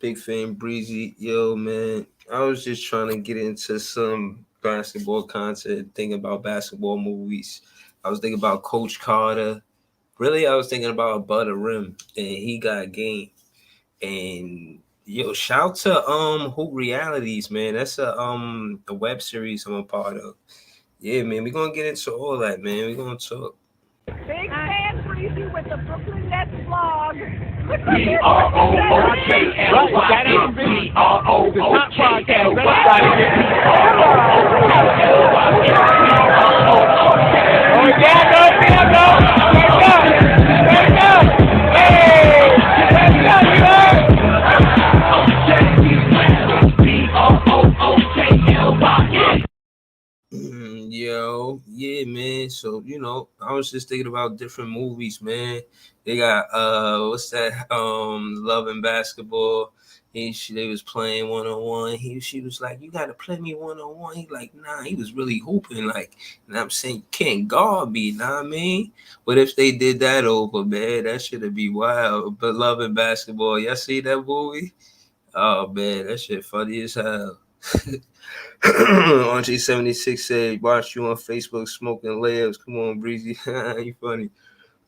Big fan Breezy. Yo, man, I was just trying to get into some basketball content, thinking about basketball movies. I was thinking about Coach Carter. Really, I was thinking about Above the Rim, and he got game. And yo, shout to Hoop Realities, man. That's a web series I'm a part of. Yeah, man, we're gonna get into all that, man. We're gonna talk. Big fan Breezy with the Brooklyn Nets vlog. Yo, yeah, man. So I was just thinking about different movies, man. They got what's that? Love and Basketball. They was playing 1-on-1. She was like, "You gotta play me 1-on-1." He like, nah. He was really hooping like, and I'm saying, you can't guard me, know what I mean? But if they did that over, man, that should be wild. But Love and Basketball, y'all see that movie? Oh man, that shit funny as hell. RG76 said, "Watch you on Facebook smoking layups. Come on, Breezy, you funny."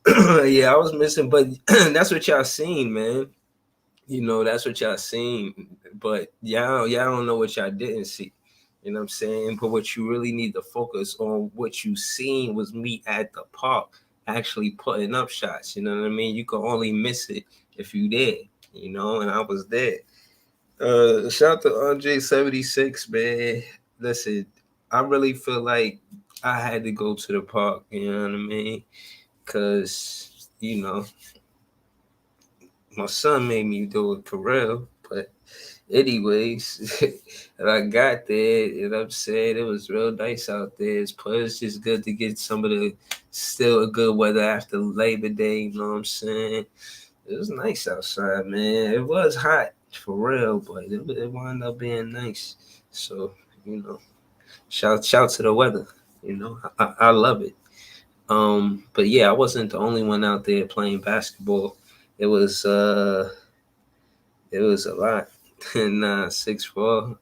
Yeah, I was missing, but that's what y'all seen, man. That's what y'all seen. But y'all don't know what y'all didn't see. You know what I'm saying? But what you really need to focus on, what you seen was me at the park actually putting up shots. You know what I mean? You can only miss it if you there. And I was there. Shout out to RJ76, man. Listen, I really feel like I had to go to the park, you know what I mean? Because, my son made me do it for real. But anyways, and I got there, and I'm saying it was real nice out there. It's just good to get some of the still a good weather after Labor Day, you know what I'm saying? It was nice outside, man. It was hot for real, but it wound up being nice. So, shout to the weather. I love it. But yeah, I wasn't the only one out there playing basketball. It was it was a lot. Nah, 6'4".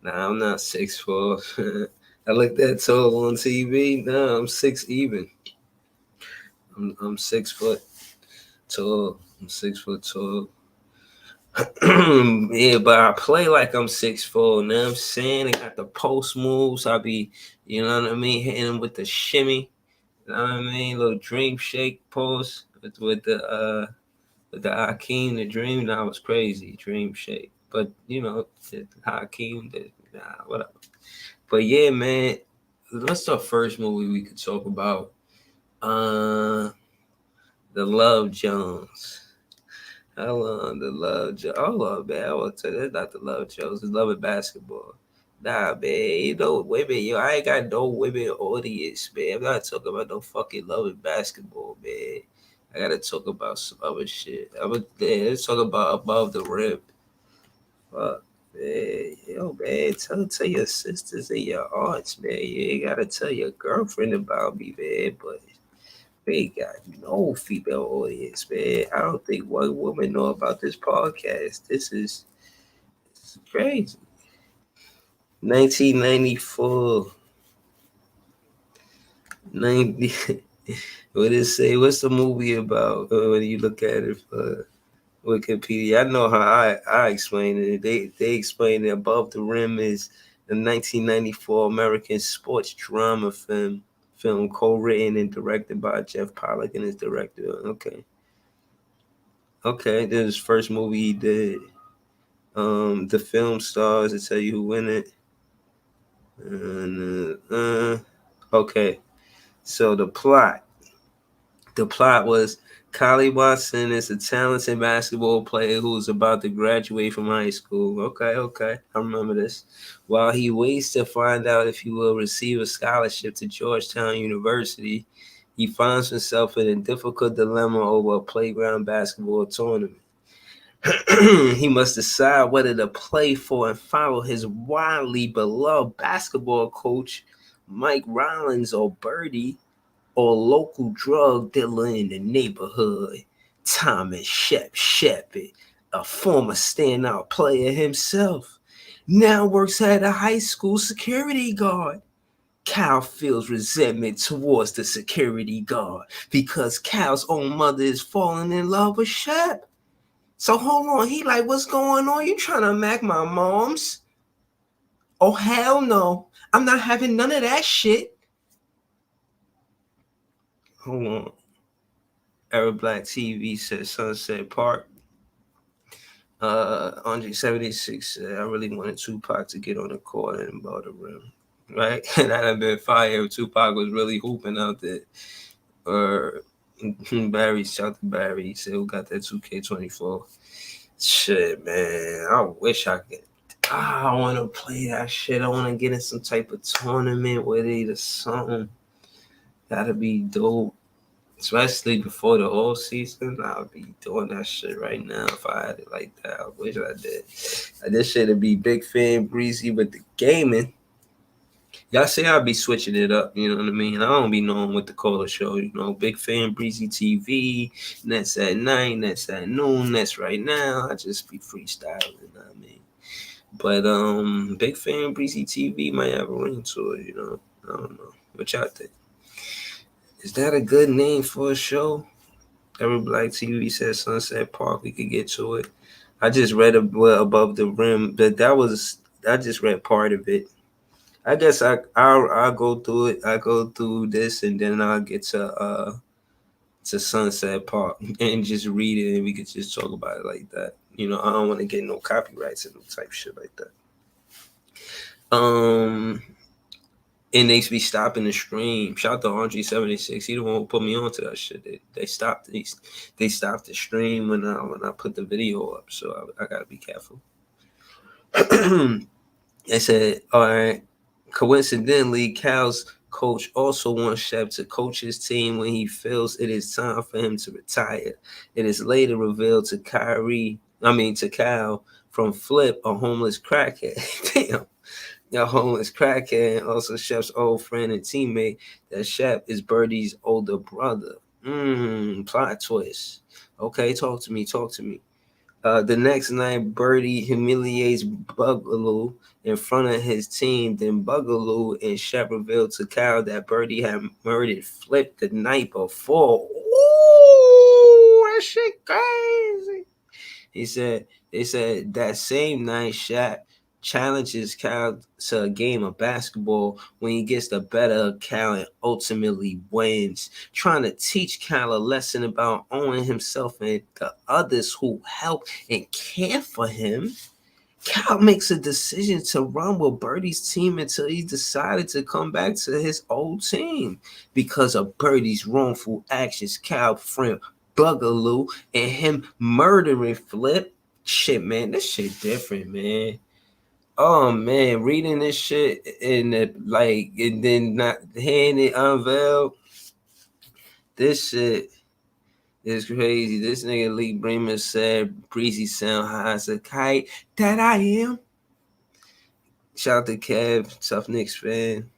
Nah, I'm not 6'4". I look that tall on TV. No, I'm 6 even. I'm 6 foot tall. I'm 6 foot tall. Yeah, but I play like I'm 6'4". You know what I'm saying? I got the post moves. I be, you know what I mean, hitting them with the shimmy. You know what I mean? Little dream shake pose with the Hakeem, the dream. That was crazy. Dream shake. But the Hakeem, whatever. But yeah, man. What's the first movie we could talk about? Uh The Love Jones. I love the Love Jones. Hold on, man. I want to tell you, that's not the Love Jones. It's Love and Basketball. Nah, man. Women, I ain't got no women audience, man. I'm not talking about no fucking Love and Basketball, man. I gotta talk about some other shit. Let's talk about Above the Rim. Fuck, man. Yo, man. Tell your sisters and your aunts, man. You ain't gotta tell your girlfriend about me, man. But we ain't got no female audience, man. I don't think one woman know about this podcast. This is crazy. 1994. 90. What it say? What's the movie about? When you look at it for Wikipedia, I know how I explain it. They explain it. Above the Rim is the 1994 American sports drama film co-written and directed by Jeff Pollock and his director. Okay, this is his first movie he did. The film stars to tell you who in it. Okay, so the plot was Kylie Watson is a talented basketball player who's about to graduate from high school. Okay, I remember this. While he waits to find out if he will receive a scholarship to Georgetown University, he finds himself in a difficult dilemma over a playground basketball tournament. He must decide whether to play for and follow his widely beloved basketball coach, Mike Rollins, or Birdie, or local drug dealer in the neighborhood, Thomas Shepard, a former standout player himself, now works as a high school security guard. Cal feels resentment towards the security guard because Cal's own mother is falling in love with Shep. So hold on, he like, what's going on? You trying to mac my mom's? Oh, hell no. I'm not having none of that shit. Hold on. Arab Black TV said Sunset Park. Andre 76 said, I really wanted Tupac to get on the court and blow the rim. Right? And that'd have been fire if Tupac was really hooping out there. Or Barry, shout to Barry. He said, who got that 2K24? Shit, man. I wish I could. I want to play that shit. I want to get in some type of tournament with it or something. That'd be dope. Especially before the whole season, I'll be doing that shit right now if I had it like that. I wish I did. This shit would be Big Fan Breezy with the gaming. Y'all say I'll be switching it up, you know what I mean? I don't be knowing what to call the show, you know. Bigfanbreezytv, that's at night, that's at noon, that's right now. I just be freestyling, you know what I mean? But Bigfanbreezytv might have a ring to it, you know. I don't know. What y'all think? Is that a good name for a show? Every Black TV says Sunset Park. We could get to it. I just read above the rim, but I just read part of it. I guess I'll go through it. I go through this and then I'll get to Sunset Park and just read it and we could just talk about it like that. You know, I don't want to get no copyrights and no type shit like that. And they be stopping the stream. Shout out to Andre 76. He the one who put me onto that shit. They stopped the stream when I put the video up. So I gotta be careful. They said, all right. Coincidentally, Cal's coach also wants Shep to coach his team when he feels it is time for him to retire. It is later revealed to Cal from Flip, a homeless crackhead. Damn. A homeless crackhead, and also Shep's old friend and teammate, that Shep is Birdie's older brother. Plot twist. Okay, talk to me. The next night, Birdie humiliates Bugaloo in front of his team. Then Bugaloo and Shep revealed to Cal that Birdie had murdered Flip the night before. Ooh, that shit crazy. They said that same night, Shep challenges Cal to a game of basketball. When he gets the better of Cal and ultimately wins, trying to teach Cal a lesson about owning himself and the others who help and care for him. Cal makes a decision to run with Birdie's team until he decided to come back to his old team. Because of Birdie's wrongful actions, Cal friend Bugaloo and him murdering Flip. Shit, man, this shit different, man. Oh man, reading this shit and then not hearing it unveiled. This shit is crazy. This nigga Lee Bremer said Breezy sound high as a kite. That I am. Shout out to Kev, Tough Knicks fan.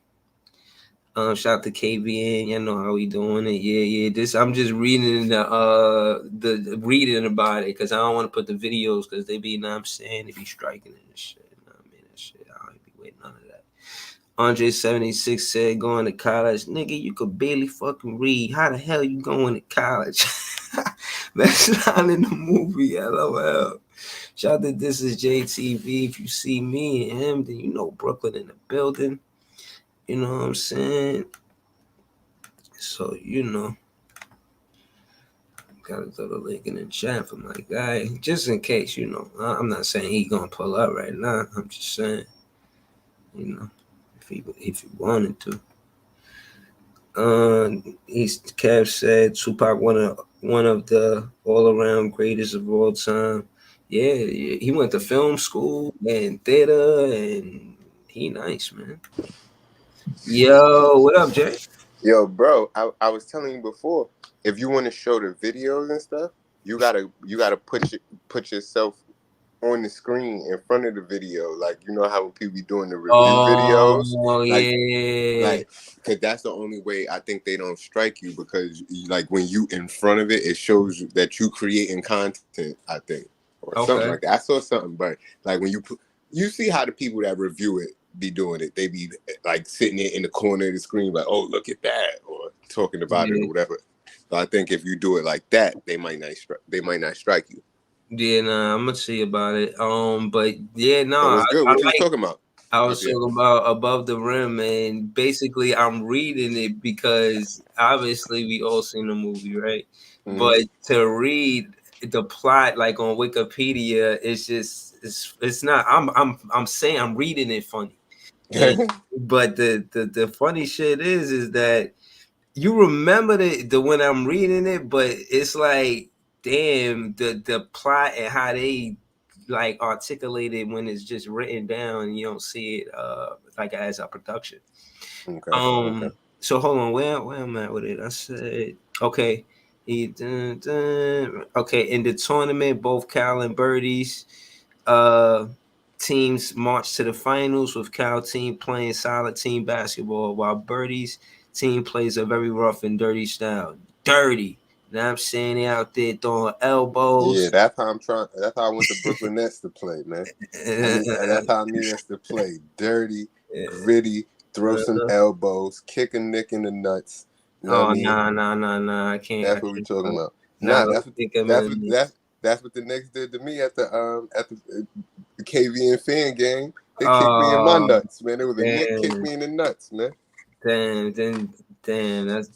Shout out to KBN. Y'all know how we doing it. Yeah. This I'm just reading the reading about it because I don't want to put the videos because they be, I'm saying, they be striking in this shit. Shit, I don't be waiting none of that. Andre 76 said, going to college. Nigga, you could barely fucking read. How the hell you going to college? That's not in the movie, LOL. Shout out to This Is JTV. If you see me and him, then you know Brooklyn in the building. You know what I'm saying? So, you know. Gotta throw the link in the chat for my guy. Just in case, you know. I'm not saying he gonna pull up right now. I'm just saying, you know, if he wanted to. Kev said Tupac one of the all-around greatest of all time. Yeah, he went to film school and theater and he nice, man. Yo, what up, Jay? Yo, bro, I was telling you before, if you want to show the videos and stuff, you gotta put yourself on the screen in front of the video, like you know how when people be doing the review videos. Oh yeah, because that's the only way I think they don't strike you, because like when you in front of it, it shows that you creating content. I think, or something like that. I saw something, but like when you see how the people that review it be doing it, they be like sitting there in the corner of the screen, like, oh, look at that, or talking about it or whatever. So I think if you do it like that, they might not strike you. Yeah, nah, I'm gonna see about it. But yeah, no, That was good. I What you was like. talking about? I was talking about Above the Rim, and basically, I'm reading it because obviously we all seen the movie, right? Mm-hmm. But to read the plot like on Wikipedia, it's not. I'm saying I'm reading it funny, but the funny shit is that you remember the when I'm reading it, but it's like, damn, the plot and how they like articulate it when it's just written down and you don't see it like as a production. Okay. So hold on, where am I with it? I said okay. Okay, in the tournament, both Cal and Birdies teams marched to the finals, with Cal team playing solid team basketball, while Birdie's team plays a very rough and dirty style. Dirty. Now I'm saying they out there throwing elbows. Yeah, that's how That's how I went to Brooklyn Nets to play, man. That's how I need us to play. Dirty, gritty, throw some elbows, kick a nick in the nuts. You know what I mean? Nah. I can't. That's what we're talking about. That's what the Knicks did to me at the KVN fan game. They kicked me in my nuts, man. It was a Nick kicked me in the nuts, man. Damn, that's.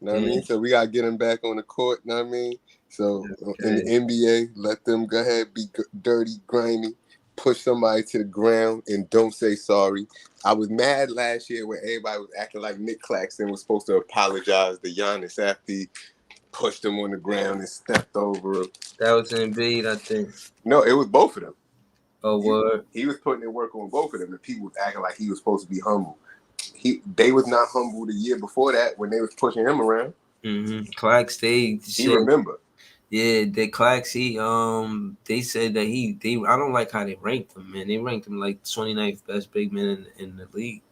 You know what I mean? So we gotta get them back on the court. You know what I mean? So in the NBA, let them go ahead, be dirty, grimy, push somebody to the ground, and don't say sorry. I was mad last year when everybody was acting like Nick Claxton was supposed to apologize to Giannis after he pushed him on the ground and stepped over him. That was Embiid, I think. No, it was both of them. Oh, what? He was putting in work on both of them, and people was acting like he was supposed to be humble. They was not humble the year before that when they was pushing him around. Clax, he remember. Yeah, the Clax, they said that I don't like how they ranked him, man. They ranked him like 29th best big man in the league.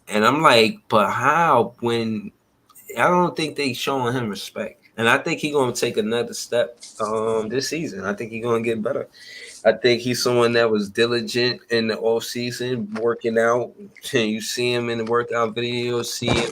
And I'm like, but how when I don't think they showing him respect. And I think he's gonna take another step this season. I think he's gonna get better. I think he's someone that was diligent in the off season, working out. You see him in the workout videos, see him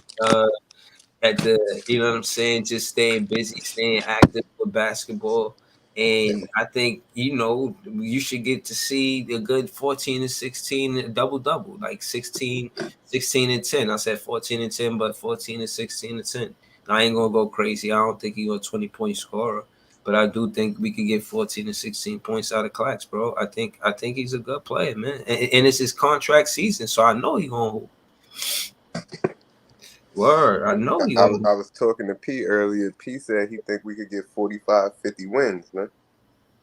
at the, you know what I'm saying, just staying busy, staying active with basketball. And I think, you should get to see a good 14 and 16 double, like 16 and 10. I said 14 and 10, but 14 and 16 and 10. I ain't going to go crazy. I don't think he's a 20-point scorer, but I do think we could get 14 and 16 points out of Clax, bro. I think he's a good player, man. And it's his contract season, so I know he's going to hoop. Word, I know you. I was talking to P earlier. P said he think we could get 45, 50 wins, man.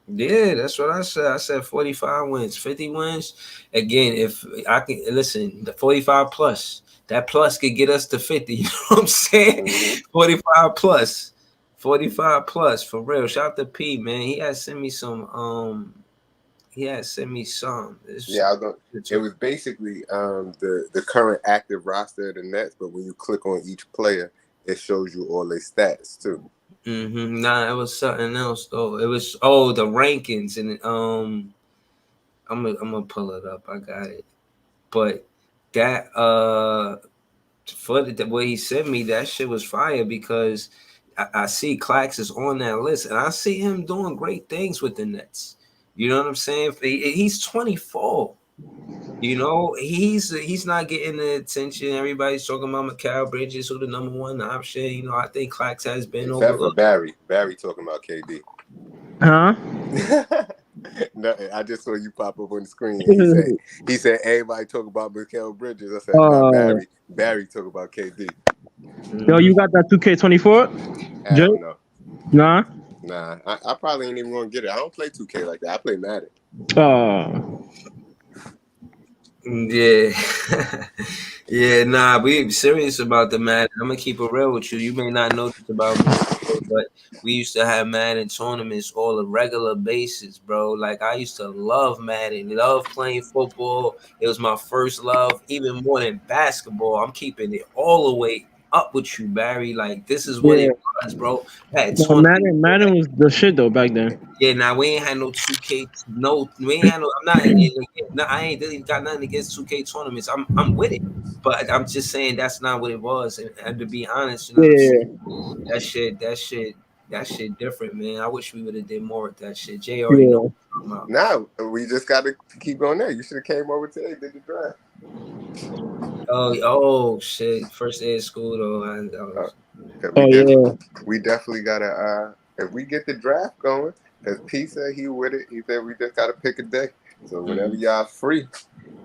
Yeah, that's what I said. I said 45 wins, 50 wins. Again, if I can listen, the 45 plus, that plus could get us to 50. You know what I'm saying? 45 plus for real. Shout out to P, man. He had sent me some. Yeah, it was basically the current active roster of the Nets, but when you click on each player, it shows you all their stats too. Nah, it was something else though. It was the rankings, and I'm gonna pull it up. I got it, but that for the way he sent me, that shit was fire because I see Clax is on that list, and I see him doing great things with the Nets. You know what I'm saying? He's 24. You know, he's not getting the attention. Everybody's talking about Mikal Bridges, who the number one option. You know, I think Clax has been except for Barry. Barry talking about KD. Huh? No, I just saw you pop up on the screen. He said everybody talk about Mikal Bridges. I said Barry. Barry talk about KD. Yo, you got that 2K24? Hell no. Nah. Nah, I probably ain't even gonna get it. I don't play 2K like that. I play Madden. Yeah, nah, we serious about the Madden. I'm gonna keep it real with you. You may not know this about me, but we used to have Madden tournaments all a regular basis, bro. Like I used to love Madden, love playing football. It was my first love, even more than basketball. I'm keeping it all the way up with you, Barry. Like this is what Yeah. it was, bro. Had No, Madden was the shit though back then. yeah, now we ain't had no 2K. No, we ain't had no. I'm not. No, I ain't really got nothing against 2K tournaments. I'm with it, but I'm just saying that's not what it was. And to be honest, you know what I'm saying? That shit different, man. I wish we would have did more with that shit. Jay already know what I'm talking about. Now we just got to keep going there. You should have came over today, did the draft. Oh shit! First day of school though. We definitely gotta. If we get the draft going, because P said he with it. He said we just gotta pick a day. So whenever y'all free,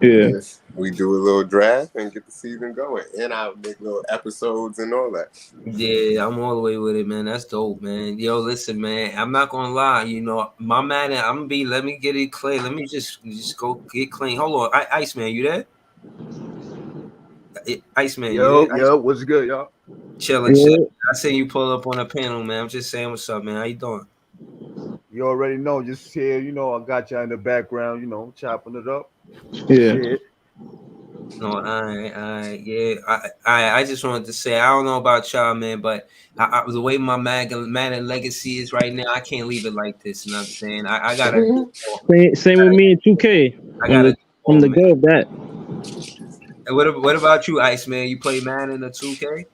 we do a little draft and get the season going, and I'll make little episodes and all that. Yeah, I'm all the way with it, man. That's dope, man. Yo, listen, man. I'm not gonna lie. You know, my man. I'm gonna be. Let me get it clean. Let me just go get clean. Hold on, Iceman, you there? Iceman, you there? Yo, what's good, y'all? Chilling. I see you pull up on a panel, man. I'm just saying, what's up, man? How you doing? You already know, just here, I got y'all in the background, chopping it up. Yeah. Shit. No, I just wanted to say, I don't know about y'all, man, but the way my Madden legacy is right now, I can't leave it like this. You know what I'm saying? I gotta do more. Same with me in 2K. I'm the go of that. And what about you, Iceman? You play Madden or 2K?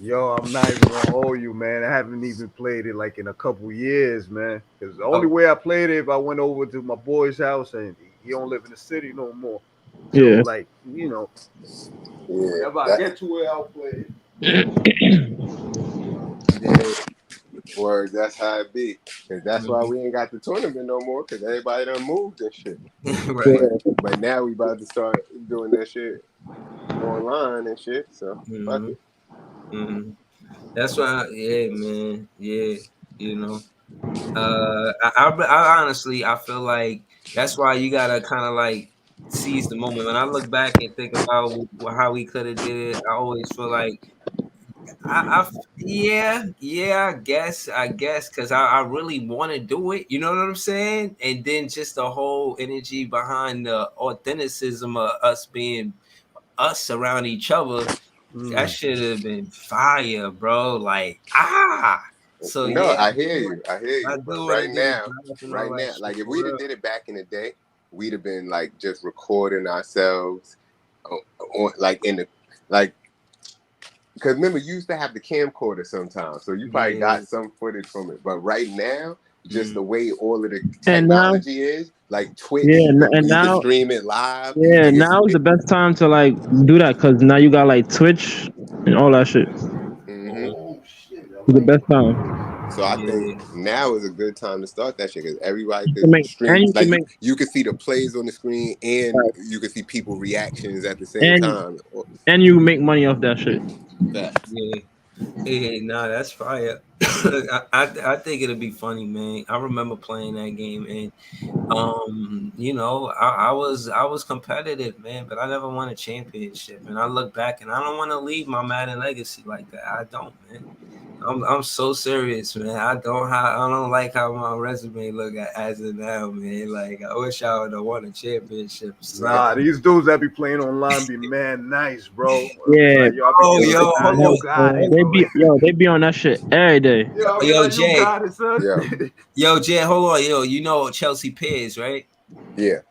Yo, I'm not even gonna hold you, man. I haven't even played it like in a couple years, man. Because the only way I played it, if I went over to my boy's house and he don't live in the city no more. So, like, whenever I get to it, I'll play it. Word, that's how it be. Cause that's why we ain't got the tournament no more. Cause everybody done moved and shit. Right. But now we about to start doing that shit online and shit. So fuck it. That's why, yeah, man, yeah, you know. I honestly, I feel like that's why you gotta kind of like seize the moment. When I look back and think about how we could have did it, I always feel like I guess, because I really want to do it. You know what I'm saying? And then just the whole energy behind the authenticism of us being us around each other. That should have been fire, bro. Like So no, yeah, I hear you. But right now, shit, like if we'd have did it back in the day, we'd have been like just recording ourselves, like in the like. Because remember, you used to have the camcorder sometimes, so you probably got some footage from it. But right now, just the way all of the technology is, like Twitch, and now can stream it live. Yeah, now is the best time to like do that because now you got like Twitch and all that shit. Oh shit! It's the best time. So I think now is a good time to start that shit because everybody could stream. Like you can see the plays on the screen and you can see people reactions at the same time. And you make money off that shit. Yeah, nah, that's fire. I think it'll be funny, man. I remember playing that game, and I was competitive, man, but I never won a championship. And I look back, and I don't want to leave my Madden legacy like that. I don't, man. I'm so serious, man. I don't like how my resume look as of now, man. Like I wish I would have won a championship. Nah, these dudes that be playing online be man nice, bro. Yeah. Like, they be on that shit every day. Yo, Jay. Yo, Jay, hold on, yo. You know Chelsea Piers, right? Yeah.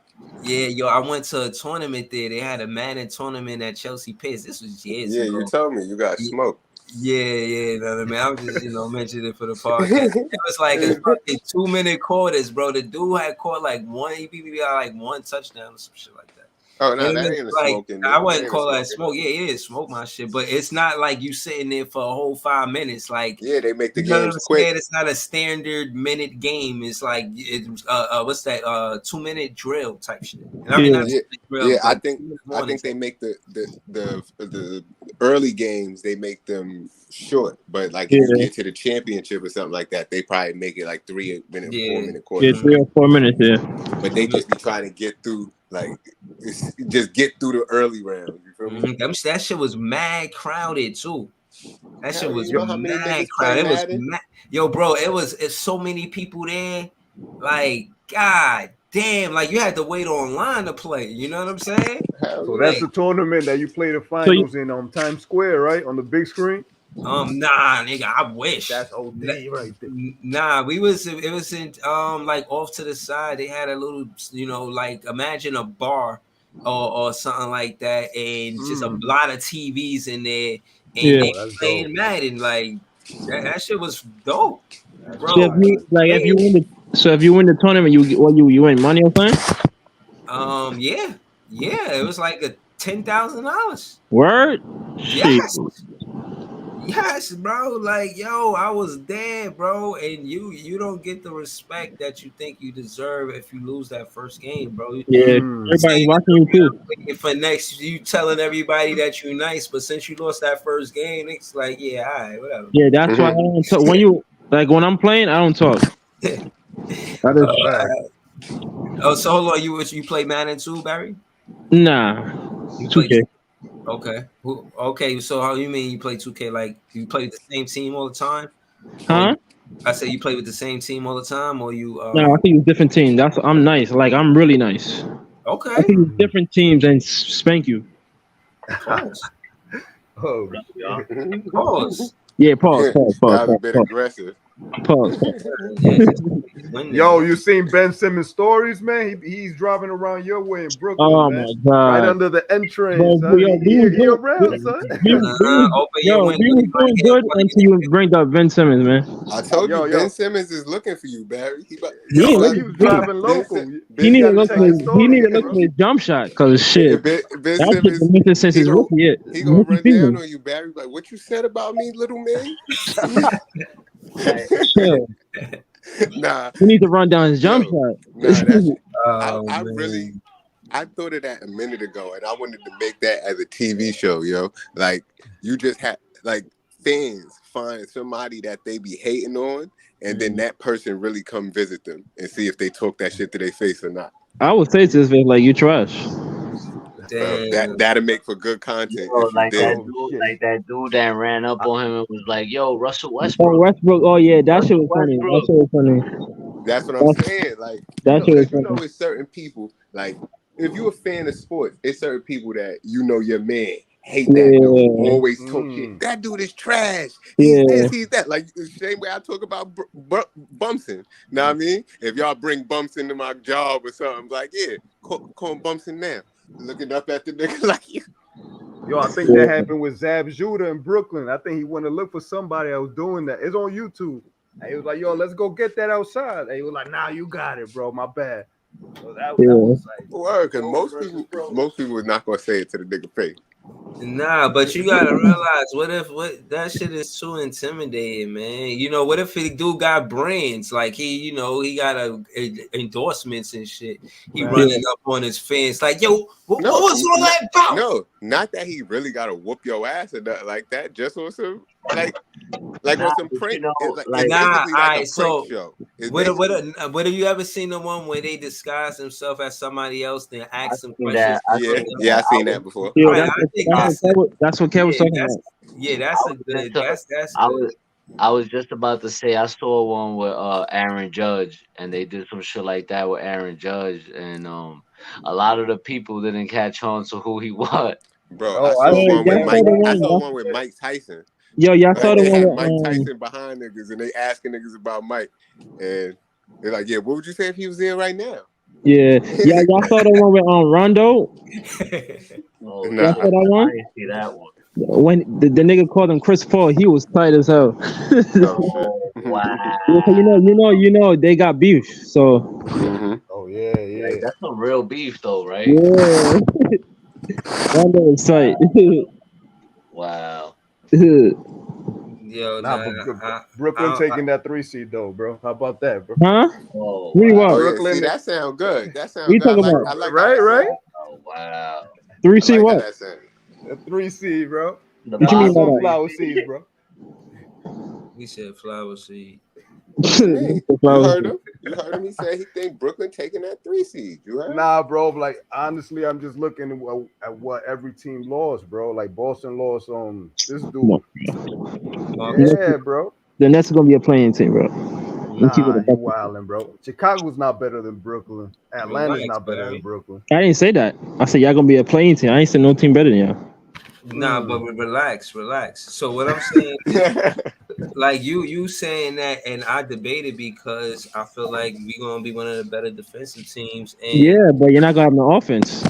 Yeah, yo, I went to a tournament there. They had a Madden tournament at Chelsea Piers. This was years ago. Yeah, you told me you got smoked. Yeah, no, man. I was just, mentioning it for the podcast. It was like a fucking 2-minute quarters, bro. The dude had caught like one, he got like one touchdown or some shit like that. Oh no, that ain't a smoking. I wouldn't call that smoke. Yeah, it is smoke my shit, but it's not like you sitting there for a whole 5 minutes. Like they make the games quick. It's not a standard minute game. It's like what's that 2-minute drill type shit. And I think they make the early games they make them short, but like if you get to the championship or something like that, they probably make it like 3-minute, 4-minute quarters. Yeah, 3 or 4 minutes. Yeah, but they just be trying to get through. Like, just get through the early rounds. You feel me? That shit was mad crowded too. That shit was mad crowded. It was yo, bro. It's so many people there. Like, God damn, like you had to wait online to play. You know what I'm saying? Hell So yeah. that's the tournament that you play the finals in Times Square, right? On the big screen. Nah, nigga, I wish. That's OD right there. Nah, it was in like off to the side. They had a little, you know, like imagine a bar or something like that, and just a lot of TVs in there, and they That's playing dope. Madden. Like that shit was dope, bro. So if you win the tournament, you win money or something? Yeah, it was like a $10,000. Word? Shit. Yes, bro. Like, yo, I was there, bro, and you don't get the respect that you think you deserve if you lose that first game, bro. Yeah, everybody's watching you too. For next, you telling everybody that you're nice, but since you lost that first game, it's like, yeah, all right, whatever. Yeah, that's why I don't talk. When I'm playing, I don't talk. So hold on, you play Madden too, Barry? Nah, 2K. Okay. Okay. So how you mean you play 2K? Like you play with the same team all the time? Huh? I say you play with the same team all the time, or you? No, I think it's different teams. I'm nice. Like I'm really nice. Okay. I think it's different teams and spank you. Pause. Pause. Yeah, pause. That was a bit aggressive. Pause. Yo, you seen Ben Simmons' stories, man? He's driving around your way in Brooklyn, Oh man. my god! Right under the entrance. Bro, yo, he around, son. He was doing good until you bring up Ben Simmons, man. I told you, Ben Simmons is looking for you, Barry. He was driving local. He need to look for his jump shot, cause shit. Ben that Simmons, since his rookie year. He gonna run down on you, Barry. Like, what you said about me, little man? Nah, he needs to run down his jump shot. I thought of that a minute ago, and I wanted to make that as a TV show, yo. Like, you just have like fans find somebody that they be hating on, and then that person really come visit them and see if they talk that shit to their face or not. I would say to this face, like, you trash. That'll make for good content. Yo, that dude that ran up on him and was like, "Yo, Russell Westbrook." Oh, Westbrook. Oh yeah, that shit was funny. That shit was funny. That's what I'm saying. Like, that shit was funny. It's certain people. Like, if you're a fan of sports, it's certain people that your man hate that dude. Always talk shit. That dude is trash. He's this, he's that. Like the same way I talk about Bumpson. Know what I mean? If y'all bring Bumpson to my job or something, like, yeah, call him Bumpson now. Looking up at the nigga like you. Yo, I think that happened with Zab Judah in Brooklyn. I think he went to look for somebody that was doing that. It's on YouTube. And he was like, yo, let's go get that outside. And he was like, nah, you got it, bro. My bad. So that was like, word, because most people was not gonna say it to the nigga face. Nah, but you gotta realize what that shit is too intimidating, man. You know, what if the dude got brands? Like he got endorsements and shit. He running up on his fans like, yo, what was all that about? No, not that he really gotta whoop your ass or nothing like that. Just on some like on some prank. Show. What have you ever seen the one where they disguise themselves as somebody else then ask them questions? I seen that before. Yeah, that's what Kev was talking about. Yeah, that's a good. That's good. I was just about to say I saw one with Aaron Judge, and they did some shit like that with Aaron Judge, and a lot of the people didn't catch on to who he was. Bro, I saw one with Mike Tyson. Yo, y'all saw the one with Mike Tyson behind niggas, and they asking niggas about Mike, and they're like, "Yeah, what would you say if he was there right now?" Yeah, y'all saw the one with Rondo. Oh, nah. I didn't see that one. When the nigga called him Chris Paul, he was tight as hell. Wow. You know, they got beef. So. Oh yeah. Like, that's some real beef, though, right? Yeah. Rondo is tight. Wow. Yo, Brooklyn taking that 3 seed though, bro. How about that, bro? Huh? Oh, wow. Brooklyn, that sound good. That sounds good. Talking about? I like right? Oh, wow. 3 seed what? A 3 seed, bro. What you mean by that? Flower seeds, bro. He said flower seed. You heard him. You heard him. He said he think Brooklyn taking that 3 seed. You heard? Nah, bro. Like honestly, I'm just looking at what every team lost, bro. Like Boston lost on this dude. Yeah, bro. Then that's gonna be a playing team, bro. And keep it Nah, a you buck. wildin', bro. Chicago's not better than Brooklyn. Atlanta's Relax, not better than Barry. Brooklyn. I didn't say that. I said y'all gonna be a playing team. I ain't said no team better than y'all. Nah, but relax. So what I'm saying is, like you saying that, and I debated because I feel like we gonna be one of the better defensive teams. And Yeah, but you're not gonna have no offense.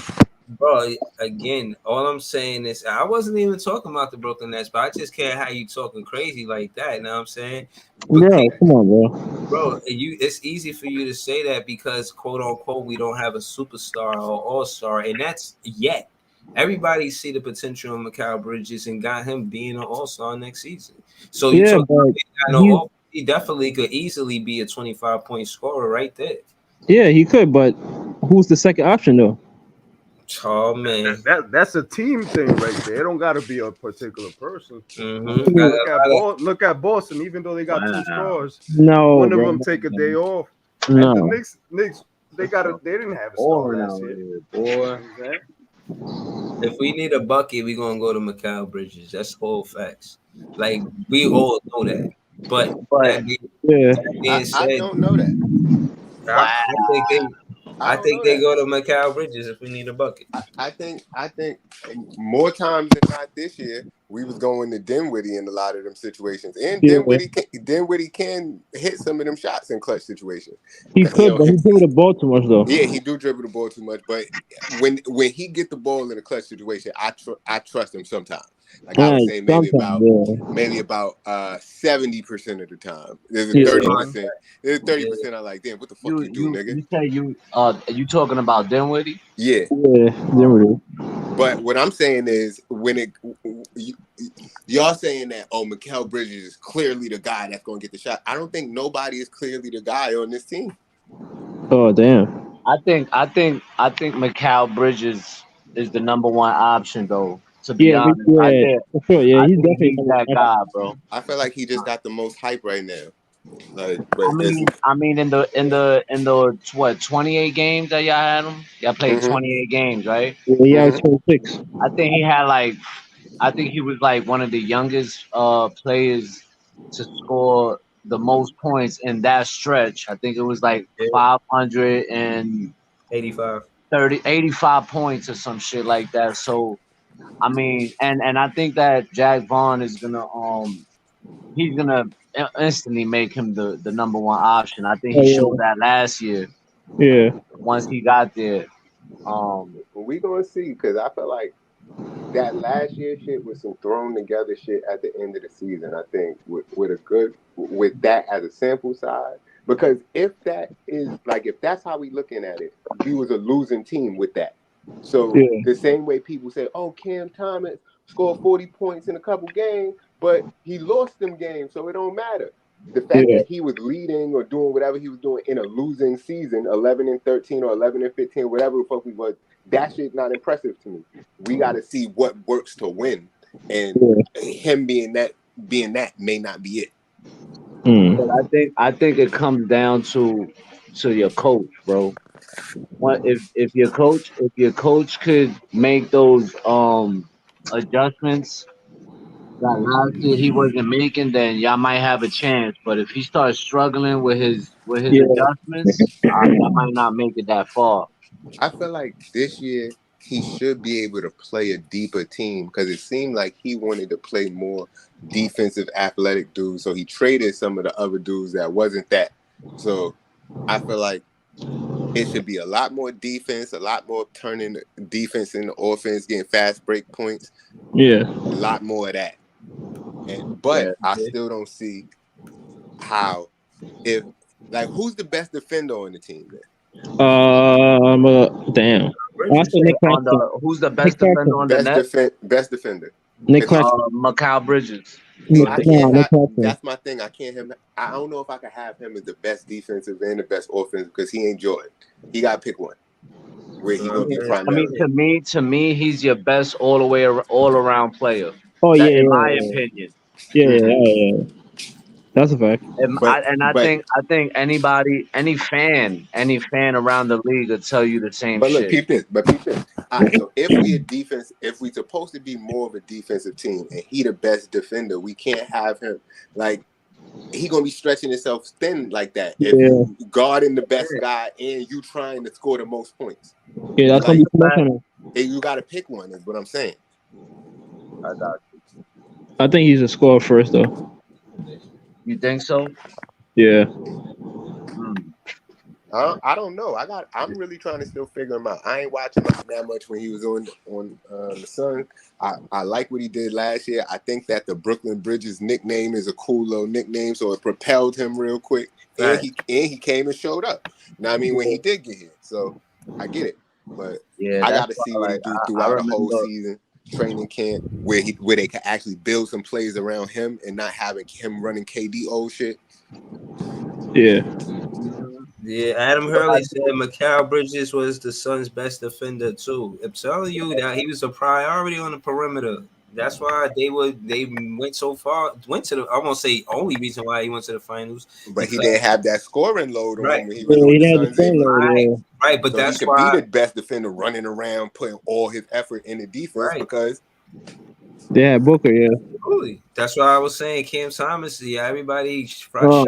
bro, again, all I'm saying is I wasn't even talking about the Brooklyn Nets, but I just can't have you talking crazy like that. You know what I'm saying? But Bro, come on, bro, it's easy for you to say that because quote unquote we don't have a superstar or all-star, and that's yet. Everybody see the potential in Mikal Bridges and got him being an all-star next season. So you Yeah, talk but about he, he definitely could easily be a 25-point scorer right there. yeah, he could, but who's the second option though? Oh man. That's a team thing right there. It don't got to be a particular person. Mm-hmm. Look at Boston. Even though they got two stars, No, one of bro. them take a day off. And the No. Knicks, they didn't have a star Boring last out year. here, boy. If we need a bucket, we're gonna go to Mikal Bridges. That's all facts. Like we all know that. But But Yeah. that being I said, don't know that. I don't think know they that. go to Mikal Bridges if we need a bucket. I think more times than not this year we was going to Dinwiddie in a lot of them situations, and Yeah. Dinwiddie can hit some of them shots in clutch situations. He could, but he give the ball too much though. Yeah, he do dribble the ball too much, but when he get the ball in a clutch situation, I trust him sometimes. Like I would say, maybe about 70% of the time. There's a 30%. There's 30%. I'm like, damn, what the fuck you do, nigga? you say you talking about Dinwiddie? Yeah. Yeah, Dinwiddie. But what I'm saying is, when y'all saying that, oh, Mikal Bridges is clearly the guy that's going to get the shot. I don't think nobody is clearly the guy on this team. Oh damn. I think Mikal Bridges is the number one option though. To be honest, for sure. Yeah, I he's think definitely he's that guy, bro. I feel like he just got the most hype right now. Like, I mean, in the what 28 games that y'all had him, y'all played 28 games, right? Yeah, he has 26. I think he was like one of the youngest players to score the most points in that stretch. I think it was like 585 85. points or some shit like that. So I mean, and I think that Jack Vaughn is gonna he's gonna instantly make him the number one option. I think he showed that last year. Yeah. Once he got there. We gonna see, because I feel like that last year shit was some thrown together shit at the end of the season. I think with that as a sample size, because if that's how we looking at it, we was a losing team with that. So the same way people say, oh, Cam Thomas scored 40 points in a couple games, but he lost them games, so it don't matter. The fact that he was leading or doing whatever he was doing in a losing season, 11-13 or 11-15, whatever the fuck we was, that shit's not impressive to me. We got to see what works to win, and him being that may not be it. But I think it comes down to your coach, bro. What if your coach could make those adjustments that last year he wasn't making, then y'all might have a chance. But if he starts struggling with his adjustments, y'all might not make it that far. I feel like this year he should be able to play a deeper team, because it seemed like he wanted to play more defensive, athletic dudes. So he traded some of the other dudes that wasn't that. So I feel like it should be a lot more defense, a lot more turning defense into offense, getting fast break points. Yeah. A lot more of that. But I still don't see how, who's the best defender on the team then? Damn. Who's the best defender on the net? Best defender. Nick Claxton. Mikal Bridges. See, that's my thing. I don't know if I can have him as the best defensive and the best offensive, because he ain't Jordan. He got to pick one where he gonna be primary. I mean, to me, he's your best all around player. Oh yeah, in my opinion. Yeah. That's a fact. I think any fan around the league will tell you the same shit. Peep this. All right, so if we supposed to be more of a defensive team and he the best defender, we can't have him he gonna be stretching himself thin like that if Yeah. you guarding the best guy and you trying to score the most points. Yeah, that's gonna Like, be too much on him. you got to pick one. Is what I'm saying. I got you. I think he's a scorer first though. You think so? Yeah. I don't know. I'm really trying to still figure him out. I ain't watching that much when he was on the Sun. I like what he did last year. I think that the Brooklyn Bridges nickname is a cool little nickname, so it propelled him real quick. And he came and showed up. Now I mean when he did get here, so I get it. But Yeah, I got to see what he do throughout the whole season, training camp, where they can actually build some plays around him and not having him running KD old shit. Yeah. Yeah, Adam Hurley said Mikal Bridges was the Suns' best defender too. I'm telling you that he was a priority on the perimeter. That's why they went so far. Went to the, I won't say only reason why he went to the finals. But he didn't have that scoring load on him when he was Yeah, on he the had the Suns same anyway. load, Right, but So that's he could why be the best defender running around, putting all his effort in the defense because they had Booker, yeah. Absolutely. That's why I was saying Cam Thomas. Yeah, everybody. Oh,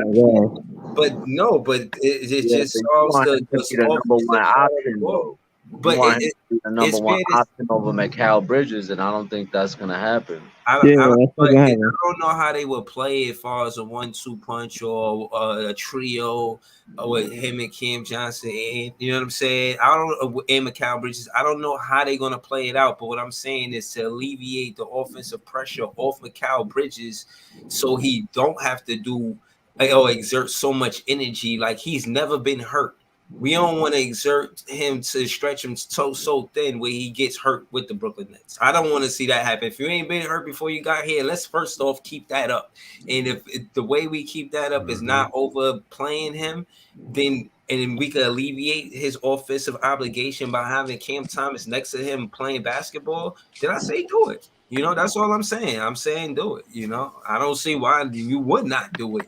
but no, but it just solves the number one option though. But the number one option over Mikal Bridges, and I don't think that's gonna happen. I don't know how they would play as far as a 1-2 punch or a trio with him and Cam Johnson. And, you know what I'm saying? I don't and Mikal Bridges. I don't know how they're gonna play it out. But what I'm saying is to alleviate the offensive pressure off Mikal Bridges, so he don't have to do or exert so much energy. Like he's never been hurt. We don't want to exert him to stretch him so thin where he gets hurt with the Brooklyn Nets. I don't want to see that happen. If you ain't been hurt before you got here, let's first off keep that up. And if the way we keep that up is not overplaying him, then we could alleviate his offensive obligation by having Cam Thomas next to him playing basketball, then I say do it. You know, that's all I'm saying. I'm saying do it. You know, I don't see why you would not do it.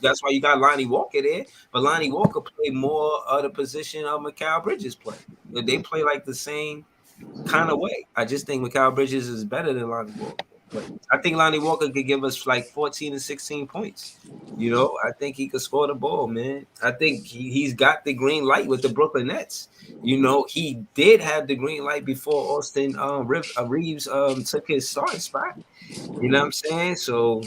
That's why you got Lonnie Walker there. But Lonnie Walker played more of the position of Mikal Bridges play. They play like the same kind of way. I just think Mikal Bridges is better than Lonnie Walker. But I think Lonnie Walker could give us like 14 and 16 points. You know, I think he could score the ball, man. I think he's got the green light with the Brooklyn Nets. You know, he did have the green light before Austin Reeves took his starting spot. You know what I'm saying? So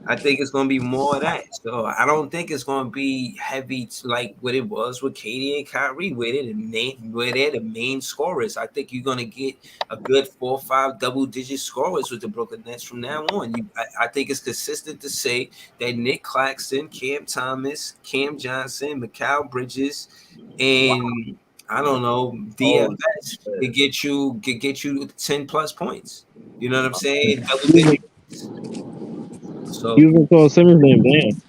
I think it's going to be more of that. So I don't think it's going to be heavy like what it was with Katie and Kyrie, where they're the main scorers. I think you're going to get a good 4 or 5 double-digit scorers with the Brooklyn Nets from now on. I think it's consistent to say that Nick Claxton, Cam Thomas, Cam Johnson, Mikal Bridges, and I don't know, DFS could get you 10 plus points. You know what I'm saying? Double digits. So you even call Simmons name, damn.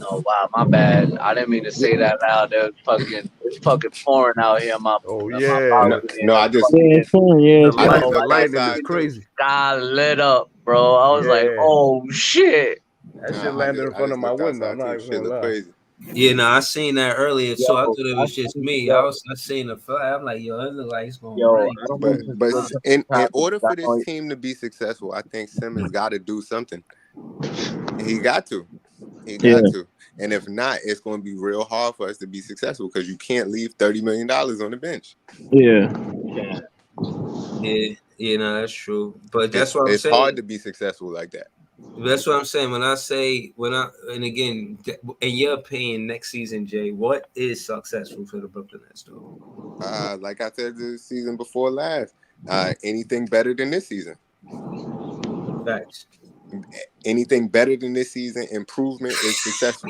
Oh wow, my bad. I didn't mean to say that loud. It's fucking pouring out here. Oh yeah. I just the stuck lightning is outside, crazy. Got lit up, bro. I was like, oh shit. That shit landed in front of my window. I'm not even gonna lie. Crazy. Yeah, no, I seen that earlier, so I thought it was just me. I seen the fly. I'm like, yo, it look like it's going rain. But in order for this team to be successful, I think Simmons got to do something. He got to. And if not, it's going to be real hard for us to be successful because you can't leave $30 million on the bench. Yeah, no, that's true. But that's what I'm saying. It's hard to be successful like that. That's what I'm saying. And again, in your opinion, next season, Jay, what is successful for the Brooklyn Nets, though? Like I said the season before last, anything better than this season. Facts. Anything better than this season, improvement is successful.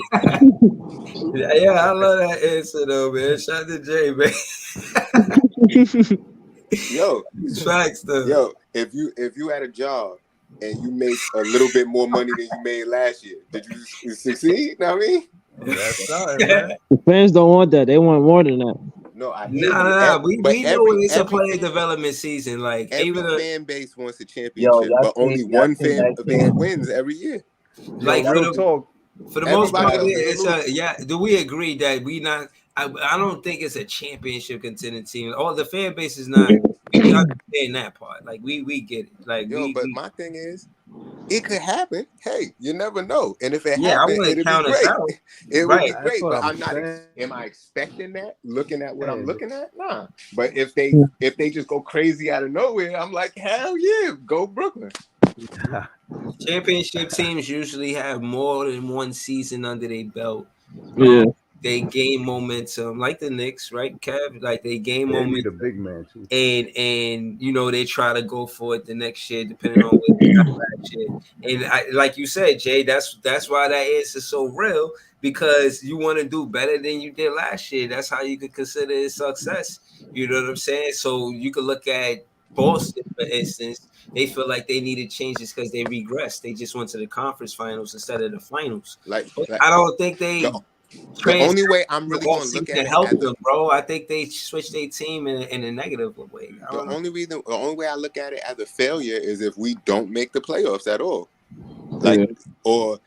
Yeah, I love that answer though, man. Shout out to Jay, man. Yo, facts though. Yo, if you had a job and you make a little bit more money than you made last year, did you succeed? Know what I mean? That's something, man. The fans don't want that. They want more than that. No, I nah. We know it's a player development season. Like every fan base wants a championship, but only one fan base wins every year. Like real talk. For the most part, it's do we agree that we not? I don't think it's a championship contending team. The fan base is not. We understand that part. Like we get it. Like but my thing is, it could happen. Hey, you never know. And if it Yeah, I happened, wouldn't it'd be count us great. out. It would Right. be That's great. what But I'm I'm not. saying. Am I expecting that? Looking at what I'm looking at? Nah. But if they just go crazy out of nowhere, I'm like, hell yeah, go Brooklyn. Championship teams usually have more than one season under their belt. Yeah. They gain momentum, like the Knicks, right, Kev? Like they gain They need a momentum, big man too. and you know they try to go for it the next year, depending on what they got last year. And like you said, Jay, that's why that answer is so real, because you want to do better than you did last year. That's how you could consider it success. You know what I'm saying? So you could look at Boston, for instance. They feel like they needed changes because they regressed. They just went to the conference finals instead of the finals. Like I don't think they the only way I'm really off going to look season at it help as them, bro. I think they switched their team in a negative way. the only way I look at it as a failure is if we don't make the playoffs at all. Like, or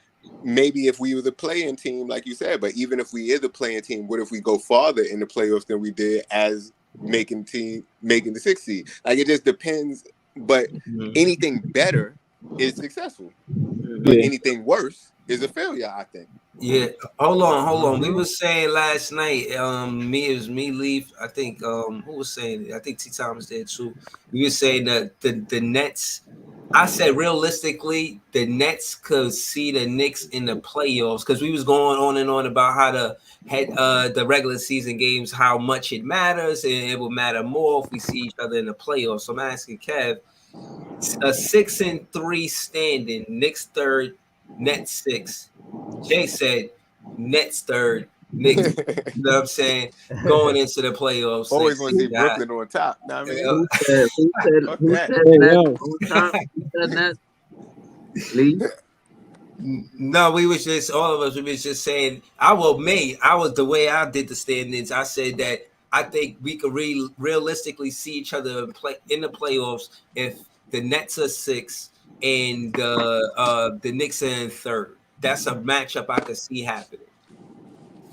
maybe if we were the playing team, like you said, but even if we is the playing team, what if we go farther in the playoffs than we did as making the 6th seed? Like, it just depends. But anything better is successful. But anything worse is a failure, I think. Yeah, hold on. We was saying last night, me, Leaf. I think who was saying it? I think T Tom was there too. We were saying that the Nets. I said realistically, the Nets could see the Knicks in the playoffs, because we was going on and on about how the regular season games, how much it matters, and it will matter more if we see each other in the playoffs. So I'm asking Kev, a 6-3 standing, Knicks third, Nets 6. Jay said Nets third, Knicks. You know what I'm saying? Going into the playoffs. Always want to see Brooklyn on top. Know what I mean? Who said Nets? Lee? No, we was just, all of us, we was just saying, I was the way I did the standings. I said that I think we could realistically see each other in the playoffs if the Nets are 6 and the Knicks are in third. That's a matchup I could see happening.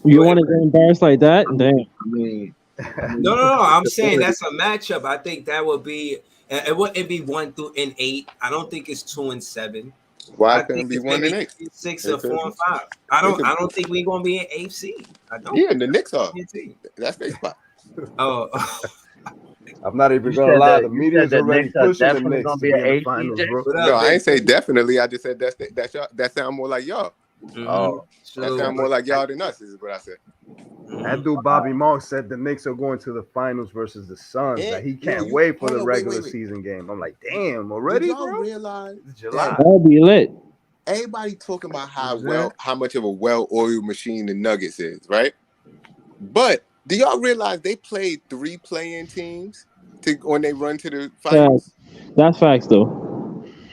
You want to get embarrassed like that? Damn. I mean, no. I'm saying that's a matchup. I think that would be. It wouldn't be 1-8. I don't think it's 2-7. Why I couldn't think be it's 1 maybe and 8? 6 or 4 and 5. I don't think we're gonna be an 8th seed. I don't. Yeah, and the Knicks are. That's their spot. Oh. I'm not even gonna lie. The media's already pushing the Knicks to be in the finals, bro. No, I ain't say definitely. I just said that sound more like y'all. Oh, that sound more like y'all than us. Is what I said. That dude Bobby Mark said the Knicks are going to the finals versus the Suns. That he can't wait for the regular season game. I'm like, damn, already, Did y'all bro? realize It's July. That'll be lit. Everybody talking about how much of a well-oiled machine the Nuggets is, right? But do y'all realize they played 3 playing teams when they run to the finals? That's facts, though.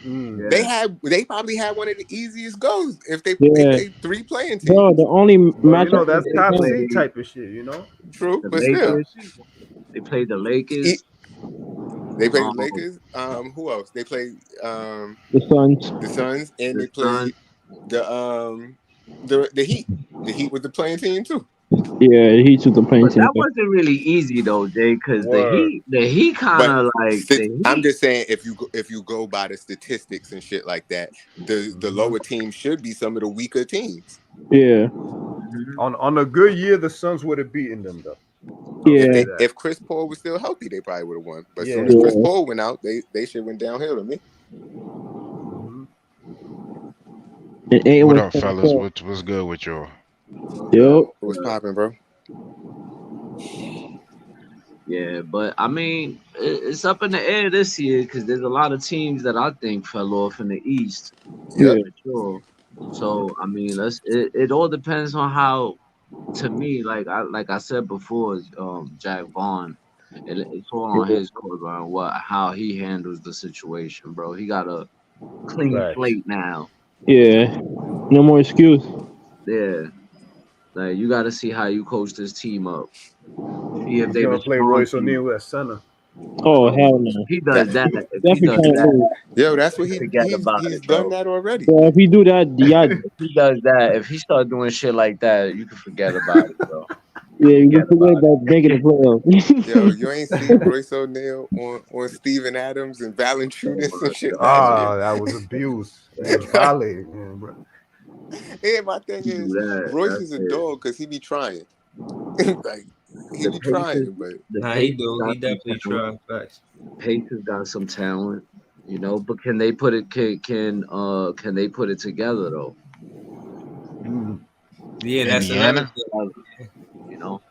They probably had one of the easiest goals if they played 3 playing teams. Bro, the only match, you know, that's top seed type of shit, you know. True, but Lakers, still, they played the Lakers. They played the Lakers. Who else? They played the Suns. The Suns, and they played the Heat. The Heat was the playing team too. Yeah, the Heat took the playing But team. that wasn't really easy though, Jay, because the Heat kind of like. I'm just saying, if you go by the statistics and shit like that, the lower teams should be some of the weaker teams. Yeah. On a good year, the Suns would have beaten them though. Yeah. If Chris Paul was still healthy, they probably would have won. But as soon as Chris Paul went out, they should went downhill to me. What up, fellas? What's good with y'all? Yo, what's popping, bro? Yeah, but I mean, it's up in the air this year because there's a lot of teams that I think fell off in the East. Yeah, sure. So I mean, it all depends on how. To me, like I said before, Jack Vaughn, it's all on his court on how he handles the situation, bro. He got a clean slate now. Yeah, no more excuse. Yeah, like you got to see how you coach this team up. See if they play Royce O'Neal at center. Oh hell no! He does that. Yo, that's what he's done that already. Yeah, if he do that, if he does that, if he start doing shit like that, you can forget about it, bro. Yeah, you Forget forget about it. about making the playoffs. Yo, you ain't see Royce O'Neal on Steven Adams and Valanciunas and shit last year. That was abuse. He was violating him, bro. And my thing Do is, that. Royce That's is a it. dog because he be trying. Like he The be Pacers, trying, but the Nah, he Pacers do. got He some definitely talent. try. Facts. Pacers got some talent, you know. But can they put it? Can they put it together though? Yeah, that's another Indiana. thing. You know.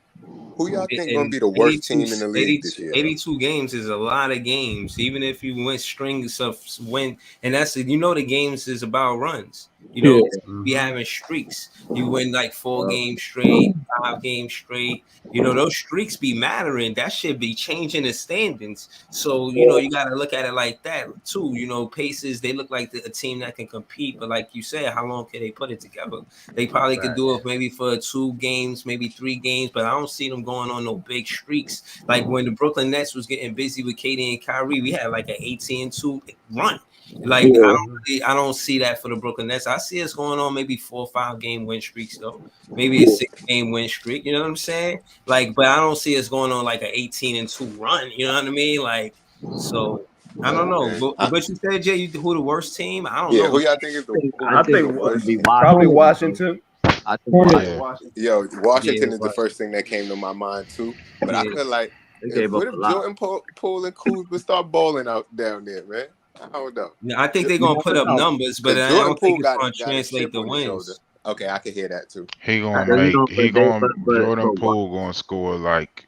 who y'all think gonna And be the worst team in the league this year? 82 games is a lot of games. Even if you win strings of win, and that's the games is about runs. You Yeah. know, be having streaks. You win like 4 Well, games straight, 5 games straight. You know, those streaks be mattering. That should be changing the standings. So, you got to look at it like that too. You know, Pacers, they look like a team that can compete. But like you said, how long can they put it together? They probably could do it maybe for 2 games, maybe 3 games. But I don't see them going on no big streaks. Like when the Brooklyn Nets was getting busy with KD and Kyrie, we had like an 18-2 run. Like I don't see that for the Brooklyn Nets. I see us going on maybe 4 or 5 game win streaks though. Maybe a 6-game win streak. You know what I'm saying? Like, but I don't see us going on like an 18-2 run. You know what I mean? Like, so I don't know. Man. But you said Jay, who the worst team? I don't Yeah, know. who y'all think is I think the it's gonna worst be team? Probably Washington. Washington. I think Hornets. Washington. Yo, Washington Yeah, is the first thing that came to my mind too. But I Yeah. feel like They gave what up if a lot. Jordan Poole and Kuzma start balling out down there, man? I don't know. I think they're gonna put up numbers, but Because I Jordan don't think Poole it's got gonna a translate chip to on his shoulder. wins. Okay, I can hear that too. He gonna So, you know, make. He gonna but Jordan Poole gonna score like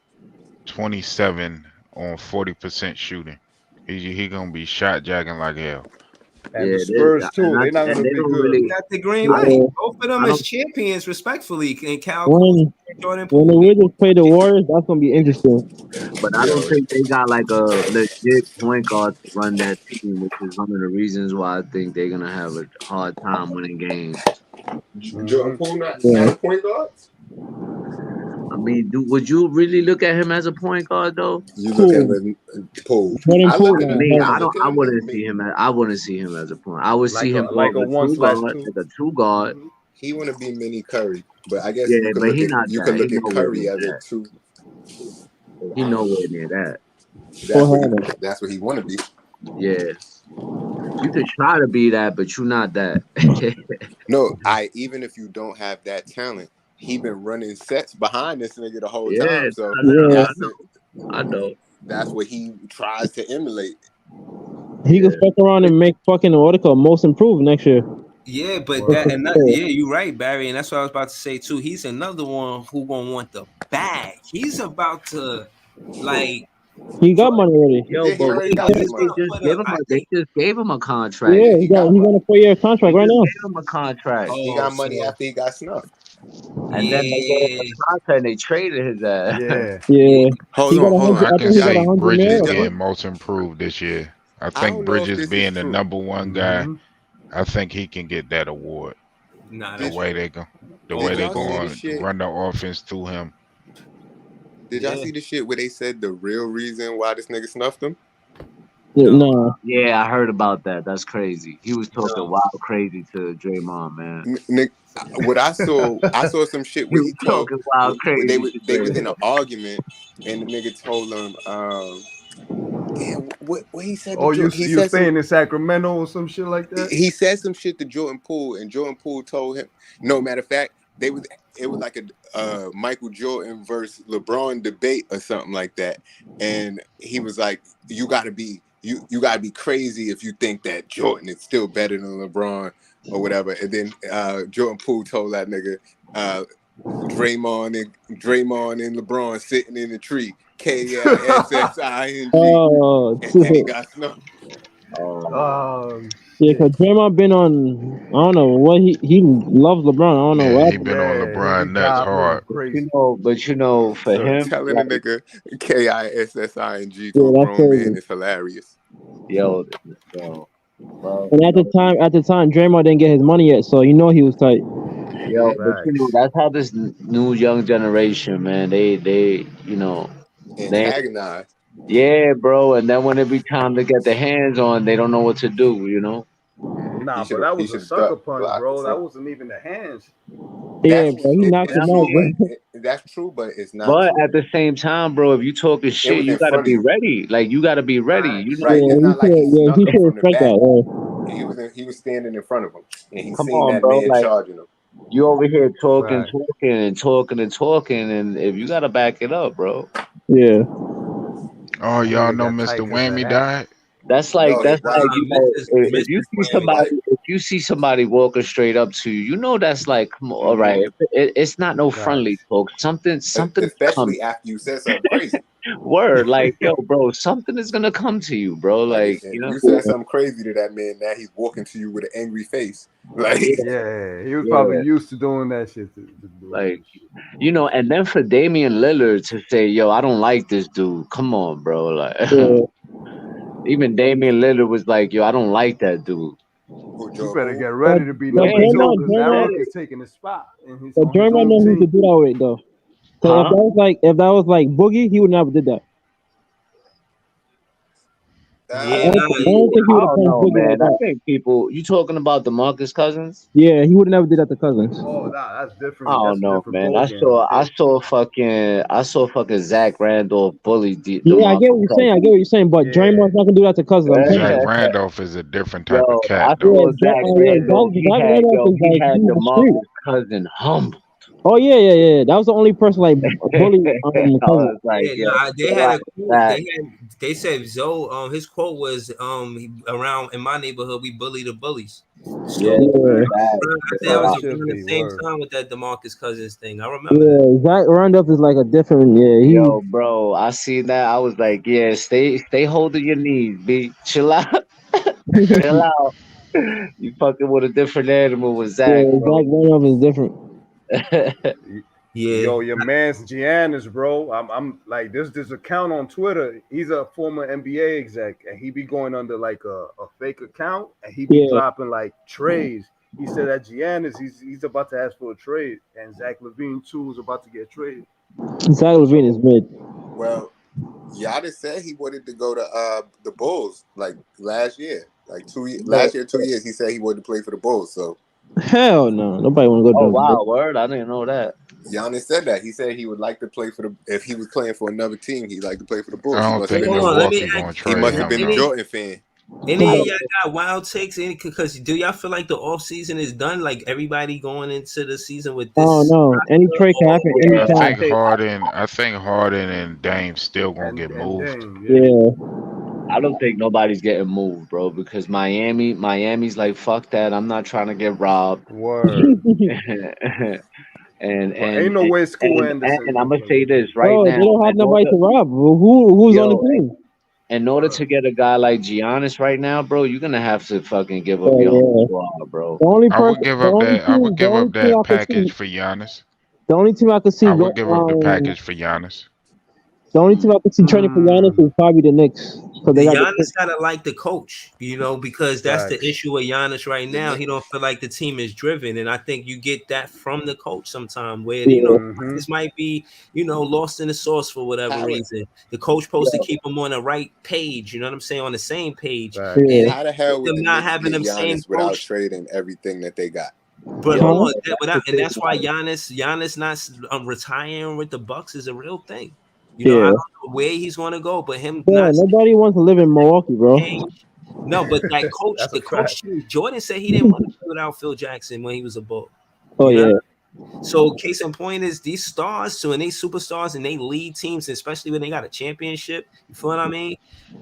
27 on 40% shooting. He gonna be shot jacking like hell. And yeah, the Spurs too. They're not and gonna they be don't good. really. Got the green I light. don't. Both of them I as don't. champions, respectfully. And Cal Kuzma When and Jordan when the Poole. Wizards play the Warriors, that's gonna be interesting. But I don't Yo, think they got like a legit point guard to run that team, which is one of the reasons why I think they're gonna have a hard time winning games. Jordan Poole not Yeah. a point guard? I mean, would you really look at him as a point guard though? You look at Poole. him Poole. Jordan I Poole. look at him. Me, I I don't. look at I him wouldn't see him. I wouldn't see him as a point. I would see him more like of a a two guard, 1/2. like a two guard. He want to be mini Curry, but I guess Yeah, but he not that. He look at nowhere Curry near as a that. two. He nowhere near that. That's what he want to be. Yeah, you could try to be that, but you're not that. No, even if you don't have that talent, he been running sets behind this nigga the whole Yeah, time. So I know. that's what he tries to emulate. He can fuck around and make fucking what they call most improved next year. Yeah, but Yeah. you're right, Barry, and that's what I was about to say too. He's another one who gonna want the bag. He's about to like. He got money already. Yo, Yeah, he but already wait, got his didn't they money. just give him? They just gave him a contract. Yeah, he got a 4-year contract right now. Gave him a contract, He got money after he got snuffed. and then they gave him a contract. And they traded his ass. Yeah. Yeah. Hold He got on. I I can think he got see 100 Bridges mil. getting most improved this year. I I think don't know if Bridges this being is the true. number one guy, I think he can get that award. Nah, The that's way they go, the way they y'all see going the shit? run the offense through him. Did y'all see the shit where they said the real reason why this nigga snuffed him? Yeah, no. Yeah, I heard about that. That's crazy. He was talking wild crazy to Draymond, man. What I saw some shit where he told talking wild crazy. they was in an argument and the nigga told him damn, what he said. Oh, you said staying in Sacramento or some shit like that? He said some shit to Jordan Poole, and Jordan Poole told him. No, matter of fact, it was like a Michael Jordan versus LeBron debate or something like that, and he was like, "You gotta be crazy if you think that Jordan is still better than LeBron or whatever." And then Jordan Poole told that nigga, Draymond and LeBron sitting in the tree. KSSING. Oh, and he got snuffed. yeah, because Draymond been on. I don't know what he loves LeBron. I don't know Yeah, what. he been on LeBron nuts hard. But you know, for So him, telling a nigga KISSING to a grown crazy. man is hilarious. Well, And at the time, Draymond didn't get his money yet, so you know he was tight. yo, but you know, that's how this new young generation, man. They Antagonized. Yeah, bro. And then when it be time to get their hands on, they don't know what to do. You know. Nah, He but that he was a should sucker duck, punch, block, or bro. That something. wasn't even the hands. Yeah, That's bro, he knocked it's him true, out, bro. but that's true, but it's not But true. at the same time, bro, if you talking It shit, was you in gotta front of be you, ready. Like you gotta be ready. You know, right? Yeah, It's not like he he snuck him should from the respect back. that. He was standing in front of him, and he come seen on, that bro. man Like charging him. you over here talking, Right. and if you gotta back it up, bro. Yeah, Oh, That y'all nigga know got tight Mr. because of Whammy that. died. No, his That's like wife, if you Mrs. see his Whammy. somebody wife, walking straight up to you, you know that's like come on, all right. It's not no friendly Facts. talk. Something is coming. especially after you said something crazy. Word like yo, bro. Something is gonna come to you, bro. Like Like if you know. you said something crazy to that man, now he's walking to you with an angry face. Like Yeah, Yeah, he was probably yeah. used to doing that shit to do Like other shit. and then for Damian Lillard to say, "Yo, I don't like this dude." Come on, bro. Like yeah. even Damian Lillard was like, "Yo, I don't like that dude." You better who? get But ready to be but Yeah, number he two know. because that Draymond, Rook is taking his spot but on his Draymond own know who to team. do that with though. So Huh? if that was like Boogie, he would never did that. Yeah, Uh, I don't think he I would have don't punched know, Boogie like man. I that. think people. You talking about DeMarcus Cousins? Yeah, he would never did that to Cousins. Oh, nah, that's I different. don't That's a know, different man. ball game. Okay. I saw fucking Zach Randolph bully Yeah, I get DeMarcus what you're saying. I Cousins. get what you're saying. But Yeah. Draymond's not gonna do that to Cousins. I'm telling Zach you. Randolph is a different type of Yo, I cat, though. saw Yeah, Zach Randolph. Zach Randolph is like He had he's the street. DeMarcus Cousins humble. Oh yeah. That was the only person like bully I Cousins. was like, yeah. yo, No, they chill had out, a quote. Zach. They said Zoe. His quote was around in my neighborhood we bully the bullies. Yeah, So Yeah, Facts. I think chill I As was it out. should around the be. same Word. time with that DeMarcus Cousins thing. I remember that. yeah. Zach Randolph is like a different. Yeah, he. Yo, bro, I seen that. I was like, yeah, stay holding your knees, B. Chill out. Chill out. You fucking with a different animal with Zach, Yeah, bro. Zach Randolph is different. Yeah. Yo, your man's Giannis, bro. I'm like this account on Twitter. He's a former NBA exec, and he be going under like a fake account, and he be Yeah, dropping like trades. He said that Giannis, he's about to ask for a trade, and Zach Levine too is about to get traded. Zach Levine is So mid. well, Giannis said he wanted to go to the Bulls like last year, like last year, 2 years. He said he wanted to play for the Bulls. So Hell no, nobody want to go Oh to the. wow, word! I didn't know that. Giannis said that he said he would like to play for the if he was playing for another team, he'd like to play for the I Bulls. don't think Hold on, let me Milwaukee ask gonna He trade must have him been a though. Jordan fan. any of y'all got wild takes? Because do y'all feel like the off season is done? Like everybody going into the season with Oh this no, any trade can happen Yeah, anytime. I think Harden and Dame still gonna get and moved. Dame, yeah. Yeah, I don't think nobody's getting moved, bro, because Miami's like, fuck that. I'm not trying to get robbed. Word. and But and ain't no and way School Anderson and I'm gonna gonna play say with this them. right bro, they now. don't have In nobody order, to rob. Who's on the yo, team? in order to get a guy like Giannis right now, bro, you're gonna have to fucking give up Oh your whole yeah, squad, bro. the only I would person, give up that. I would the give only up team that I could see, package for Giannis. the only team I could see I go, would give up the package for Giannis. the only team I could see trading for Giannis Mm, is probably the Knicks because they The got the Giannis gotta like the coach, because that's the facts. issue with Giannis right The now. Knicks, He don't feel like the team is driven, and I think you get that from the coach sometime. Where yeah, Mm-hmm. this might be lost in the sauce for whatever how it, reason. The coach supposed to Yo, keep them on the right page. You know what I'm saying? On the same page, Facts. and yeah, how the hell with would them the not Knicks having get them same Giannis without coach. trading everything that they got? But yo, hold huh? on, that's the and thing. that's why Giannis not retiring with the Bucks is a real thing. I Yeah, don't know where he's going to go, but him bro, not nobody wants to live in Milwaukee, bro. change. No, but that coach, That's a the coach, fact. Jordan said he didn't want to play without Phil Jackson when he was a Bull. Oh You know. yeah, So case in point is these stars, so when they superstars and they lead teams, especially when they got a championship. You feel what I mean?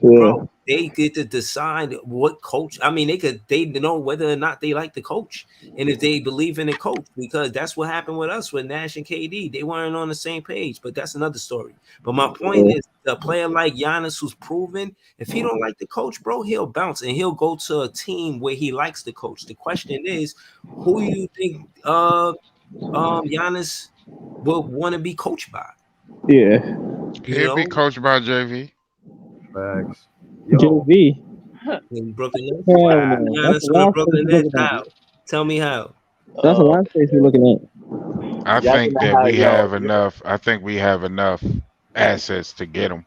yeah, Bro, they get to decide what coach. I mean, they know whether or not they like the coach and if they believe in the coach, because that's what happened with us with Nash and KD. They weren't on the same page, but that's another story. But my point yeah, is, a player like Giannis who's proven, if he don't like the coach, bro, he'll bounce and he'll go to a team where he likes the coach. The question is, who you think Giannis will want to be coached by? yeah. You He'll be know, coached by JV. Facts. Yo, JV. in Brooklyn Nets. Hell Wow. no, that's the Giannis on the last place Brooklyn we're Nets. looking at. How? Tell me how. That's the last place we're looking at. I Y'all think gonna that have we yo, have enough. I think we have enough assets to get him.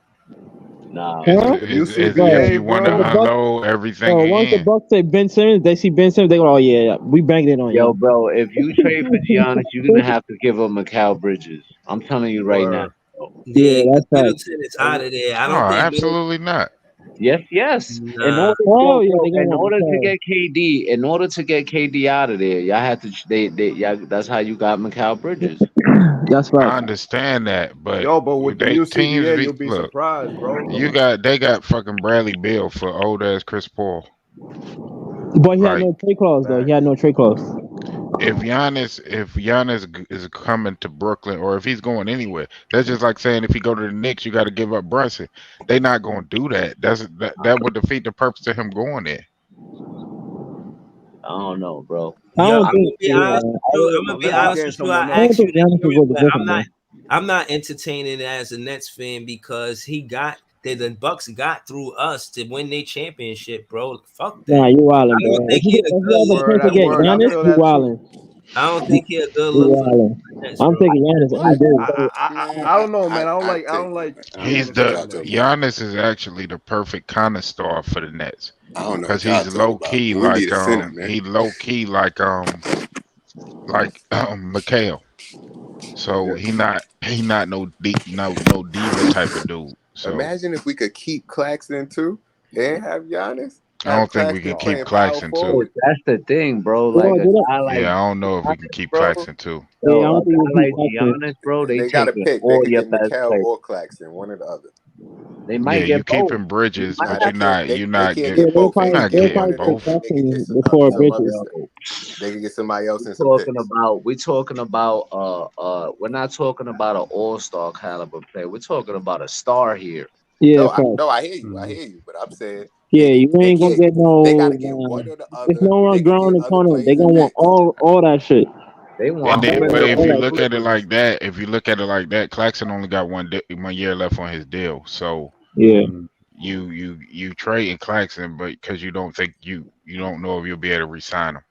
Nah, Huh? If you see If BA, you want to Once the bro, Bucks, unload everything once the in, Bucks say Ben Simmons, they see Ben Simmons, they go, oh yeah, we banged it on yo, y'all. bro, if you trade for Giannis, you're gonna have to give him Mikal Bridges. I'm telling you right now. word. Bro. Yeah, Yeah, because that's right. Middleton is out of there. I oh, don't think Middleton. absolutely not. Yes, yes. In Nah, order, yo, Hell yeah, bro, they gonna in want order to Mikal. get KD, out of there, y'all had to. Yeah, that's how you got Mikal Bridges. That's right. I understand that, but Yo, but with the they new teams CBA, be you'll be look. surprised, bro. They got fucking Bradley Beal for old ass Chris Paul. But he had Like no trade clause though. He Facts. had no trade clause. if Giannis is coming to Brooklyn or if he's going anywhere, that's just like saying if he go to the Knicks, you got to give up Brunson. They not gonna do that. That would defeat the purpose of him going there. I don't know, bro. I yo, don't I'm think. gonna be Yeah, honest with you. I'm gonna be Unless you're honest getting with you. I someone I don't asked else. you think this Giannis will story, go to but Brooklyn, bro. I'm not entertaining it as a Nets fan because the Bucks got through us to win their championship, bro. Fuck Nah, that. you I wildin', don't bro. think he a If you good have a look Word, chance to for get word. I the Giannis, feel you that too. wildin'. I don't think he a good You look for wildin'. the Nets, I'm bro. taking Giannis any What? day. Man, I don't know, man. I I take don't like I don't know He's Giannis what the going y'all there, talking bro. about. Giannis is actually the perfect kind of star for the Nets I don't know because what y'all he's talking low about. key We need a center, man. like McHale. So Yeah. he not no diva type of dude. So Imagine if we could keep Claxton too and have Giannis. I Have don't think we can Claxton keep playing power Claxton too. Oh, forward. that's the thing, bro. Like Well, a do that. guy like Yeah, I don't know if we can Giannis, keep bro. Claxton too. Yeah, I Yo, a don't think guy we like keep Claxton. Giannis, bro, they They got to taking pick. They all could your get best McHale players. or Claxton, one or the other. They Yeah, might you get both. keeping They Bridges, might Nah, but have, they not can't getting Yeah, get both. They can they'll get getting one probably of them, take both. and they can get Claxton before some Bridges. others. yo. They can get somebody else and some picks. We talking about we're not talking about an all-star caliber player. We're talking about a star here. Yeah, fact. No, I hear you. I Mhm. hear you. But I'm saying Yeah, you they ain't gonna can't. get They got to no. get one or the If other. no one They could ground get the other corner, they players gonna and want picks. all that shit. They Well, want And how then, many but of all if them that. you on the look at it Clippers like this year? that, Claxton only got 1 year left on his deal. So Yeah, Mhm. you trading Claxton, but because you don't know if you'll be able to re-sign him.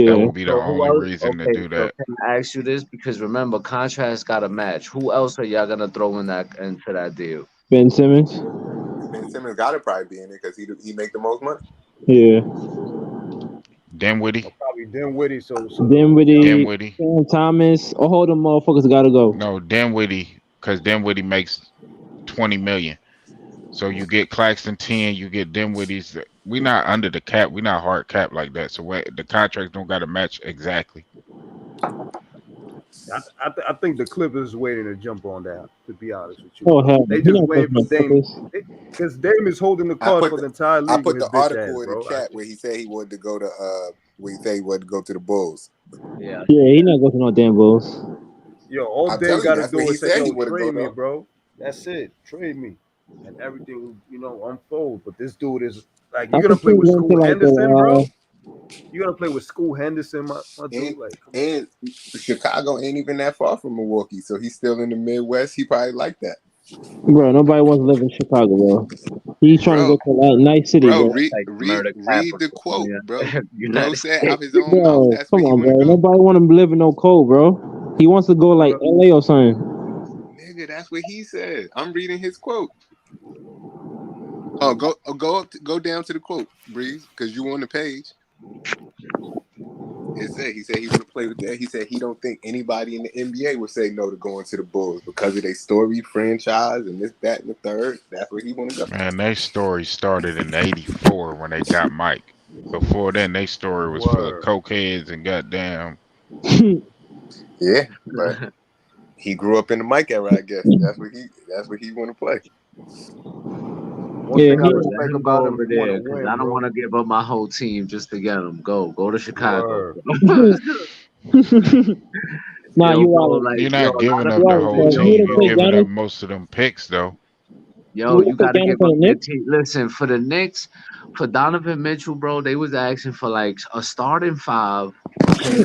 That yeah. would be the So who only else? reason to Okay, do so that. can I ask you this? Because remember, contracts got to match. Who else are y'all gonna throw into that deal? Ben Simmons. Ben Simmons got to probably be in it because he make the most money. Yeah. Dinwiddie, Probably Dinwiddie. Yeah. Dinwiddie, Dinwiddie, Cam Thomas, all them motherfuckers gotta go. no Dinwiddie, because Dinwiddie makes 20 million. So you get Claxton 10, you get Dinwiddie's. We not under the cap. We not hard cap like that. So the contracts don't got to match exactly. I think the Clippers is waiting to jump on that. To be honest with you, Oh hell, they no. He just not going waiting to for no Dame Clippers. because Dame is holding the I cards put for the the entire I league put with the his bitch ass, article in the bro. chat where he said he wanted to go to where he said he wanted to go to the Bulls. Yeah, I Yeah, see he that. not going to no damn Bulls. Yo, all I'm Dame telling you, got to that's where do he is say, said he "Yo, wanted to go trade me, though. bro." That's it. Trade me, and everything unfold. But this dude is like, I you're gonna think play he's with going to School like Henderson, the. bro. You're gonna play with School Henderson, my And dude. Like, come on. and Chicago ain't even that far from Milwaukee, so he's still in the Midwest. He probably like that, Bro, nobody wants to live in Chicago, bro. He's trying to go bro. to a nice city, Bro, bro. That's like the murder read the capital quote, in bro. the Bro United said out States. his own mouth. Bro, That's where come he on, want to bro. go, Nobody want him to live in no cold, bro. He wants to go You like know, LA or something. nigga. That's what he said. I'm reading his quote. Oh, go down to the quote, Breeze, because you on the page. He said he want to play with that. He said he don't think anybody in the NBA would say no to going to the Bulls because of their storied franchise and this, that, and the third. That's where he want to go. Man, their story started in '84 when they got Mike. Before then, their story was full of word. cokeheads and goddamn. Yeah, but he grew up in the Mike era. I guess that's where he want to play. One Yeah, thing I Yo, he, let respect him go about him, over he want to there because win, I don't bro. want to give up my whole team just to get him. Go to Chicago. Word. nah, Yo, you bro, wildin'. like You're yo, not a lot giving of up You the wildin', whole cause you yo, team. would You have bro, take giving up Giannis. most of them picks though. You yo, would you have take got to Giannis give on up the your Knicks. team. Listen, for the Knicks, for Donovan Mitchell, bro, they was asking for like a starting five, okay,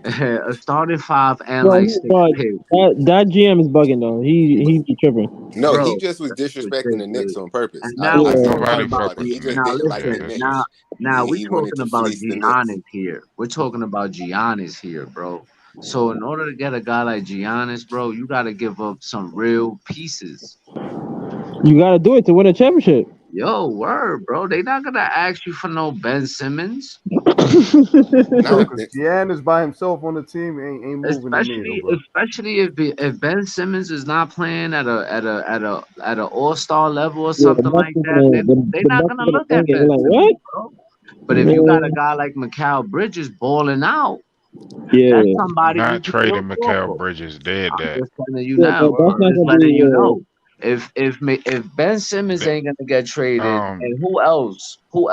a starting five and Bro, like six but picks, that GM is bugging though. He be tripping. No, he bro. just was That's disrespecting the Knicks ridiculous. on purpose. And now I we're Yeah, saw talking the Nobody article about fuck about it. with He the just now. Knicks. didn't like the Listen, Yeah, Knicks. now we He wanted talking to about fleece the Knicks. Giannis here. We're talking about Giannis here, bro. So in order to get a guy like Giannis, bro, you got to give up some real pieces. You gotta do it to win a championship. Yo, word, bro. They not gonna ask you for no Ben Simmons, Nah, Because Giannis by himself on the team ain't moving the needle, bro. especially if Ben Simmons is not playing at a All Star level or Yeah, the something Bucks like is that. gonna Then they the not Bucks gonna is gonna look bring at it. They're Ben like, what? Simmons, bro. But if you got a guy like Mikal Bridges balling out, Yeah, that's somebody you Not can feel trading for. Mikal Bridges. Dead I'm that. just telling you yeah, now. but that's Word. I'm not just gonna letting be. you know. If Ben Simmons The- ain't gonna get traded, Um, and who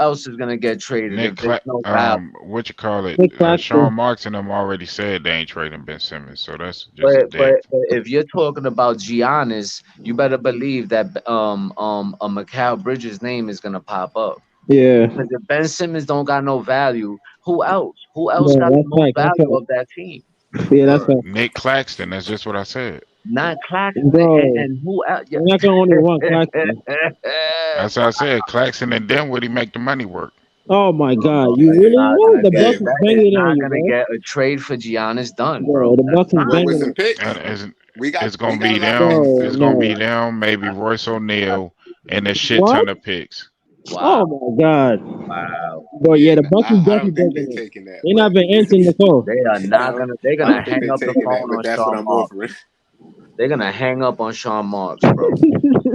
else is gonna get traded if there's no value? What you call it? Nick Claxton. Sean Marks and them already said they ain't trading Ben Simmons, so that's just But dead. if you're talking about Giannis, you better believe that a Mikal Bridges name is gonna pop up. Yeah, Because if Ben Simmons don't got no value, who else? Who else got no, the that's most right. That's value right. of that team? Yeah, that's Word. right, Nick Claxton. That's just what I said. Not Claxton bro. and who else? We're not gonna only want Claxton. That's what I said. Claxton and Dinwiddie make the money work. Oh my God, Oh, you it's really not know gonna the get Bucks is that. It's banging on not you, gonna bro. get a trade for Giannis done, Bro, bro. the That's Bucks is well, not. with banging some on. picks, And it's we gonna got be a lot of picks. them. No, It's gonna be no. them. Maybe Royce O'Neal and a shit What? ton of picks. Wow, Oh my God, wow. bro. Yeah, Yeah, the Bucks is I definitely don't think they're banging it. taking that, They but not been answering the call. They are I not don't, gonna. They're I gonna don't think hang they're up the taking that. phone But on that's what Sean I'm Marks. offering. They're gonna hang up on Sean Marks, bro.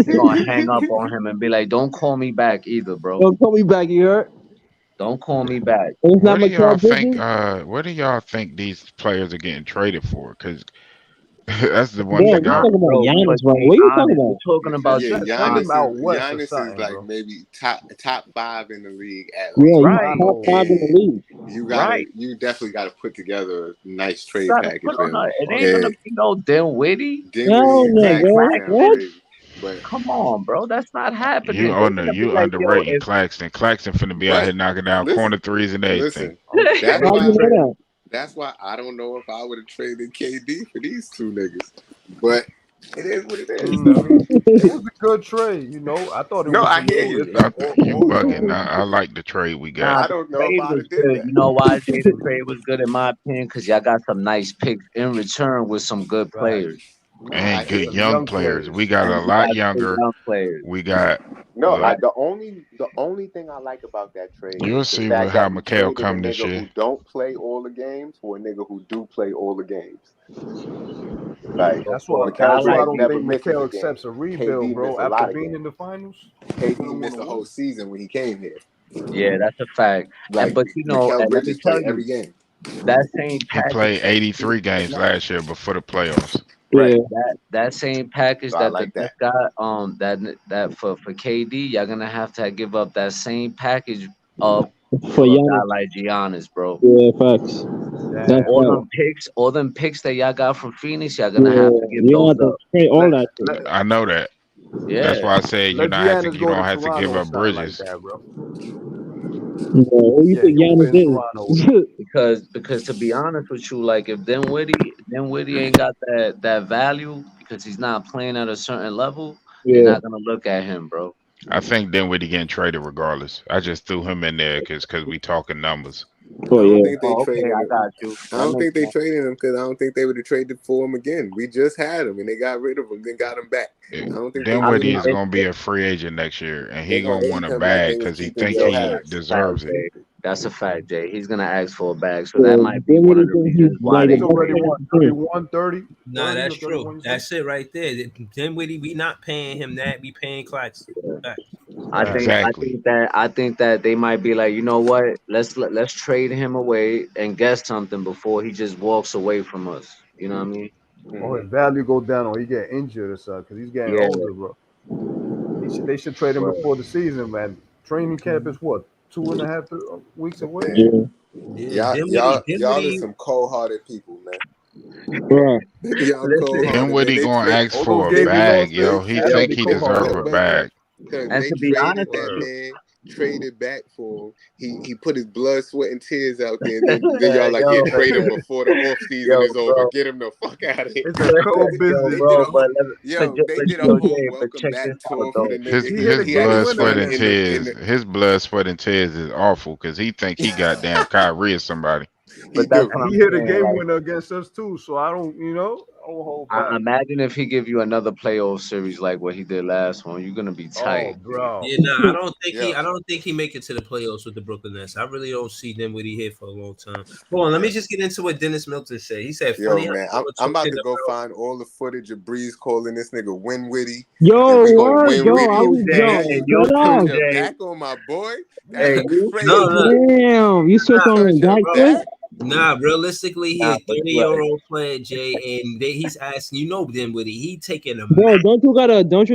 They're gonna hang up on him and be like, "Don't call me back either, bro. Don't call me back, you heard? Don't call me back." And it's not What do y'all Mikal think? Bridges. What do y'all think these players are getting traded for? Because that's the one To be Damn, thing you I. honest, talking about bro. Giannis, But to bro? be What you talking honest, we're about? talking about Yeah, to be Send him honest. out west or Giannis is something, like bro. maybe top 5 in the league at Yeah, least. he's Right, top five in the And league. right. you definitely gotta put together a nice You trade gotta package put for on him. a. It ain't gonna And be no Dinwiddie, Dinwiddie Hell and no, and Claxton bro. sound What? Claxton. crazy, but Come on, bro. That's not happening. You They're under gonna be you like, yo, underrating Claxton. Claxton finna be out right. here knocking down Listen, corner threes and everything. listen. I'm That's How saying, why you know that's why I don't know if I would have traded KD for these two niggas. But it is what it is. I mean, it that? was a good trade, you know. I thought it no, was, I you hear know, you. You Or bugging. I like the trade we got. nah, I the don't know if trade I'd was have did good. that. You know why, Jay? The trade was good in my opinion because y'all got some nice picks in return with some good right. players. No, I And hear good Some you. young young players. players. We got And a you lot got good younger. young players. We got No, uh, the only thing I like about that trade you'll is the see fact how that we McHale traded a come this nigga year. who don't play all the games for a nigga who do play all the games. Like So That's for why. a guy Mikal That's why I like Bridges don't never think you, misses Mikhail a game. accepts a rebuild, KD bro. missed a After lot of being games. in the finals, he KD don't want missed to a whole win. season when he came here. yeah, that's a fact. And Like but you know, Mikal and let me Bridges tell played you, every game. that same He package played that the 83 games Nets last year before the playoffs. Yeah, Right. that same package So I that the like Nets that. got, that for KD, y'all gonna have to give up that same package up for for a guy Giannis. like Giannis, bro. Yeah, facts. That's Damn. right. All them picks that y'all got from Phoenix, y'all gonna have Yeah, to give you those have to up. trade all Let that let shit. I know that. That's Yeah, why I said let Giannis you go to don't have to Toronto give or up something like Bridges. that, bro. Yeah, who you Yeah, think he'll fit in Giannis Toronto with him. is? because to be honest with you, like if Dinwiddie ain't got that value because he's not playing at a certain level, they're Yeah. not gonna look at him, bro. I think Dinwiddie getting traded regardless. I just threw him in there because we talking numbers. I Oh don't yeah. think they Oh, okay, traded I him. got you. I That don't makes think they sense. traded him because I don't think they would have traded for him again. We just had him and they got rid of him, then got him back. I don't think they I traded Dinwiddie mean, him. is gonna be a free agent next year, and They're he gonna gonna treat want a him like bag they was because he keeping think Joe yeah, he that's Harris. a fact, deserves it. Jay. That's a fact, Jay. He's gonna ask for a bag, so that So might be one Dinwiddie of the think he's reasons why like the they He's best already trade player him. on won the team. 31, 30, Nah, 30 or that's true. 31, you said? That's it right there. Dinwiddie, we not paying him that. We paying Claxton. Facts. Right. Exactly. I think that they might be like, you know what? Let's trade him away and get something before he just walks away from us. You know what I mean? Or Hmm. his value go down or he get injured or something because he's getting Yeah. older, bro. They should trade him Word. before the season, man. Training camp is what, 2.5 weeks away? Man, Yeah. Yeah, y'all are Dinwiddie. some cold-hearted people, man. Right. Y'all Listen, cold-hearted, man. Dinwiddie gonna ask All those for a games we bag, lost to, yo. He that's gonna think be he cold hard. deserve a But bag. because and they to be honest traded with that Word. you, man, traded back for him. He put his blood, sweat, and tears out there, and then y'all like, yeah, yo, trade him before the off season yo, is over. bro, Get him the fuck out of here. It's a cold yo, They business, did bro, a bro. whole they but did a yo, whole Jay, but welcome check back this out tour for though. the His nigga. He hit a his He had game his blood, winner sweat, son and against in us. the tears. His blood, sweat, and tears is awful because he think he goddamn Kyrie or somebody. he But that's do. what He I'm hit a saying. game Like, winner against us too. So I don't, Don't hold back. Imagine if he give you another playoff series like what he did last one. You're gonna be Oh, tight. bro. Yeah, nah, I don't think Yeah. I don't think he make it to the playoffs with the Brooklyn Nets. I really don't see Dinwiddie here for a long time. Hold on, let me just get into what Dennis Milton said. He said, Yo, "Funny how man, people I'm about talking to go about." find all the footage of Breeze calling this nigga Winwitty, Yo, and we gonna what? win Yo, Witty. And now Hey, you yo, gonna shut turn up. your Jay. back on my boy? Hey, That's you No, crazy. no, Damn, you switch on Turn the your guy quick? back? nah. Realistically, he nah, a but 30-year-old player, Jay, and he's asking, Dinwiddie. He taking a Bro, max. don't you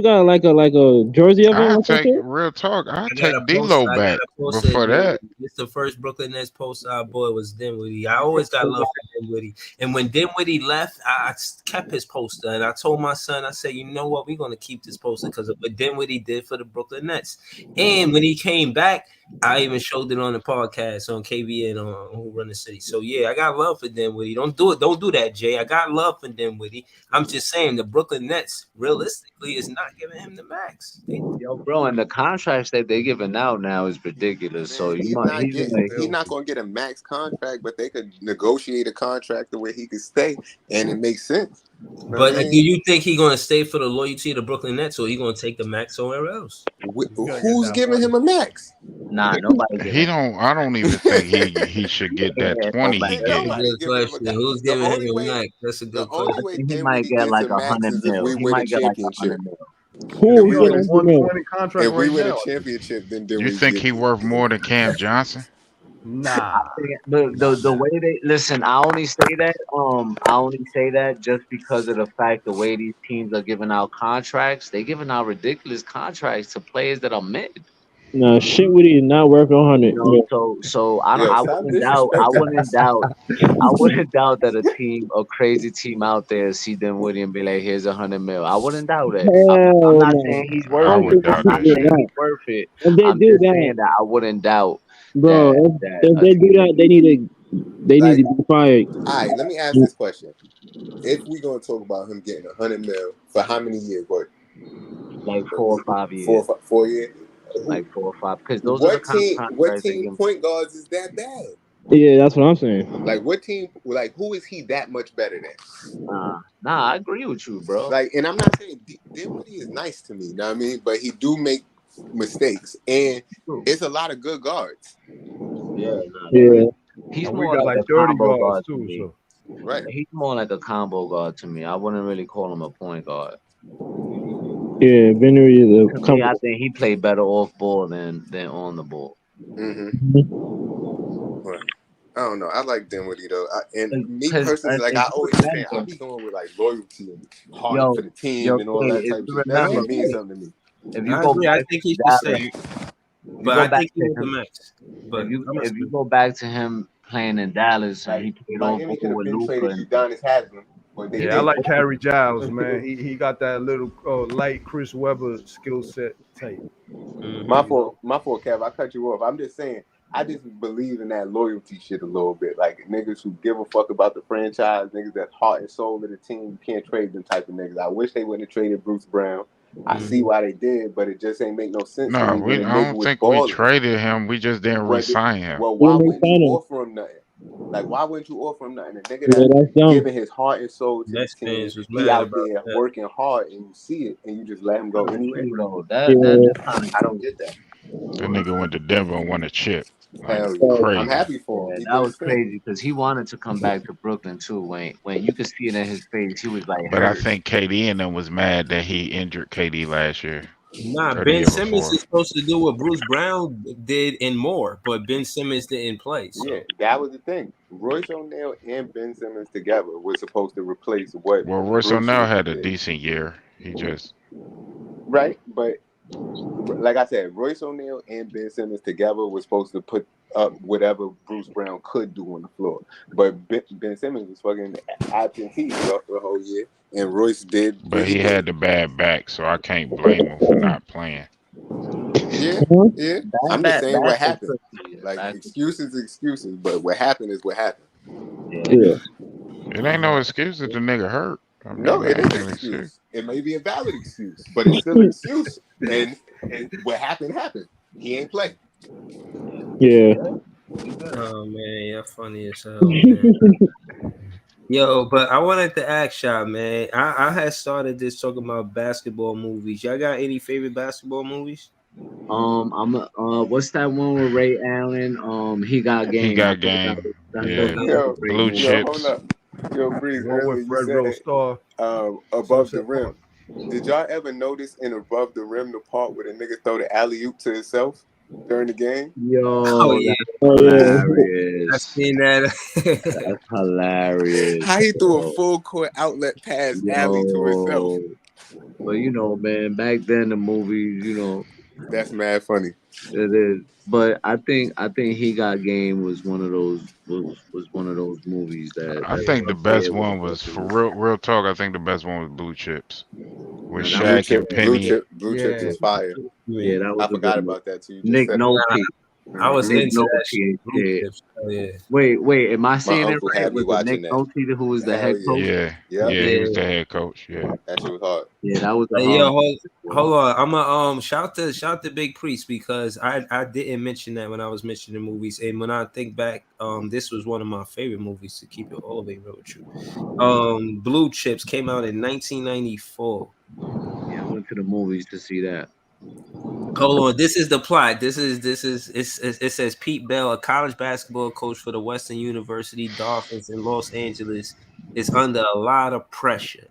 got like a jersey of him I or some take shit? real talk. I I got a take post. D'Lo I got back a post of before that. Dinwiddie. It's the first Brooklyn Nets post our boy was Dinwiddie. I always got love for Dinwiddie. And when Dinwiddie left, I kept his poster. And I told my son, I said, you know what? We're gonna keep this poster because of what Dinwiddie did for the Brooklyn Nets. And when he came back, I even showed it on the podcast on KBN on Who Run the City. So yeah, I got love for Dinwiddie. Don't do it. Don't do that, Jay. I got love for Dinwiddie. I'm just saying the Brooklyn Nets realistically is not giving him the max. yo, bro, and the contracts that they giving out now is ridiculous. So Man, you he's might not he's getting. gonna He's not gonna get a max contract, but they could negotiate a contract the way he could stay, and it makes sense. But I do mean, you think he's gonna stay for the loyalty of the Brooklyn Nets, or he gonna take the max somewhere else? gotta get who's that giving him a max? nah, nobody He giving don't. I don't even think he should get that yeah, 20 he nobody. Ain't That's a getting. nobody good giving him a question. max. Who's The giving him only a way, max? That's a the good only I question. way think he might Dinwiddie get gets like a max 100 is if mil. we He win a might get like championship. 100 mil. If Who we He is on win a a, getting him? 120 contract if we right win a now. championship, then You Dinwiddie think get. he worth more than Cam Johnson? Nah. The way they listen, I only say that just because of the fact the way these teams are giving out contracts, they giving out ridiculous contracts to players that are mid. No, shit with it is not worth 100. You know, Yeah. so Yo, I stop wouldn't disrespecting us. doubt I wouldn't doubt that a crazy team out there see Dinwiddie and be like, here's 100 mil. I wouldn't doubt it. I'm Hell not no. saying he's I I worth don't it. would think I'm doubt they not that do saying shit. he's that. worth it. If they I'm do just that, saying that I wouldn't doubt bro, that if a they do team that, they need Like, to be fired. all right, let me ask this question: if we gonna talk about him getting 100 mil for how many years? What, like 4 or 5 years, 4 years? like 4 or 5, because those are the What kind of team? What contracts they team give. point guards is that bad? Yeah, that's what I'm saying. Like, what team? Like, who is he that much better than? Nah, I agree with you, bro. Like, and I'm not saying Dinwiddie is nice to me, you know what I mean? But he do make mistakes, and True. it's a lot of good guards, Yeah, nah, Yeah. he's And we more got like like a 30 combo guards guard to too. me. So right? He's more like a combo guard to me. I wouldn't really call him a point guard. Yeah, Benry is To a me, I couple. think he played better off ball than on the ball. Mm-hmm. Well, I don't know. I like Dinwiddie though, and me Because personally, like if I you always say, I remember, be going with like loyalty and heart yo, for the team and all Kay, that if type of you shit. That remember, shit means something to me. if you I go agree. I back think to he should Dallas, stay, if you but go I back think he to was the him, max. But I'm if you respect. go back to him playing in Dallas and he Like played off Miami could ball have with been Luca traded and Udonis Haslam, but they yeah, I even like didn't. Harry Giles, man. He got that little light Chris Webber skill set type. My fault, Kev. I cut you off. I'm just saying, I just believe in that loyalty shit a little bit. Like niggas who give a fuck about the franchise, niggas that's heart and soul of the team. You can't trade them type of niggas. I wish they wouldn't have traded Bruce Brown. I see why they did, but it just ain't make no sense to No, me when we. the I nigga don't was think we balling. traded him. We just didn't What? re-sign him. Well, Yeah, why they wouldn't you signed him. offer him nothing? Like, why wouldn't you offer him nothing? A nigga Yeah, that's that's dumb. giving his heart and soul to the Nets team, fans was he mad out about there that. working hard, and you see it, and you just let him go kind of anyway. true though. Yeah. That's kind of I don't true. get that. That nigga went to Denver and won a chip. Like Hell yeah, I'm crazy. happy for him. Yeah, He that did was his thing. crazy because he wanted to come back to Brooklyn too. When you could see it in his face, he was like But I hurt. think KD and them was mad that he injured KD last year Nah, or the Ben year Simmons before. is supposed to do what Bruce Brown did and more, but Ben Simmons didn't play. Yeah, So that was the thing. Royce O'Neal and Ben Simmons together was supposed to replace what Well, Royce Bruce O'Neal had a did, decent year. He just right? But like I said, Royce O'Neal and Ben Simmons together was supposed to put up whatever Bruce Brown could do on the floor. But Ben Simmons was fucking absentee the whole year, and Royce did what but he he did. had the bad back, so I can't blame him for not playing. Yeah, Huh? yeah. That I'm just that saying what that's a happened. tricky. Like That's excuses, excuses, but what happened is what happened. yeah. Yeah. It ain't no excuse that the nigga hurt. I No, mean, it that is ain't an an excuse. excuse. It may be a valid excuse, but it's still an excuse. And what happened happened. He ain't play. Yeah. oh man, you're funny as hell, man. Yo, but I wanted to ask y'all, man. I had started this talking about basketball movies. Y'all got any favorite basketball movies? What's that one with Ray Allen? He got He game. I got thought game. that Yeah. was a Yo, great Blue movie. hold chips. up. Yo, Breeze, The one earlier with you Red Rose said Star, above the Sunset rim. Park. Did y'all ever notice in above the rim the part where the nigga throw the alley oop to himself during the game? Oh Yo, yeah, that's Oh yeah. I've hilarious. seen that. That's hilarious, How he threw a bro. full court outlet pass alley to himself? Yo, but man, back then the movies, That's mad funny. it is. But I think He Got Game was one of those was one of those movies I that's think the up there best with one was for real talk. I think the best one was Blue Chips with now that was Blue Shaq chip, and yeah, blue Penny. chip, blue chips Yeah, was fire. yeah, that was I a good forgot movie. about that too. You just Nick said it. Nah, Nolte, I was Nick into that Nolte shit. and Blue shit. chips. Oh yeah, Wait, am I My saying it uncle right? had me Was it Nick watching that. Nolte who was the Hell head yeah. coach? Yeah, Yep. yeah, he was yeah. the head coach. Yeah, That shit was hard. Yeah, that was a Hey, yo, hard. hold on. I'm a shout to Big Priest because I didn't mention that when I was mentioning movies, and when I think back, this was one of my favorite movies to keep it all the way real with you. Blue Chips came out in 1994. Yeah, I went to the movies to see that. Hold on, this is the plot. It says Pete Bell, a college basketball coach for the Western University Dolphins in Los Angeles, is under a lot of pressure.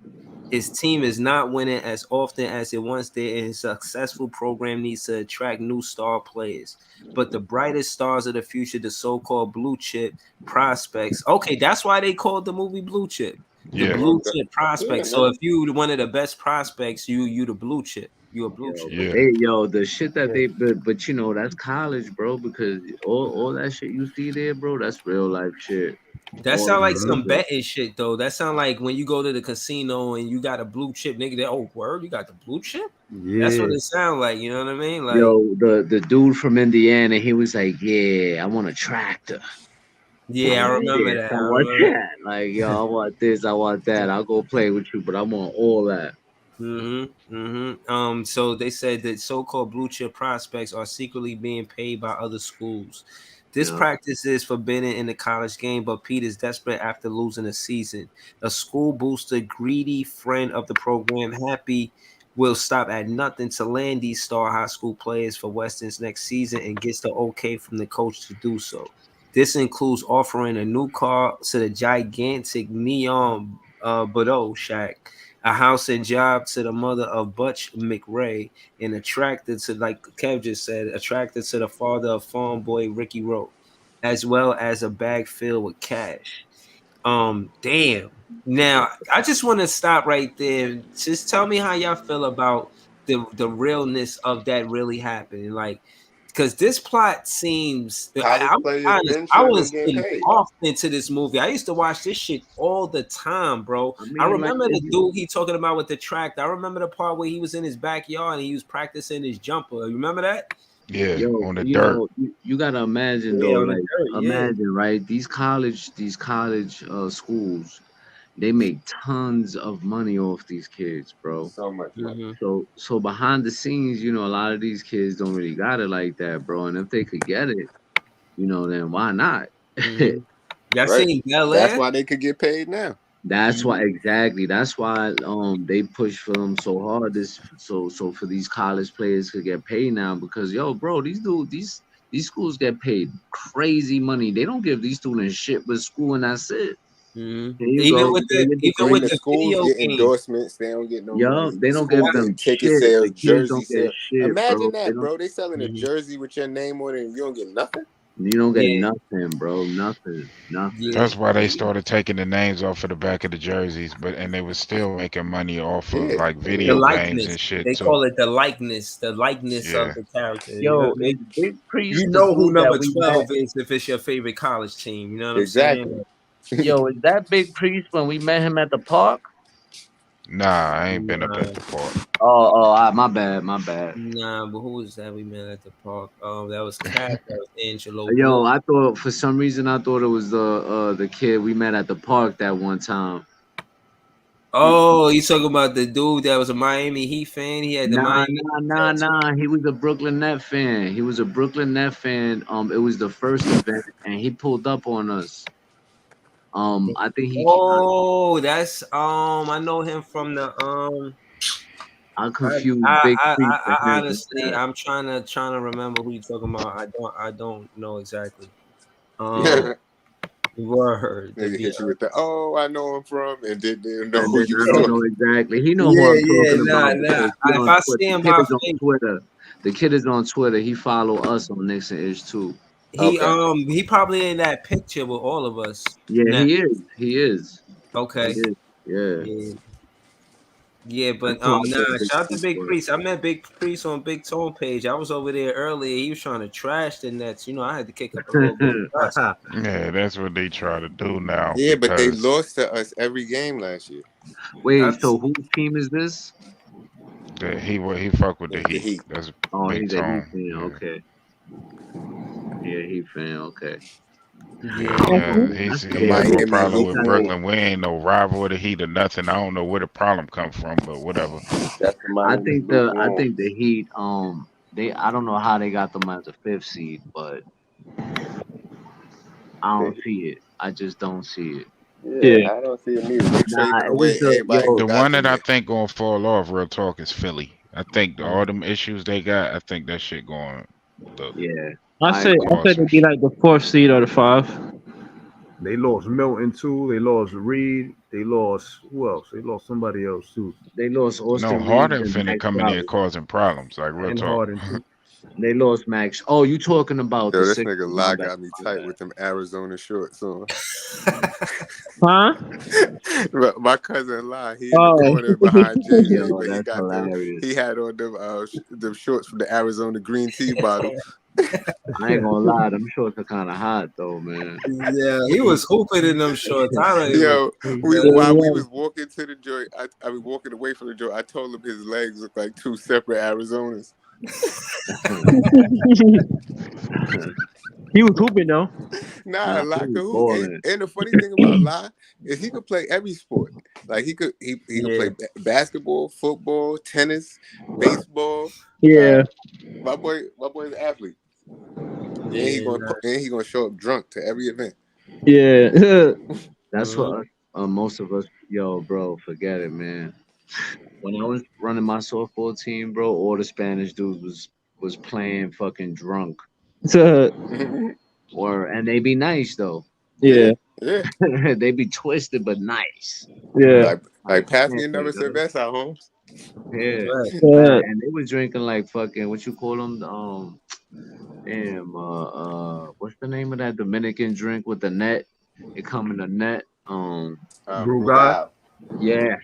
His team is not winning as often as it once did, and his successful program needs to attract new star players. But the brightest stars of the future, the so-called blue chip prospects. Okay, that's why they called the movie Blue Chip. The yeah, blue Okay. chip Yeah, prospects. So man. if you one of the best prospects, you the blue chip. You a blue Yo, chip. but yeah. the shit that Yeah. but that's college, bro, because all that shit you see there, bro, that's real life shit. That All sound like that some shit. betting shit though. That sound like when you go to the casino and you got a blue chip, nigga. That oh word, you got the blue chip. That's what Yeah. it sound like. You know what I mean? Like Yo, the dude from Indiana, he was like, "Yeah, I want a tractor. yeah, I remember Yes, that. I I want remember. that. Like, yo, I want this, I want that. I'll go play with you, but I want all that." So they said that so-called blue chip prospects are secretly being paid by other schools. This Yeah. practice is forbidden in the college game, but Pete is desperate after losing a season. A school booster, greedy friend of the program, Happy, will stop at nothing to land these star high school players for Weston's next season and gets the okay from the coach to do so. This includes offering a new car to the gigantic neon Bordeaux shack, a house and job to the mother of Butch McRae, and attracted to, like Kev just said, attracted to the father of farm boy Ricky Rowe, as well as a bag filled with cash. Damn. Now, I just want to stop right there. Just tell me how y'all feel about the realness of that really happening. Like, because this plot seems, College I'm players honest, been I should have been was getting paid. engulfed into this movie. I used to watch this shit all the time, bro. I I mean, like, remember if the you, dude he talking about with the tractor. I remember the part where he was in his backyard and he was practicing his jumper. You remember that? Yeah, yo, on the dirt. you gotta imagine though, Yeah, on the like, dirt. Yeah. imagine, right? These college schools, they make tons of money off these kids, bro. So much money. So behind the scenes, a lot of these kids don't really got it like that, bro. And if they could get it, then why not? Mm-hmm. Y'all Right. seen Bel That's Air? why they could get paid now. That's why Mhm. exactly. That's why they push for them so hard. So for these college players to get paid now because yo, bro, these schools get paid crazy money. They don't give these students shit but school and that's it. Mhm. Here you go. You get your Even And with degree. the the schools video get game. endorsements. They don't get no Yo, money. they The don't give schools I, them get ticket shit. sales, The kids jersey don't get sales. shit, bro. Imagine They that, don't. bro. They selling a mhm. jersey with your name on it and you don't get nothing. You don't get Yeah, nothing, bro. Nothing. Nothing. yeah. That's why they started taking the names off of the back of the jerseys, but and they was still making money off of Yeah. like The video games likeness. and shit They too. call it the likeness of Yeah, the character. You know Yo, what I mean? is Big Priest You the know who dude that number we met? 12 is if it's your favorite college team. You know what I'm Exactly. saying? Yo, is that Big Priest when we met him at the park? nah, I ain't been up Nah, at the park. My bad, my bad. nah, but who was that we met at the park? That was Cat, that was Angelo Yo, Blue. I thought for some reason I thought it was the kid we met at the park that one time. Oh, you talking about the dude that was a Miami Heat fan? He had the Nah, Miami nah, Heat nah, tattoo. nah. He was a Brooklyn Net fan. He was a Brooklyn Net fan. It was the first event, and he pulled up on us. I think he. Oh, that's I know him from the I I confuse I Big I, Creek with I him. honestly I'm trying to remember who you're talking about. I don't know exactly. Um, Nigga word to be hit you with the I know him from, and didn't know And who then you I was don't talking. know exactly. He know who yeah, I'm yeah, talking nah, about nah. because he If on I Twitter. see The him kid by is on face, Twitter. The kid is on Twitter. He follow us on Nixon Ish too. Okay. he probably in that picture with all of us Yeah, now. he is. He is. He Okay. is. Yeah. Yeah. Yeah, I but saw nah, that Big shout out to Creek Big was. Priest. I met Big Priest on Big Tone page. I was over there earlier. He was trying to trash the Nets. I had to kick up a little bit of dust. Yeah, that's what they try to do now Yeah, but they because lost to us every game last year. Wait, That's so whose team is this? he fuck with the The Heat. Heat. That's Oh, Big he's a Heat Tone. fan. Yeah. Okay. Yeah, Heat fan. Okay. yeah. Yeah, That's The he have a crazy. Miami problem They Heat. with got Whoa. Brooklyn. We ain't no rival of the Heat or nothing. I don't know where the problem come from, but whatever. That's the Miami Heat. I Whoa. think the Heat I don't know how they got them as a fifth seed, but I don't see it. I just don't see it. Yeah, Yeah. I don't see it neither. They Nah, trading it was away the everybody who yo. The got one them that I there. think gonna fall off, real talk, is Philly. I think all them issues they got, I think that shit going to Yeah, I I say I agree. cause said some it'd be shit. like the fourth seed or the five. They lost Milton too. They lost Reed. They lost who else? They lost somebody else too. They lost No, Austin Reeves Harden and finna Max come in here Crowder. causing problems, like real And talk. Harden too. They lost Max. Oh, you talking about the Yo, this six? nigga My La bad. got me My tight bad. with them Arizona shorts on. Huh? But my cousin La, he in the Oh. corner behind JJ, Yo, but he that's got them. hilarious. He had on them shorts from the Arizona green tea bottle. I ain't gonna lie, them shorts are kind of hot though, man. Yeah, he was hooping in them shorts. I don't even. Yo, Yeah, while we yeah. was walking to the joint, I mean walking away from the joint, I told him his legs looked like two separate Arizonas. He was hooping though. Nah, Nah, he La was could hoop. And, balling. and the funny thing about La is he could play every sport. Like he could Yeah. play basketball, football, tennis, baseball. Yeah. My boy's an athlete, Yeah. and he gonna show up drunk to every event. Yeah. That's Mhm. what most of us, yo, bro, forget it, man. When I was running my softball team, bro, all the Spanish dudes was playing fucking drunk, So, and they be nice though. Yeah, yeah. yeah. They be twisted but nice. Yeah. Like pass me Can't play another those. cerveza, Holmes. Yeah, Right. Yeah. and they was drinking like fucking what you call them? Damn, what's the name of that Dominican drink with the net? It come in a net. Brugard. Brugal. Yeah,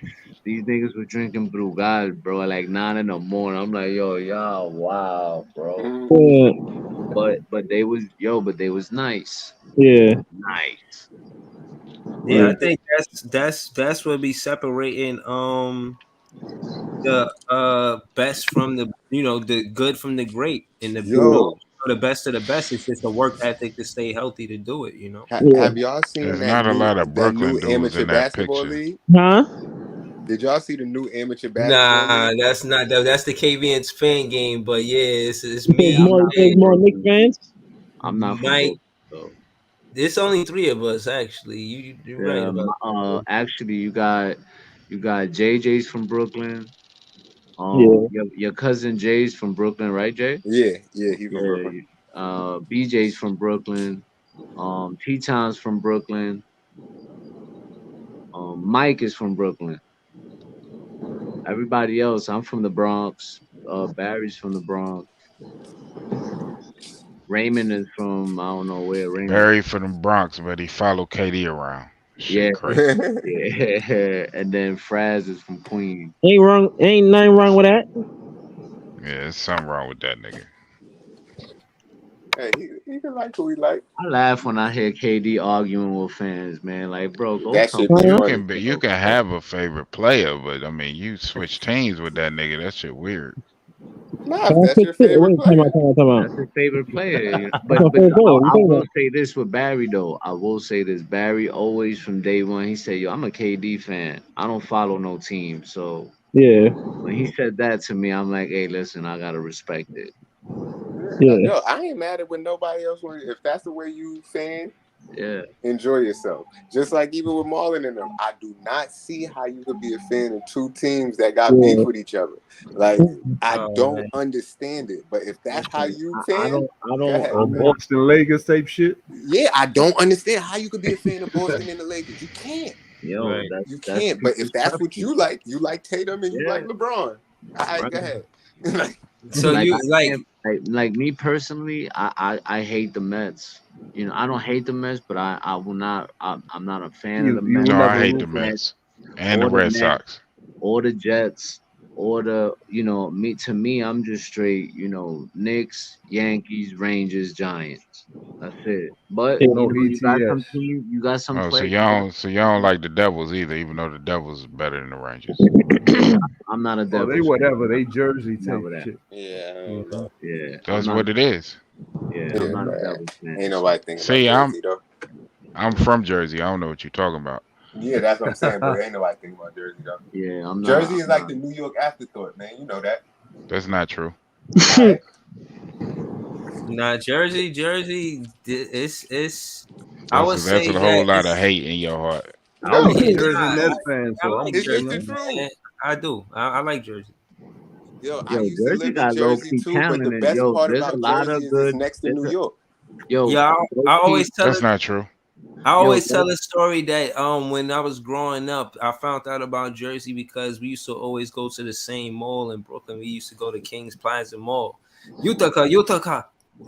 these niggas were drinking Brugal, bro, at like 9 in the morning. I'm like, yo, y'all, wow, bro. Yeah. But they was nice, Yeah. nice. Yeah, But I think that's what be separating the best from the the good from the great and Yo, the best of the best. It's just a work ethic to stay healthy to do it. Yeah. have y'all seen There's not a lot of that new Brooklyn dudes amateur in that basketball picture. league? Huh? Did y'all see the new amateur basketball Nah, league? that's not that's the KVN's fan game. But yeah, it's He says yeah, I'm me, more. He not says from Jay, more Knicks Brooklyn. fans. I'm not from Mike. Brooklyn, so It's only three of us actually. You're right yeah. about that. Actually, you got JJ's from Brooklyn. Yeah. Your cousin Jay's from Brooklyn, right, Jay? Yeah, yeah, he's from Yeah. Brooklyn. BJ's from Brooklyn. T-Town's from Brooklyn. Mike is from Brooklyn. Everybody else, I'm from the Bronx. Barry's from the Bronx. Raymond is from I don't know where Raymond. Barry from the Bronx, but he followed KD around. Yeah, Shit crazy. yeah. And then Fraz is from Queens. Ain't wrong. Ain't nothing wrong with that. Yeah, there's something wrong with that nigga. Hey, he can like who he like. I laugh when I hear KD arguing with fans, man. Like, bro, go That shit somewhere be Huh? funny. You else, can bro. have a favorite player, but I mean, you switch teams with that nigga. That shit weird. Nah, if Can I that's say your shit? favorite Wait, time out, player. time out, time out. That's his favorite player. That's my But favorite player. What you I talking will about? say this with Barry though. I will say this. Barry always from day one. He said, "Yo, I'm a KD fan. I don't follow no team." So Yeah. when he said that to me, I'm like, "Hey, listen, I gotta respect it." Yeah, Yeah. yo, I ain't mad at when nobody else want. If that's the way you fan, Yeah. Enjoy yourself. Just like even with Marlon and them, I do not see how you could be a fan of two teams that got beef with each other. Like, I don't understand it. But if that's how you I fan, don't. go ahead. Or Boston Lakers type shit. Yeah, I don't understand how you could be a fan of Boston and the Lakers. You can't. Yo, Right. You that's can't. But if people's that's what preference. you like Tatum and you like LeBron. All right, Right. go ahead. Like, So Like, you I can't- like me personally, I hate the Mets. You know, I don't hate the Mets, but I will not. I'm not a fan of the You Mets. will No, I never hate the root for them. Mets and the Or the Red Nets, Sox. or the Jets, or the me, I'm just straight, Knicks, Yankees, Rangers, Giants. That's it. But No you got some ETS. team, you got some Oh, players. so y'all don't like the Devils either, even though the Devils is better than the Rangers. I'm not a Oh, they Devils fan. whatever. They Jersey type Never that. shit. yeah, I don't know. Yeah, I'm That's not. what it is. Yeah, I'm Yeah, not a man. Devils fan. Ain't So. nobody thinking about See, Jersey though. I'm from Jersey. I don't know what you're talking about. Yeah, that's what I'm saying. But ain't nobody thinking about Jersey though. Yeah, I'm not. Jersey is I'm like not. the New York afterthought, man. You know that. That's not true. All right. Nah, Jersey, it's. I would That's say a whole that lot of it's. hate in your heart. I was a No, it's Jersey Nah, Nets fan, I so like I'm it's you just Jersey, the know. truth. man. I do. I like Jersey. Yo, I Yo, used to Jersey live in got low Jersey key too, but the talent, and best part there's a about lot Jersey of is it's good. next to New York. Yeah, I always tell That's it. not true. I Yo, always tell a story that when I was growing up, I found out about Jersey because we used to always go to the same mall in Brooklyn. We used to go to Kings Plaza Mall. Utica.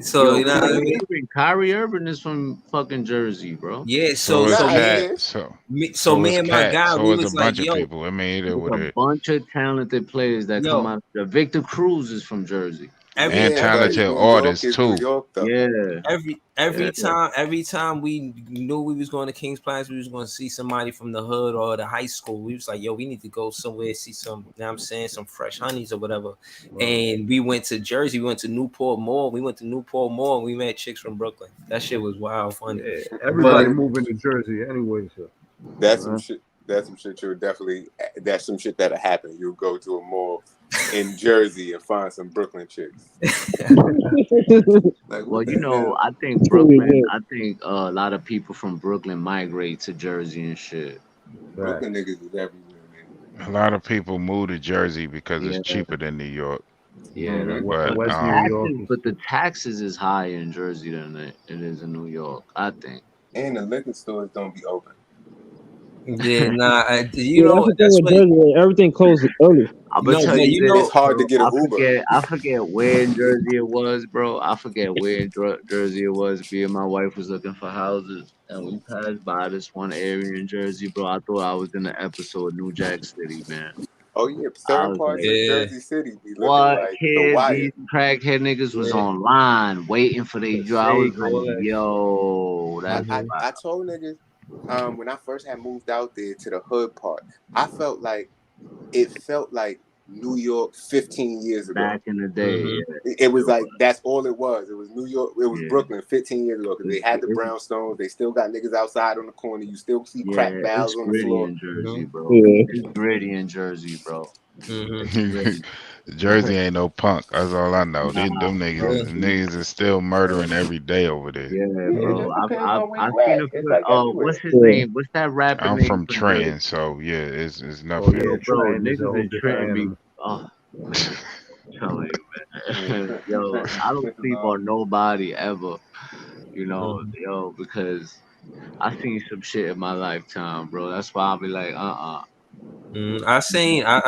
So you know what I mean? Kyrie Irving is from fucking Jersey, bro. Yeah. So So is Nah, he Cat. is. me Is and my Cat. guy, So we is a was like, bunch of yo, people. I mean, it is There's what a it is. bunch of talented players that come yo, out. Victor Cruz is from Jersey. every And Yeah, but every talented New York artists is New too. York though. Yeah, every yeah. time we knew we was going to Kings Plaza, we was going to see somebody from the hood or the high school. We was like, yo, we need to go somewhere, see some, you know what I'm saying, some fresh honeys or whatever. And we went to Jersey, we went to Newport Mall, and we met chicks from Brooklyn. That shit was wild funny. Yeah, everybody But moving to Jersey anyway, so That's some shit. That's some shit you'll definitely. That's some shit that'll happen. You'll go to a mall in Jersey and find some Brooklyn chicks. Like, Well, what the hell? I think Brooklyn. I think a lot of people from Brooklyn migrate to Jersey and shit. Brooklyn niggas is everywhere, man. A lot of people move to Jersey because it's Yeah, cheaper than New York. yeah. That's But West New York. but the taxes is higher in Jersey than it is in New York. I think. And the liquor stores don't be open. yeah, nah, Yeah, that's the thing with Jersey. Like, everything closes early. I'm gonna No, tell but you you this. know, It's hard to Bro. get an Uber. I forget where in Jersey it was, bro. I forget where in Jersey it was. Me and my wife was looking for houses, and we passed by this one area in Jersey, bro. I thought I was in the episode New Jack City, man. Oh yeah, I certain was parts like, of yeah, Jersey City be looking what, like The kid? Wire. These crackhead niggas was yeah. online waiting for their job. I was Shake, all like, that yo, that's I told niggas when I first had moved out there to the hood part, I felt like New York 15 years ago. back in the day. It was like that's all it was. It was New York. It was Yeah. Brooklyn 15 years ago because they had the brownstones. They still got niggas outside on the corner. You still see crack barrels It's on the gritty floor. in Jersey, bro. Yeah. It's gritty in Jersey, bro. It's gritty. Jersey ain't no punk. That's all I know. Nah, Them bro. niggas is still murdering every day over there. Yeah, It bro. just depends on where I've you seen at. a It's foot. like everywhere. What's his Yeah. name? What's that rapper I'm name from from Trenton, Jersey? so yeah, it's Oh nothing. yeah, Bro, Trenton is a niggas whole in different Trenton be. animal. Oh man, I'm telling you, man. Yo, Trenton I don't is sleep all- on nobody ever. Yo, because I seen some shit in my lifetime, bro. That's why I'll be like, I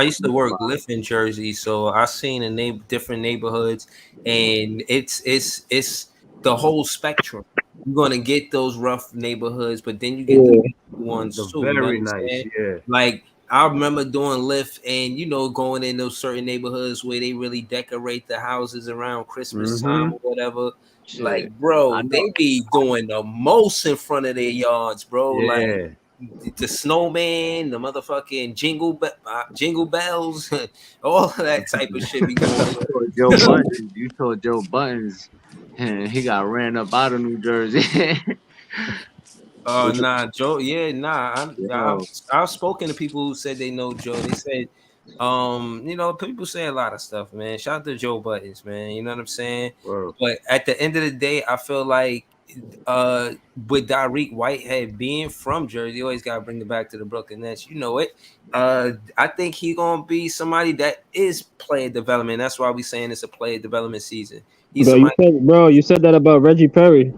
used to work Lyft in Jersey, so I seen different neighborhoods, and it's the whole spectrum. You're gonna get those rough neighborhoods, but then you get the ones The too. You know what very I'm nice, saying? yeah. Like I remember doing Lyft, and going in those certain neighborhoods where they really decorate the houses around Christmas time or whatever. shit. Like, I bro, know. they be doing the most in front of their yards, bro. Like Yeah. the snowman, the motherfucking jingle bells, all of that type of shit be going on. You told Joe Buttons, and he got ran up out of New Jersey. Oh nah, Joe. Yeah, nah. Yo, I've spoken to people who said they know Joe. They said, people say a lot of stuff, man. Shout out to Joe Buttons, man. You know what I'm saying? Well, But at the end of the day, I feel like with Dariq Whitehead being from Jersey, you always gotta bring it back to the Brooklyn Nets. You know it. I think he gonna be somebody that is player development. That's why we saying it's a player development season. He's somebody. Bro, you said that about Reggie Perry.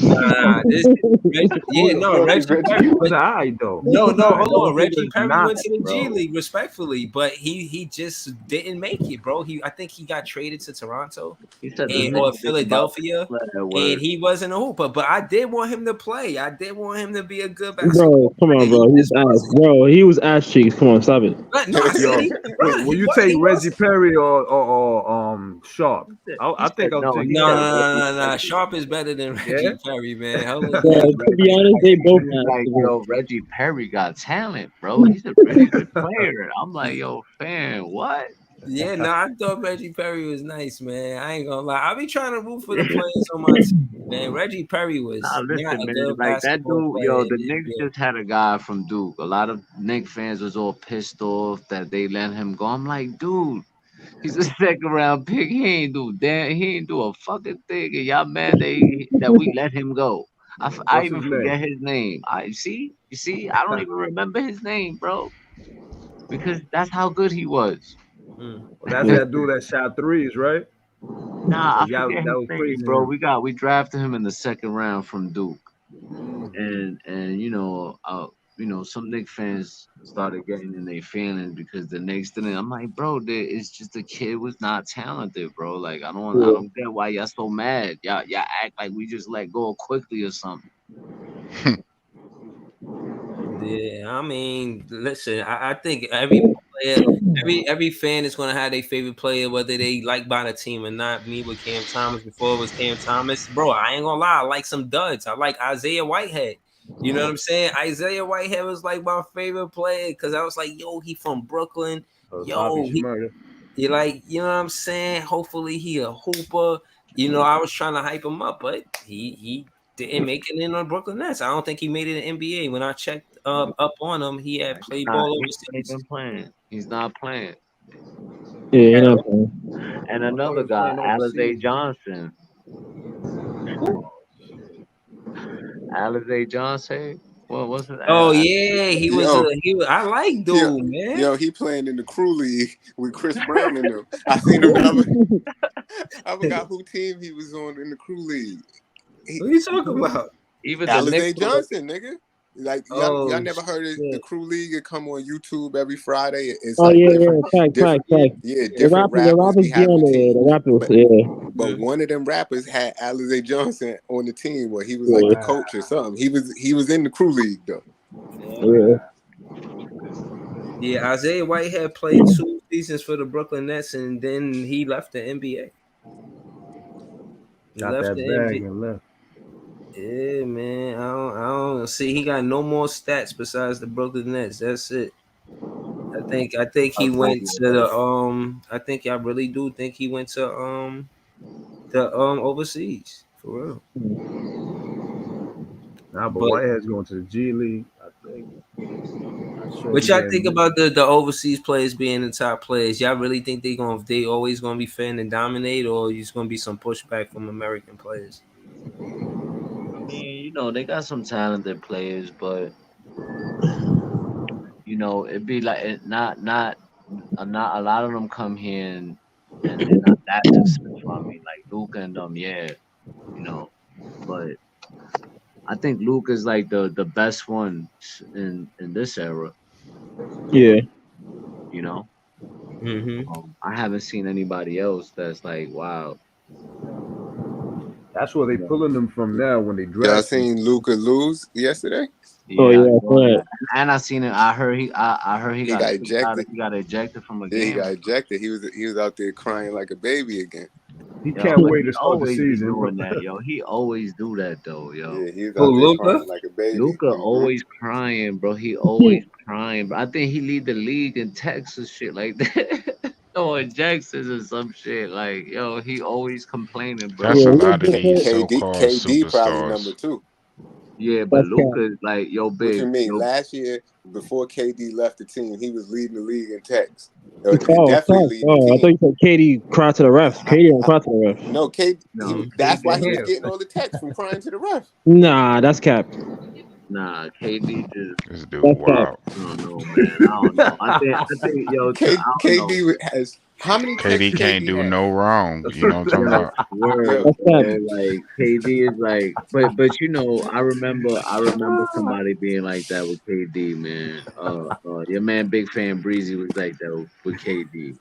Nah, Who the no, fuck is Reggie Reggie? Perry, He but was alright though. He no, was no, alright. hold on. OG Reggie was Perry not, went to the G bro. League respectfully, but he just didn't make it, bro. I think he got traded to Toronto He said the and same or thing about Philadelphia, player and word. he wasn't a hooper. But I did want him to play. I did want him to be a good Bro, basketball come player. on, bro. He He's just ass. wasn't. Bro, he was ass cheeks. Come on, stop it. But no, I said Yo, he, bro, will you take he Reggie wasn't. Perry or Sharp? He I said think I'll no. take He No, said Perry. Reggie no, no, no. Perry. Sharp is better than Yeah. Reggie Perry, man. Hold on. He Bro, said to be Reggie. honest, they He both was ass. like, yo, Reggie Perry got talent, bro. He's a really good player. I'm like, yo, fan, what? Yeah, no, I thought Reggie Perry was nice, man. I ain't gonna lie. I be trying to root for the players on my team, man. Reggie Perry Nah, was not listen, a man. good Like that basketball dude, player yo, in the the Knicks NBA. just had a guy from Duke. A lot of Knicks fans was all pissed off that they let him go. I'm like, dude, he's a second round pick. He ain't do a fucking thing. And y'all mad that we let him go. I What's even his name? forget his name. You see, I don't even remember his name, bro, because that's how good he was. Mm. Well, that's that dude that shot threes, right? Nah, I Y'all, forget that his was name, praising bro. him. We drafted him in the second round from Duke, Mm-hmm. and you know, some Knicks fans started getting in their feelings because the Knicks didn't. I'm like, bro, it's just the kid was not talented, bro. Like I Yeah. don't get why y'all so mad. Y'all act like we just let go quickly or something. Yeah, I mean, listen, I think every player, every fan is gonna have their favorite player, whether they like by the team or not. Me with Cam Thomas before it was Cam Thomas, bro. I ain't gonna lie, I like some duds. I like Isaiah Whitehead. You know what I'm saying? Isaiah Whitehead was like my favorite player because I was like, yo, he from Brooklyn. Bobby Yo, Shmurda. he like, you know what I'm saying? Hopefully he a hooper. You know, I was trying to hype him up, but he didn't make it in on Brooklyn Nets. I don't think he made it in NBA. When I checked up on him, he had played Nah, ball he ain't overseas. been playing. He's not playing. Yeah, you At know. all. And I thought he another was guy, playing Alizé overseas. Johnson. Alizé Johnson. What was it? Oh yeah, Yo, he was. I like yo, dude, man. yo, he playing in the crew league with Chris Brown and them. I seen him the other. I forgot who team he was on in the crew league. What are you talking about? Even the Knicks Alizé were like, Johnson, nigga. Like y'all Oh never heard of the shit. Crew League? It come on YouTube every Friday. It's Oh like yeah, yeah. Fact, different, fact, fact. yeah, The different rappers rappers be be on having there. teams. The rappers, But yeah. one of them rappers had Alizé Johnson on the team where he was like Yeah. the Wow. coach or something. He was in the Crew League though. Yeah. Yeah, Isaiah Whitehead played 2 seasons for the Brooklyn Nets, and then he left the NBA. He Got left that the bag NBA. and left. Yeah, man. I don't see. He got no more stats besides the Brooklyn Nets. That's it. I think he went to the I think I really do think he went to the overseas for real. Nah, but But Whitehead's going to the G League. I think. Not sure if what he y'all getting think minutes. about the overseas players being the top players? Y'all really think they always gonna be fan and dominate, or is gonna be some pushback from American players? I mean, you know, they got some talented players, but you know, it'd be like not a lot of them come here and they're not that successful. I mean, like Luca and them, yeah, you know, but I think Luca is like the best one in this era. Yeah. You know, Mm-hmm. I haven't seen anybody else that's like, wow, That's where they you know, pulling them from now when they Y'all draft them. seen Luca lose yesterday? Oh yeah, I yeah, saw right. that, and I seen it. I heard he He got got kicked out. ejected. He got ejected from a Yeah, he game. got ejected. He was out there crying like a baby again. He Yo, can't but wait he to start the always be season, bro. doing that, yo. He always do that though, yo. Yeah, he was Oh, out there Luca. crying like a baby. Luca Hmm. always crying, bro. He always crying, bro. I think he lead the league in Texas shit like that. Or in Jackson's or some shit. Like, yo, he always complaining, Yeah, That's bro. a he a lot of good these player. KD so-called KD probably number superstars. two. Yeah, but That's cap. Luka, like, yo, What you big, mean? yo, Last year, before KD left the team, he was leading the league in text. Oh, Definitely fuck. leading the Oh, I thought team. you said Katie cried to the refs. I, Katie don't I, cry to the refs. no, KD. no, That's why KD, he was Damn. getting all the texts from crying to the ref. Nah, that's cap. nah, KD just, This dude That's cap. wild. I don't know, man. I don't know. Yo, I don't know. KD has how many texts KD can't KD do has? no wrong. You know what I'm talking Yo, about? word, Yo, That's cap. bro. Like KD is like, but you know, I remember somebody being like that with KD, man. Your man Big Fan Breezy was like that with KD.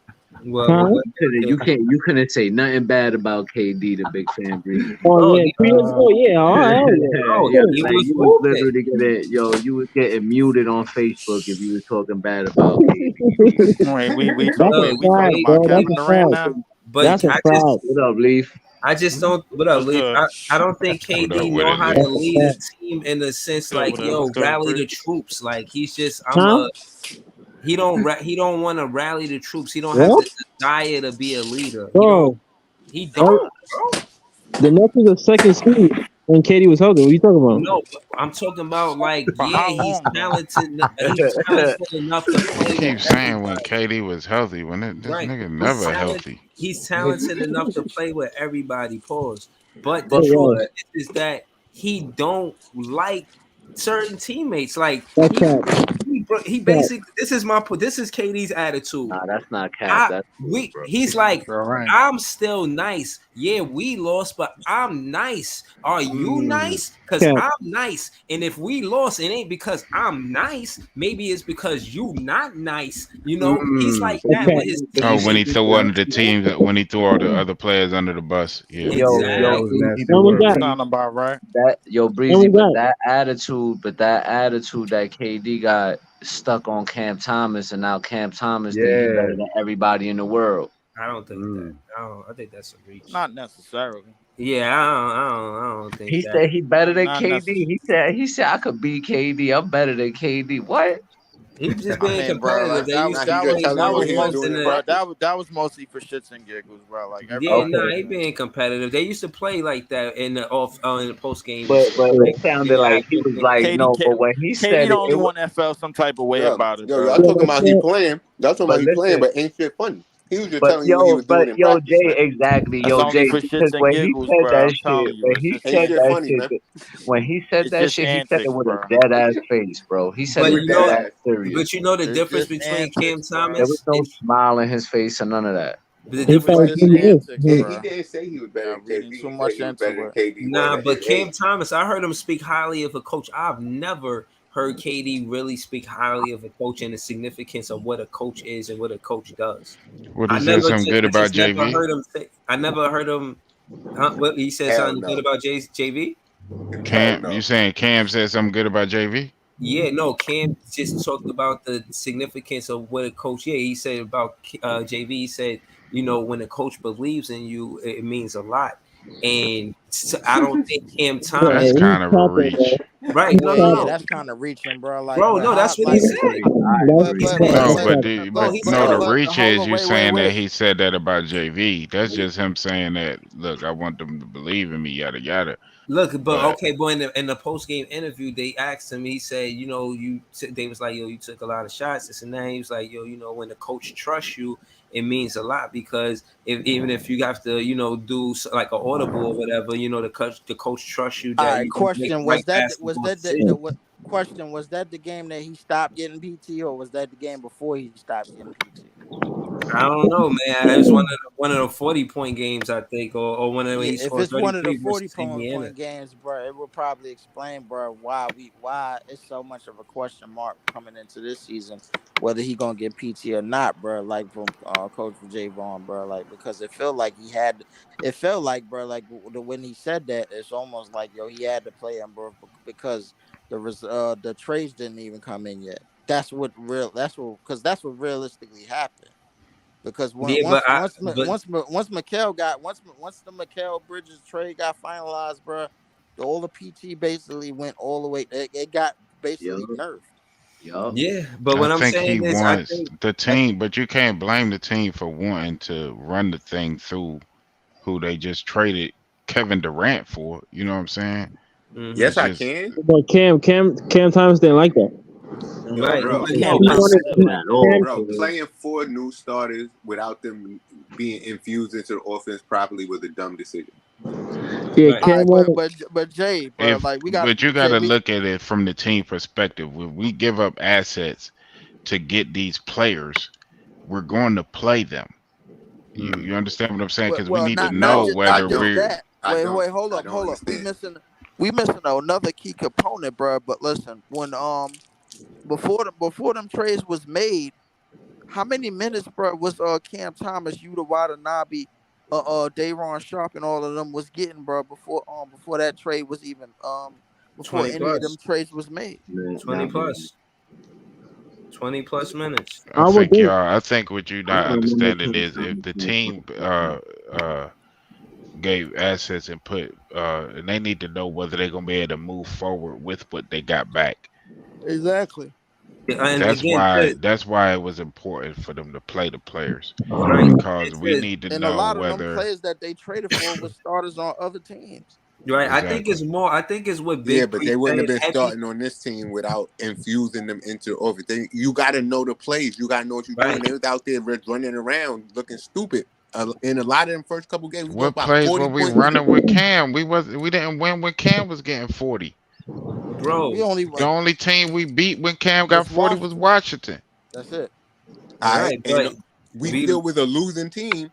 Huh? What You couldn't say nothing bad about KD to Big Fan Breezy. Oh bro, yeah, 2 years ago. Yeah, all right, hell bro, Yeah, yeah. he like was you was hooping. literally you was getting muted on Facebook if you was talking bad about KD. Wait, Yo, we talking Fact, about bro. That's Kevin a Durant fact. now? but That's a fact. What up, Leaf? I just don't. What up, What's Leaf? good? I don't think What up KD with know it, how to Lee? That's a lead a fact. team in the sense Good like, with it. What's yo, good, rally Bree? the troops. Like he's just, Huh? he don't want to rally the troops. He don't have What? the desire to be a leader. Bro, He er, don't, bro. the Nets was the second seed when Katie was healthy. What are you talking about? No, I'm talking about like, For yeah, how long though? He's talented enough to He play with keeps saying when everybody. KD was healthy, when this Right. nigga never healthy. He's talented enough to play with everybody, pause. But the Hey, truth yo, is that he don't like certain teammates. Like that's cap. he Cap. basically this is KD's attitude. Nah, that's not cap. That's cool, bro. He's like, All right. I'm still nice. Yeah, we lost, but I'm nice. Are you Mm. nice? Because Cap. I'm nice. And if we lost, it ain't because I'm nice. Maybe it's because you not nice. He's Mm. like So That's that you cap. with think his so Oh, you when think he teammates. this threw is under the teams, when he threw all the other players under the bus. Yeah. yo That was Exactly. nasty When was work. that? Sound about right. that yo When Breezy, was that? but that attitude that KD got stuck on Cam Thomas, and now Cam Thomas think he better Yeah. than everybody in the world. I don't think that. Mm. I think that's a reach. Not necessarily. Yeah, I don't think He that. said he better than Not KD. necessarily. He said I could beat KD. I'm better than KD. What? He's just I being mean, bro, competitive. like They used Nah, to he just play telling that you what was he was once doing in mostly, in the bro. practice. That was mostly for shits and giggles, bro. Like yeah, everybody nah, Okay. know he that. being competitive. They used to play like that in the in the post game and But shit. but Like it in sounded the like he actual was game. like Katie, no. But when he Katie said the it, only one that felt some type of way about it, bro. Y'all but talking about he listen, playing. Y'all talking but about he playing, listen. but ain't shit funny. He was just telling you what he was doing in Yo, practice, Jay, man. exactly, That's yo, only Jay, for because shits and giggles, bro. I'm telling you, it's just Ain't shit funny, man. when he said it's that just shit, he said it antics, with a bro. dead ass face, bro. He said But it With you dead that know, ass ass. serious. but you know the It's difference just between Cam antics, bro. There was Thomas no and smile in his face or none of that. the He difference felt It's like just between antics, He bro. didn't say he was better Yeah, than reading KD. too He said much he was better into than it. KD was nah, at but his Cam age. Thomas, I heard him speak highly of a coach. I've never heard KD really speak highly of a coach and the significance of what a coach is and what a coach does. What he said something good I about just never JV? heard him say. I never heard him. What he said Hell something good no. about JV? Hell Cam, you no. saying Cam said something good about JV? Yeah, no. Cam just talked about the significance of what a coach. Yeah, he said about JV. He said, when a coach believes in you, it means a lot. And so I don't think Cam That's Thomas. bro, he's kind of a capping, bro. reach. Right? He's No, Well, no, yeah, capping. no, that's kind of reaching, bro. Like, bro. but No, how, that's what he I like, said. agree. I That's but He agree. but said, but No, that's but but cap. no, he no, said the it. reach hold is on, you wait, saying that wait. he said that about JV. That's just him saying that. Look, I want them to believe in me, yada yada. Look, but But okay, but in the post game interview, they asked him. He said, they was like, yo, you took a lot of shots. This and that. He was like, yo, when the coach trusts you, it means a lot because even if you have to, do like an audible or whatever, the coach trusts you All that right, you're gonna make question the right was basketball that decision. what question was that the game that he stopped getting PT, or was that the game before he stopped getting PT? I don't know, man. It was one of the 40-point games, I think, or one of when Yeah, he if scored it's one of the 33 40 versus point Indiana. point games, bro, it will probably explain, bro, why it's so much of a question mark coming into this season, whether he gonna get PT or not, bro. Like from Coach Javon, bro, like because it felt like, bro, like when he said that, it's almost like yo, he had to play him, bro, because the trades didn't even come in yet. That's what realistically happened. Because Yeah, but once the Mikael Bridges trade got finalized, bro, all the PT basically went all the way. It got basically Yup, nerfed. yup. yeah, but I what I'm think he saying is, I wants think. the team, but you can't blame the team for wanting to run the thing through who they just traded Kevin Durant for. You know what I'm saying? Yes, It's I just can. But Cam Thomas didn't like that. Yo, Right. bro, But He no, can't but consider that at all. bro, playing 4 new starters without them being infused into the offense properly was a dumb decision. Yeah, right. All right, Cam wanted. but Jay, bro, if, like we got but you got Jay, to look at it from the team perspective. When we give up assets to get these players, we're going to play them. You understand what I'm saying? Because we well, need to not know No, just I whether don't. we're that. I don't. Hold I up, don't We understand. missing another key component, bro. But listen, when before them trades was made, how many minutes, bro, was Cam Thomas, Yuta Watanabe, Dayron Sharp, and all of them was getting, bro, before that trade was even before 20 any of them plus. trades was made. 20 plus. 20 plus minutes. I I would think think. y'all. I think what you're not understanding is if the team gave assets and and they need to know whether they're gonna be able to move forward with what they got back. Exactly. And again, That's why it was important for them to play the players right. because we It need to And a know lot of them whether players that they traded for was starters on other teams. right. I think exactly. it's more. I think it's what Yeah, Big but Pre they wouldn't have said. been Heavy. starting on this team without infusing them into the offense. You got to know the plays. You got to know what you're doing. Right. They was out there running around looking stupid. In a lot of them first couple games, we lost What by plays 40 were we points. running with Cam? We didn't win when Cam was getting 40. Bro. We only The only team we beat when Cam got was 40 was Washington. Washington. That's it. All right, Right. and But we we still was a losing team.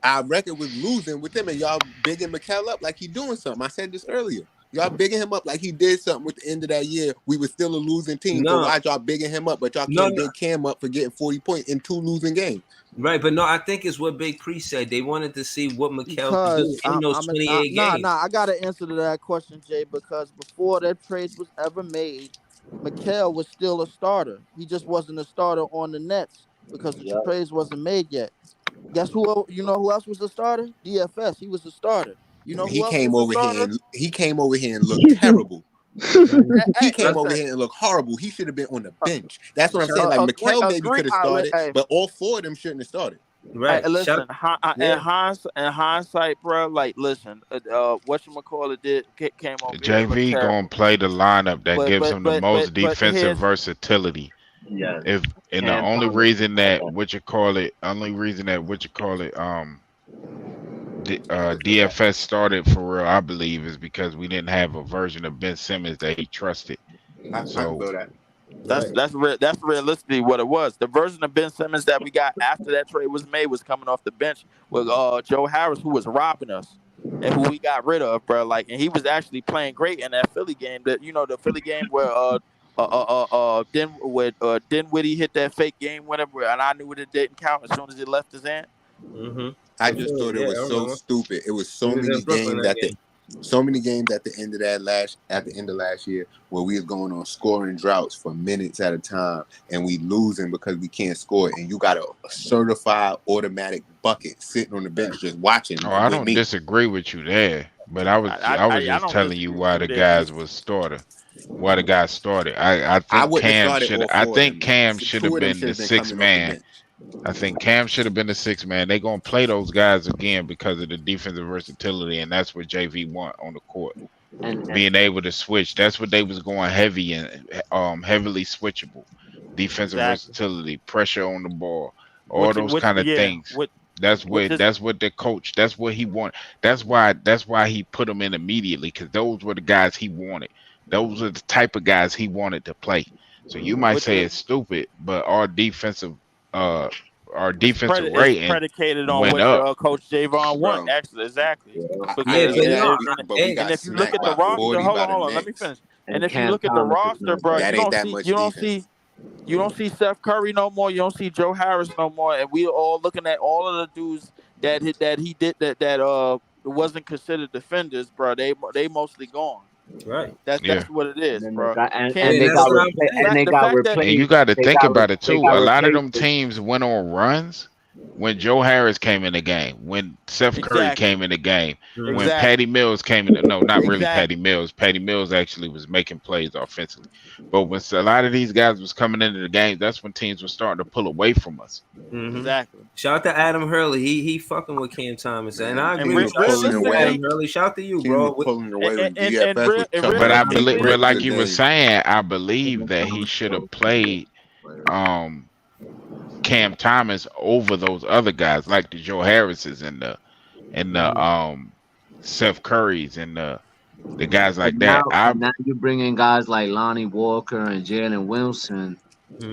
Our record was losing with them, and y'all bigging Mikel up like he doing something. I said this earlier. Y'all bigging him up like he did something with the end of that year. We were still a losing team. So no, why y'all bigging him up, but y'all no, can't no. big Cam up for getting 40 points in 2 losing games? Right, but no, I think it's what Big Pre said. They wanted to see what Mikel could do Because in those 28 games. I got to answer to that question, Jay. Because before that trade was ever made, Mikel was still a starter. He just wasn't a starter on the Nets because the Yep. trades wasn't made yet. Guess who? You know who else was a starter? DFS. He was a starter. You know He who else came was a over starter? here and looked terrible. He came over Listen, here and looked horrible. He should have been on the bench. That's what I'm saying. Like agree, Mikel maybe could have started, hey, but all 4 of them shouldn't have started. Right. listen, Yeah. in hindsight, bro, like, listen, whatchamacallit came over here and looked JV gonna terrible. play the lineup that gives him the most But defensive here's versatility. Yes. And the Cam only Thomas. reason that DFS started for real, I believe, is because we didn't have a version of Ben Simmons that he trusted. I can So feel that. that's realistically what it was. The version of Ben Simmons that we got after that trade was made was coming off the bench with Joe Harris, who was robbing us and who we got rid of, bro. Like, and he was actually playing great in that Philly game. That, you know, the Philly game where Dinwiddie hit that fake game winner, and I knew it didn't count as soon as it left his hand. Mm-hmm. I just thought it was so stupid. It was so many games at the end of last year where we was going on scoring droughts for minutes at a time, and we losing because we can't score. And you got a certified automatic bucket sitting on the bench just watching. oh, I with don't me. disagree with you there, but I was just don't telling you disagree why with the you there guys either. was starter. Why the guys started. I I think wouldn't have Cam started should all 4 I of think them. Cam should 2 have of them been should the have been sixth coming off the man. bench. I think Cam should have been the sixth man. They're gonna play those guys again because of the defensive versatility, and that's what JV want on the court. And Being able to switch. That's what they was going heavy and heavily switchable. Defensive Exactly. versatility, pressure on the ball, all those Which kind of yeah, things. That's which is what the coach. That's what he wanted. That's why he put them in immediately because those were the guys he wanted. Those are the type of guys he wanted to play. So you might which say is it's stupid, but uh our defensive is rating predicated on went what up. Coach Javon want. Bro, Actually, exactly. I Yeah, Because but get that, no, but we and got if you look smacked at the by roster, 40 by the hold on, let me Knicks. finish. And if you Cam look at the Thomas is roster, not bro, there. That ain't that much defense. you don't see Seth Curry no more. You don't see Joe Harris no more. And we all looking at all of the dudes that he did that wasn't considered defenders, bro. They mostly gone. right. Yeah. That's what it is, And then bro. Yeah, Can't they that's got what I'm replaced. saying. And they the got fact that And you replaced. got to They think got about it they too. got A lot of replaced them with teams went on runs when Joe Harris came in the game, when Seth Curry Exactly. came in the game, when Exactly. Patty Mills came in. No, not really Exactly. Patty Mills. Patty Mills actually was making plays offensively. But when a lot of these guys was coming into the game, that's when teams were starting to pull away from us. Exactly. Shout out to Adam Hurley. He fucking with Cam Thomas, and I agree. And with Shout out to realistically, Adam Hurley. Shout out to you, He bro. was pulling away with and DFS was and chucking But I up big believe, but bricks like a you were day. saying, I believe that he should have played Cam Thomas over those other guys, like the Joe Harrises and the Seth Currys and the guys like that. Now you bring in guys like Lonnie Walker and Jalen Wilson.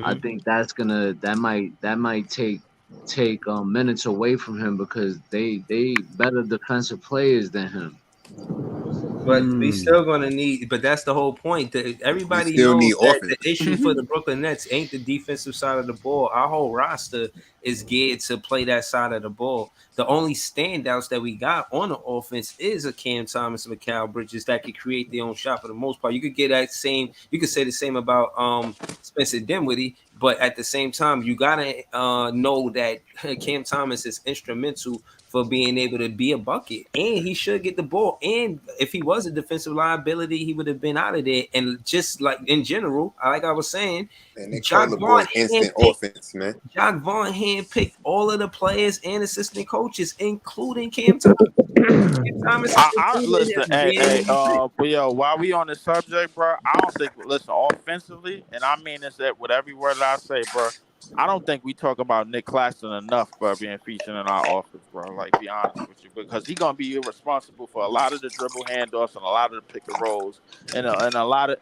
I think that might take minutes away from him because they better defensive players than him. But we still gonna need. But that's the whole point. That everybody still knows need that offense. the issue for the Brooklyn Nets ain't the defensive side of the ball. Our whole roster is geared to play that side of the ball. The only standouts that we got on the offense is a Cam Thomas and Mikal Bridges that could create their own shot for the most part. You could get that same. You could say the same about Spencer Dinwiddie, but at the same time, you gotta know that Cam Thomas is instrumental for being able to be a bucket, and he should get the ball. And if he was a defensive liability, he would have been out of there. And just like in general, like I was saying, And they call the boy instant offense, man. Jacques Vaughn handpicked all of the players and assistant coaches, including Cam Thomas. Cam Thomas listen, but yo, while we on the subject, bro, I don't think. Listen, offensively, and I mean this with every word that I say, bro. I don't think we talk about Nick Claxton enough, bro, being featured in our offense, bro. Like, be honest with you, because he's gonna be responsible for a lot of the dribble handoffs and a lot of the pick and rolls, and a lot of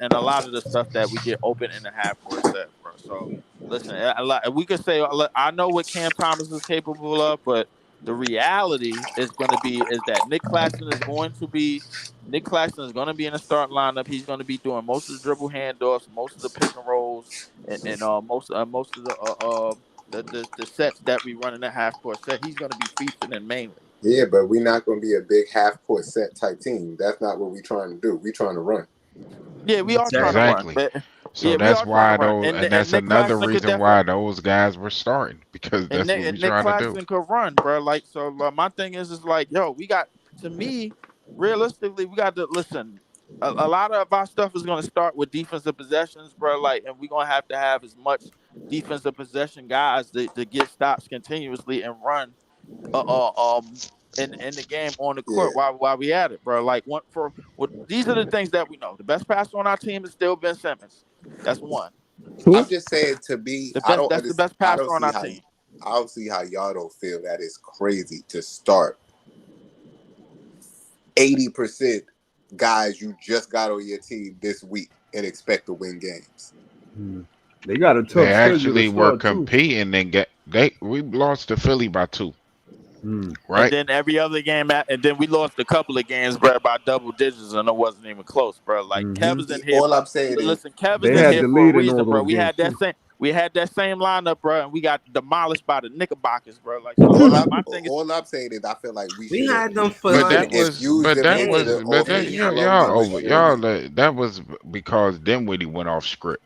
the stuff that we get open in the half court set, bro. So, listen, we could say I know what Cam Thomas is capable of, but the reality is going to be that Nick Claxton is going to be in the starting lineup. He's going to be doing most of the dribble handoffs, most of the pick and rolls, and most of the sets that we run in the half court set. He's going to be featured in mainly. Yeah, but we're not going to be a big half court set type team. That's not what we're trying to do. We're trying to run. Yeah, we are trying to run. But, so that's why those, and that's another reason why those guys were starting, because that's what we're trying to do. Claxton could run, bro. Like, so my thing is like, yo, we got, to me, realistically, we got to listen. A lot of our stuff is going to start with defensive possessions, bro. Like, and we're going to have as much defensive possession guys to get stops continuously and run in the game on the court while we at it, bro. Like, these are the things that we know. The best passer on our team is still Ben Simmons. That's one. I'm just saying, to be, that's the best passer on our team. I don't see how y'all don't feel that is crazy to start 80% guys you just got on your team this week and expect to win games. They got a tough. They actually were competing and we lost to Philly by 2. Right. And then every other game, and then we lost a couple of games, bro, by double digits, and it wasn't even close, bro. Like, Kevin's in here. All I'm saying is, Kevin's in here for a reason, bro. We had that same lineup, bro, and we got demolished by the Knickerbockers, bro. Like, so all I'm saying is, I feel like we had them for. That was because Dinwiddie went off script.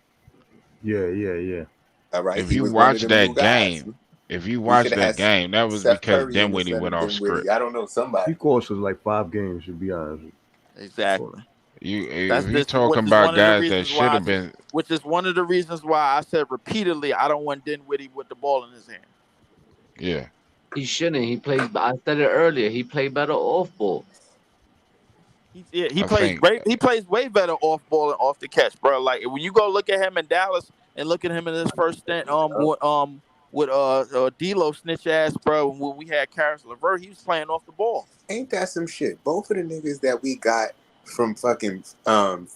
Yeah. All right. If you watch that game. If you watch that game, that was because Dinwiddie went off script. I don't know, somebody. He cost us like 5 games, to be honest. Exactly. If you're talking about guys that should have been. Which is one of the reasons why I said repeatedly, I don't want Dinwiddie with the ball in his hand. Yeah. He shouldn't. I said it earlier. He played better off ball. He plays great. He plays way better off ball and off the catch, bro. Like, when you go look at him in Dallas and look at him in his first stint with D'Lo snitch ass, bro, when we had Karis LeVert, he was playing off the ball. Ain't that some shit? Both of the niggas that we got from fucking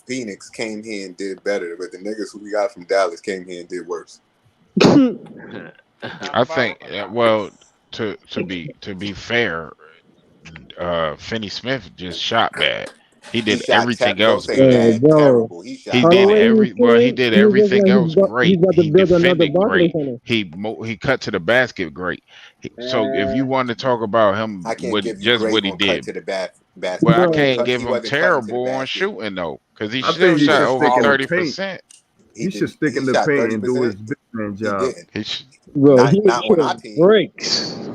Phoenix came here and did better, but the niggas who we got from Dallas came here and did worse. I think, well, to be fair, Finney Smith just shot bad. He did everything else good. He did everything else great. He defended great. He cut to the basket great. So if you want to talk about him with just what he did, well, I can't give him terrible on shooting though, because he still shot over 30%. He should stick in the paint and do his Man, He job. didn't. Bro, he was Not on our shooting team. bricks.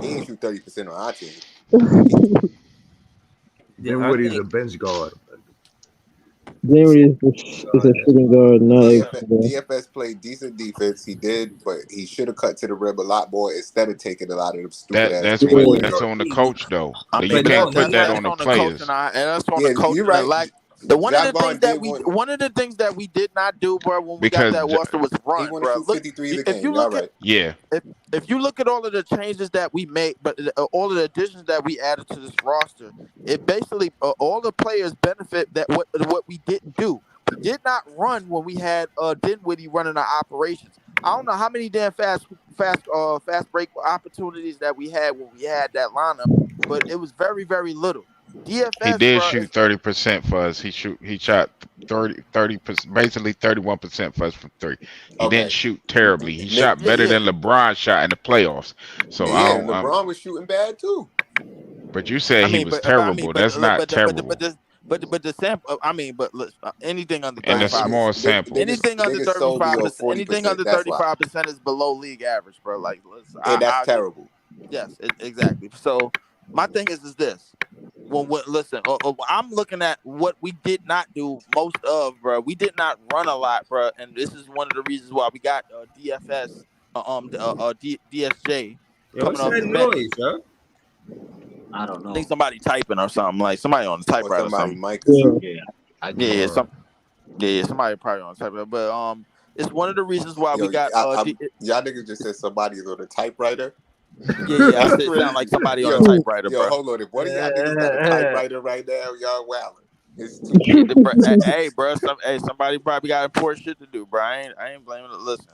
He didn't shoot 30% on our team. Dinwiddie's a bench guard. Dinwiddie is a shooting guard, not a guard. DFS played decent defense. He did, but he should have cut to the rim a lot more instead of taking a lot of them stupid ass. That's on the coach though. I You mean, can't put that that's on the on the coach players. and that's on Yeah, the coach you're and the right. lack. One of the Jack Vaughn things that did we want- one of the things that we did not do, bro, when we Because got that roster was He run, want to bro. shoot Look, 53 a if you game. Y'all look at right. Yeah, if you look at all of the changes that we made, but all of the additions that we added to this roster, it basically all the players benefit that what we didn't do. We did not run when we had Dinwiddie running our operations. I don't know how many damn fast break opportunities that we had when we had that lineup, but it was very, very little. DFS, he did bro, shoot 30% for us. He shot 30%, basically 31% for us from three. He didn't shoot terribly. He shot better than LeBron shot in the playoffs. So Yeah, LeBron was shooting bad too. But you said he was terrible. That's not terrible. But the sample. I mean, but listen, anything under And a 35, small sample. anything under Niggas sold me 35%, on 40%. anything under That's why. 35% is below league average, bro. Like, listen, And that's terrible. Yes, exactly. So my thing is this. Listen, I'm looking at what we did not do most of, bro. We did not run a lot, bro, and this is one of the reasons why we got DFS, DSJ coming off the bench. Yo? I don't know. I think somebody typing or something, like somebody on the typewriter or something. Mic Yeah, somebody probably on the typewriter. But it's one of the reasons why we got. Y'all niggas just said somebody's on a typewriter. Yeah, I said it sound like somebody on a typewriter, bro. Hold on, if one of y'all niggas got a typewriter right now, y'all wildin'. It's too bro, somebody probably got important shit to do, bro. I ain't blaming it. Listen,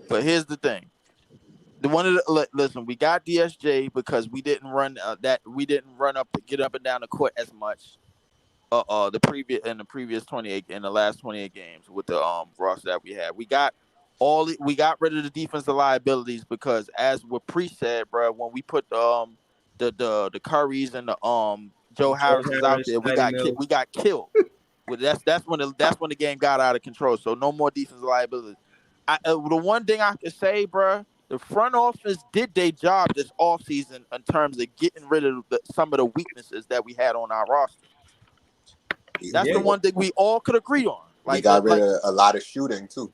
but here's the thing. Listen, we got DSJ because we didn't run get up and down the court as much. The last 28 games with the roster that we had, we got rid of the defensive liabilities because, as what Pre said, bro, when we put the Currys and the Joe Harris out there, we got killed. Well, that's when the game got out of control. So no more defensive liabilities. The one thing I can say, bro, the front office did their job this offseason in terms of getting rid of some of the weaknesses that we had on our roster. That's the one thing we all could agree on. We got rid of a lot of shooting too.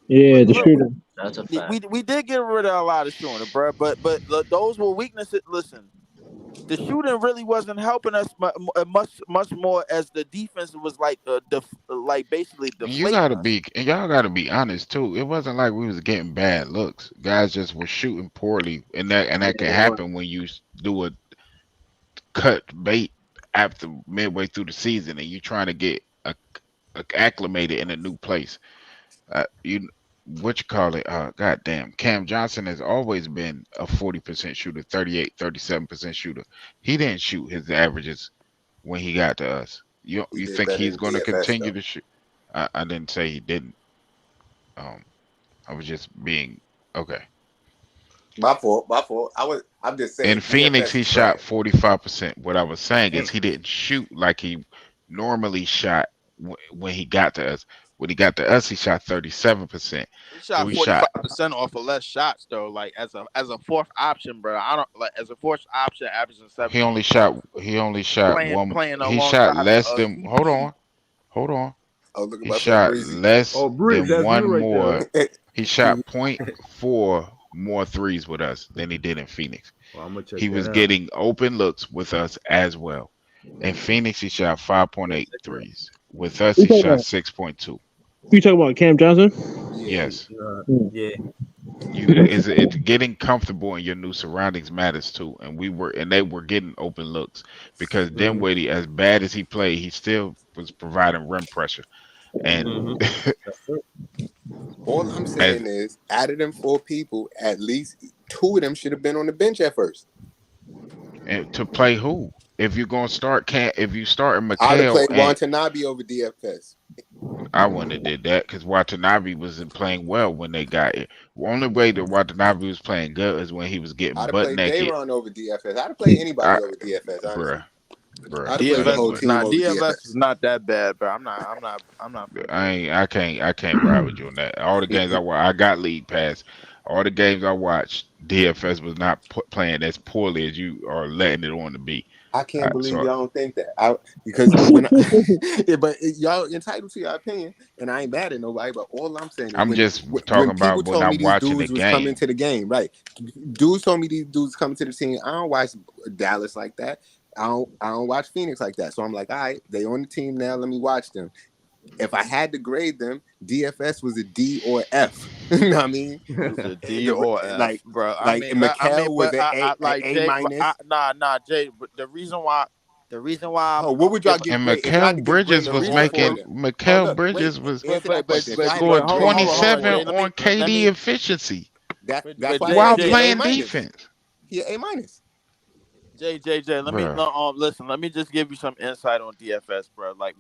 Yeah, the shooting. That's a fact. We did get rid of a lot of shooting, bro. But those were weaknesses. Listen, the shooting really wasn't helping us much more as the defense was basically deflating. Y'all gotta be honest too. It wasn't like we was getting bad looks. Guys just were shooting poorly, and that can happen when you do a cut bait after midway through the season and you're trying to get acclimated in a new place. Goddamn, Cam Johnson has always been a 40% shooter, 37% shooter. He didn't shoot his averages when he got to us. You think he's going to continue to shoot? I didn't say he didn't. I was just being okay. My fault. I'm just saying. In Phoenix, he shot 45%. What I was saying is he didn't shoot like he normally shot when he got to us. When he got to us, he shot 37%. He shot 45% off of less shots though. Like as a fourth option, bro. I don't like as a fourth option averaging 7. He only shot one. He shot less than. Hold on. He shot less than one more. He shot 0.4 more threes with us than he did in Phoenix. He was getting open looks with us as well. In Phoenix, he shot 5.8 threes. With us, he shot 6.2. You talking about Cam Johnson? Yes. Yeah. It's getting comfortable in your new surroundings matters too, and they were getting open looks because Dinwiddie, as bad as he played, he still was providing rim pressure. And all I'm saying is, out of them 4 people, at least 2 of them should have been on the bench at first. And to play who? If you're gonna start, if you start in I'd have McHale, played Watanabe over DFS. I wouldn't have did that because Watanabe wasn't playing well when they got it. The only way that Watanabe was playing good is when he was getting I'd have butt played naked. Dayron over DFS. I'd have played anybody over DFS, honestly. bro. I'd play the whole DFS, team nah, over DFS is DFS. not that bad, bro. I'm not finna play with I can't ride with you on that. All the games I got league pass. All the games I watched, DFS was not playing as poorly as you are letting it on to be. I can't believe So y'all don't think that. Because when yeah, but y'all entitled to your opinion, and I ain't mad at nobody. But all I'm saying is I'm just when talking people about when told me I'm these watching the dudes was coming game. to the game, right? Dudes told me these dudes coming to the team. I don't watch Dallas like that. I don't watch Phoenix like that. So I'm like, all right, they on the team now. Let me watch them. If I had to grade them, DFS was a D or F. You know what I mean? it was a D or F, bro. Like Mikal was But an I A, like A Jay. minus. Nah, Jay. But the reason why Oh, what would y'all give And grade if y'all had Mikael to give grade Bridges the for was all reason four of making them? Oh, Mikael look, wait, Bridges was answer that question. If y'all had to scoring give grade for all hold 27 four, on, on Jay. KD efficiency that's why I while said Jay, he an A playing minus. defense, He an A minus. Jay. bro. Listen. Let me just give you some insight on DFS, bro. Like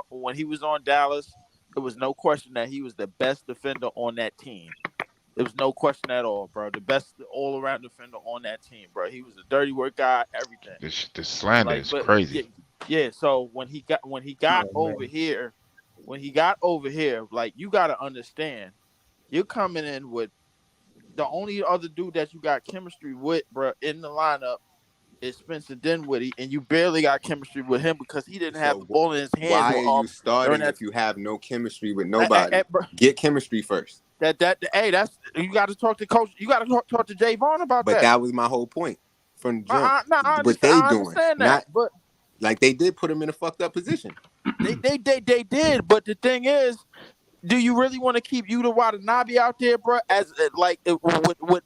when he was on Dallas, it was no question that he was the best defender on that team. There was no question at all, bro. The best all around defender on that team, bro. He was a dirty work guy, everything. This slander Like, is but yeah, crazy. yeah. So when he got Oh over man. here, like you got to understand, you're coming in with the only other dude that you got chemistry with, bro, in the lineup is Spencer Dinwiddie, and you barely got chemistry with him because he didn't have the So ball in his hands. why are you During starting that, if you have no chemistry with nobody? bro, Get chemistry first. hey, that's you got to talk to coach. You got to talk to Jay Vaughn about But that. that was my whole point from the jump. No, I What they doing, understand that, not but like they did put him in a fucked up position. they did. But the thing is, do you really want to keep Yuta Watanabe out there, bro? As with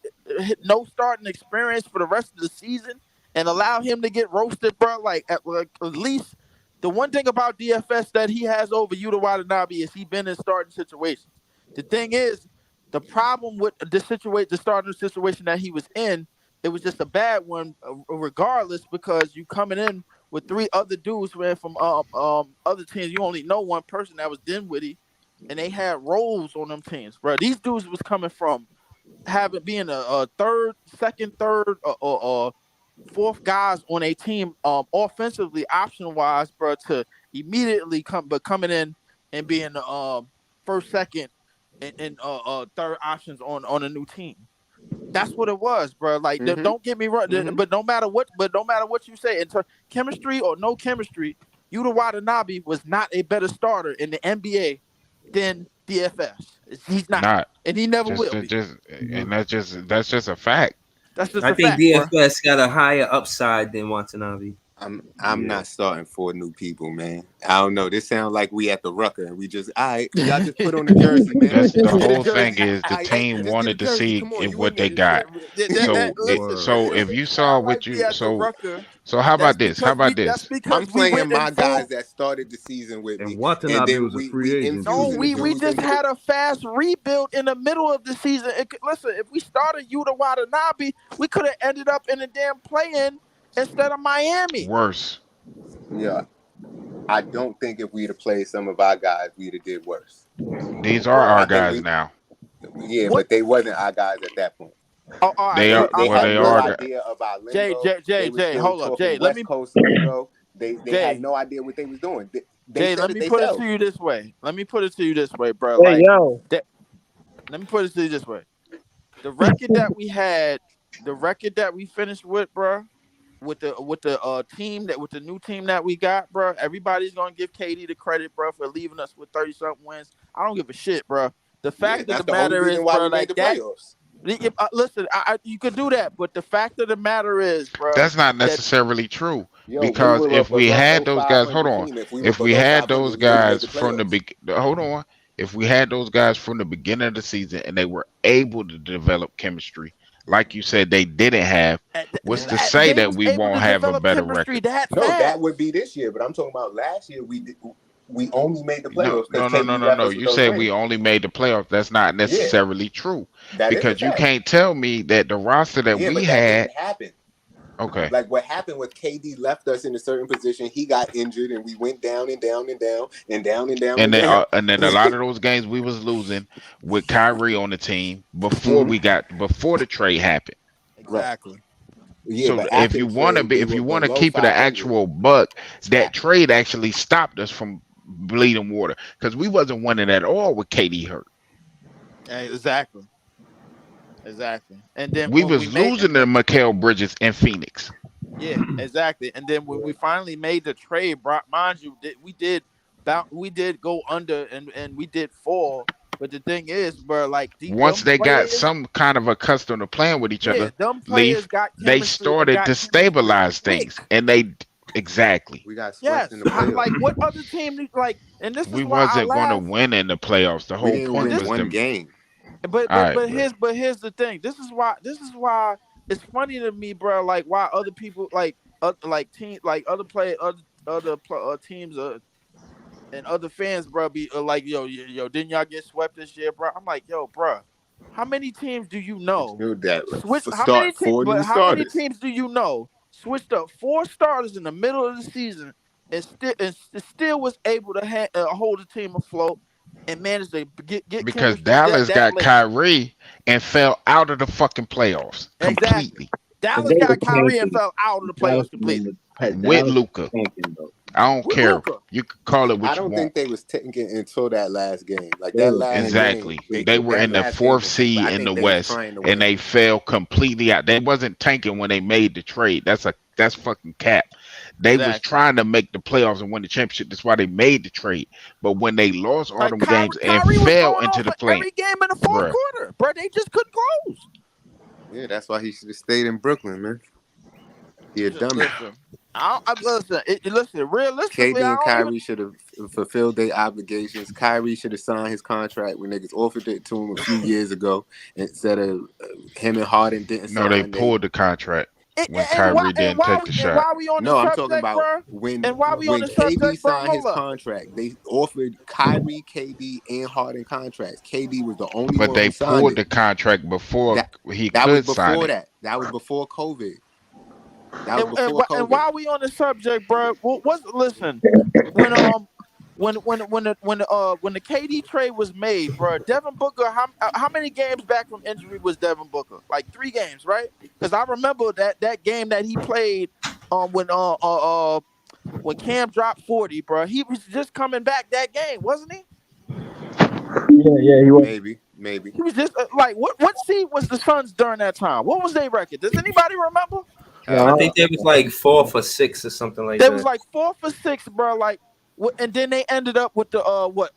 no starting experience for the rest of the season, and allow him to get roasted, bro? Like at least the one thing about DFS that he has over Yuta Watanabe is he been in starting situations. The thing is, the problem with the starting situation that he was in, it was just a bad one, regardless, because you coming in with three other dudes, man, from other teams. You only know one person that was Dinwiddie, and they had roles on them teams, bro. These dudes was coming from being a third, second, third, or fourth guys on a team, offensively, option wise, bro, to immediately coming in and being first, second, and third options on a new team. That's what it was, bro. Like, don't get me wrong, but no matter what you say, chemistry or no chemistry, Yuta Watanabe was not a better starter in the NBA than DFS. He's not, Not and he never will be. and that's just a fact. That's just I a think fact, bro. DFS got a higher upside than Watanabe. I'm not starting 4 new people, man. I don't know. This sounds like we at the Rucker and we just all right. Y'all just put on the jersey, man. That's Just the get a whole jersey. thing is the Hey, team just get a wanted to jersey. see Come on, if you in what they there? got. So Listen, if you it saw sound what like we you at the Rucker. so how That's about this? How because about this? I'm we playing went in my guys full. that started the season with And me, and Watanabe then was a free we agent No, too. infusing the we dudes just into the. had a fast rebuild in the middle of the season. Listen, if we started Yuta Watanabe, we could have ended up in a damn play-in instead of Miami. Worse. Yeah, I don't think if we'd have played some of our guys, we'd have did worse. These are Bruh, our I think guys now. yeah, what? but they wasn't our guys at that point. Oh, all right. They are They had they no are. Listen, idea about Jay, lingo. They was still hold up, talking Jay. Let West me, Coast lingo. They had Jay, no idea what they was doing. They Jay. said Let it me put it to themselves. you this way. Bro. Hey Like, yo, that, let me put it to you this way. The record that we had, the record that we finished with, bro, with the team with the new team that we got, bro. Everybody's gonna give KD the credit, bro, for leaving us with 30-something wins. I don't give a shit, bro. The Yeah, fact of that's the the only matter is, reason why bro, we made like the that. playoffs. Listen, you could do that, but the fact of the matter is, bro, That's not that necessarily true Yo, we because were a if we had below those guys, hold 500 on. team. If we were If we below had 500, those we would have made guys the from the playoffs. hold on. If we had those guys from the beginning of the season and they were able to develop chemistry, like you said, they didn't have. What's to say they that was we able won't to have a develop better chemistry record? that No, fast. that would be this year. But I'm talking about last year. We only made the playoffs because KD left No. us with You those say we rings. only made the playoffs. That's not Yeah, necessarily true that is a because you fact. can't tell me that the roster that Yeah, we but that had. didn't happen. Okay. Like what happened was KD left us in a certain position. He got injured, and we went down and down and down and down and down and down. And then a lot of those games we was losing with Kyrie on the team before Mhm. before the trade happened. Right. Exactly. Yeah, So but if after you the want to trade, be, they if were you want to below keep it an 500. actual buck, that Stat. trade actually stopped us from bleeding water because we wasn't winning at all with KD hurt. Exactly. Exactly. And then We when we was made losing to Mikal Bridges in Phoenix. yeah, exactly. And then when we finally made the trade, mind you, we did go under and we did fall. But the thing is, bro, like Once them they got players, some kind of accustomed to playing with each yeah, other, them players Leaf, got they chemistry and started got to chemistry stabilize quick. things, and they exactly. We got swept in Yes, the playoffs. like what other team like, and this is We why I wasn't going to laugh. win in the playoffs. The We whole didn't point And win this, was one them. game. but All but right, but here's the thing. This is why it's funny to me, bro. Like why other people like team like other play teams and other fans, bro, be like, yo, didn't y'all get swept this year, bro? I'm like, yo, bro, how many teams do you know? You know that Switch how many start 4 new how many starters. teams do you know switched up 4 starters in the middle of the season and still was able to hold the team afloat and manage to get because chemistry Dallas that got late? Kyrie and fell out of the fucking playoffs Exactly. completely But Dallas they were got Kyrie and tanking. fell out of the Dallas playoffs was in completely. with Dallas was Luca. tanking though. I don't With care. Luca. You can call it I what you don't want. think they was taking until that last game. Like They that were last tanking. game, Exactly. They were that in the last game fourth they tanked. But seed I in the think they was West, trying to and win. they fell completely out. They wasn't tanking when they made the trade. That's fucking cap. They was Exactly. trying to make the playoffs and win the championship. That's why they made the trade. But when they lost all Like them games and Kyrie was fell going into off the for play, every game in the fourth bruh, quarter, bro. They just couldn't close. Yeah, that's why he should have stayed in Brooklyn, man. He a dummy. Listen. Realistically, KD I and don't even. Kyrie should have fulfilled their obligations. Kyrie should have signed his contract when niggas offered it to him a few years ago instead of him and Harden didn't no, they sign. They pulled the contract when And Kyrie didn't take the shot. why we on the No, I'm talking subject, about bro? when And why we on when the KD subject, bro? signed his Hold up. contract, they offered Kyrie, KD, and Harden contracts. KD was the only But one they who signed pulled it. the contract before That he that was could sign before it. that. That was before COVID. That was before And COVID. why we on the subject, bro? Listen, when when the KD trade was made, bro, Devin Booker, how many games back from injury was Devin Booker? Like 3 games, right? Because I remember that game that he played when Cam dropped 40, bro. He was just coming back that game, wasn't he? Yeah, he was. Maybe. He was just like what seed was the Suns during that time? What was their record? Does anybody remember? I think they was like 4 for 6 or something like They was that. like 4 for 6, bro. Like, and then they ended up with the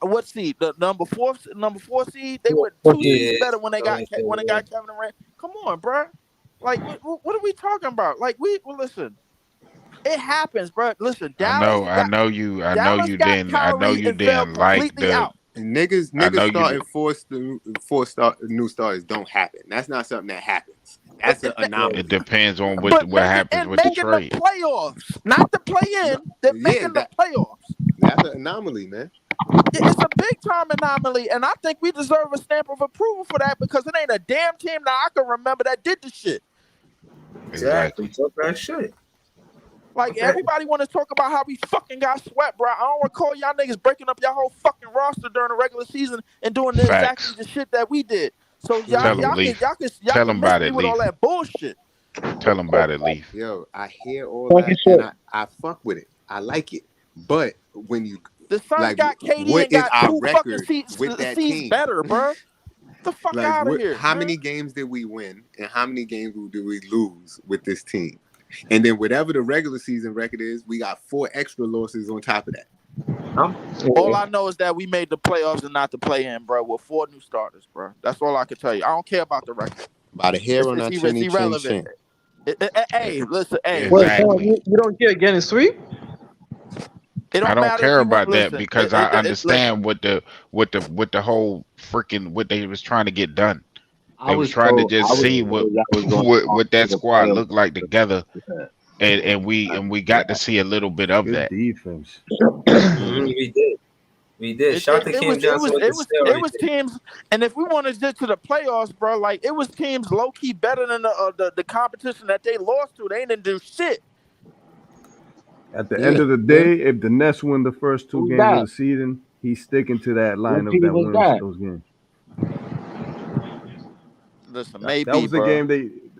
what seed? The number four seed. They went 2 seeds Yeah, better when they got Kevin Durant. Come on, bro. Like, what are we talking about? Like, listen. It happens, bro. Listen, I know you got Kyrie and fell didn't like completely the. out. Niggas I know you. starting four new starters don't happen. That's not something that happens. That's an It anomaly. depends on But what happens with the making the trade. playoffs, not the play-in. They're making the playoffs. That's an anomaly, man. It's a big time anomaly, and I think we deserve a stamp of approval for that because it ain't a damn team that I can remember that did the shit. Exactly. Talk that shit. Like, everybody want to talk about how we fucking got swept, bro. I don't recall y'all niggas breaking up y'all whole fucking roster during the regular season and doing exactly the shit that we did. So y'all can miss me with all that bullshit. Tell them about it, Leaf. Yo, I hear all that and I fuck with it. I like it. But when you the Suns got KD and got 2 fucking seeds better, bro. The fuck out of here. How many games did we win and how many games did we lose with this team? And then whatever the regular season record is, we got 4 extra losses on top of that. All I know is that we made the playoffs and not the play-in, bro, with 4 new starters, bro. That's all I can tell you. I don't care about the record. By the hair on our chinny chin chin. Hey, listen, hey. Exactly. You don't care getting sweep? I don't care about that because I understand what the whole freaking what they was trying to get done. They was trying to just see what that squad looked like together, and we got to see a little bit of that defense. We did. Shout out to Cam Johnson. It was teams, and if we want to get to the playoffs, bro, like it was teams low key better than the competition that they lost to. They didn't do shit. At the end of the day, if the Nets win the first 2 games of the season, he's sticking to that lineup that wins those games. Listen, maybe that was the game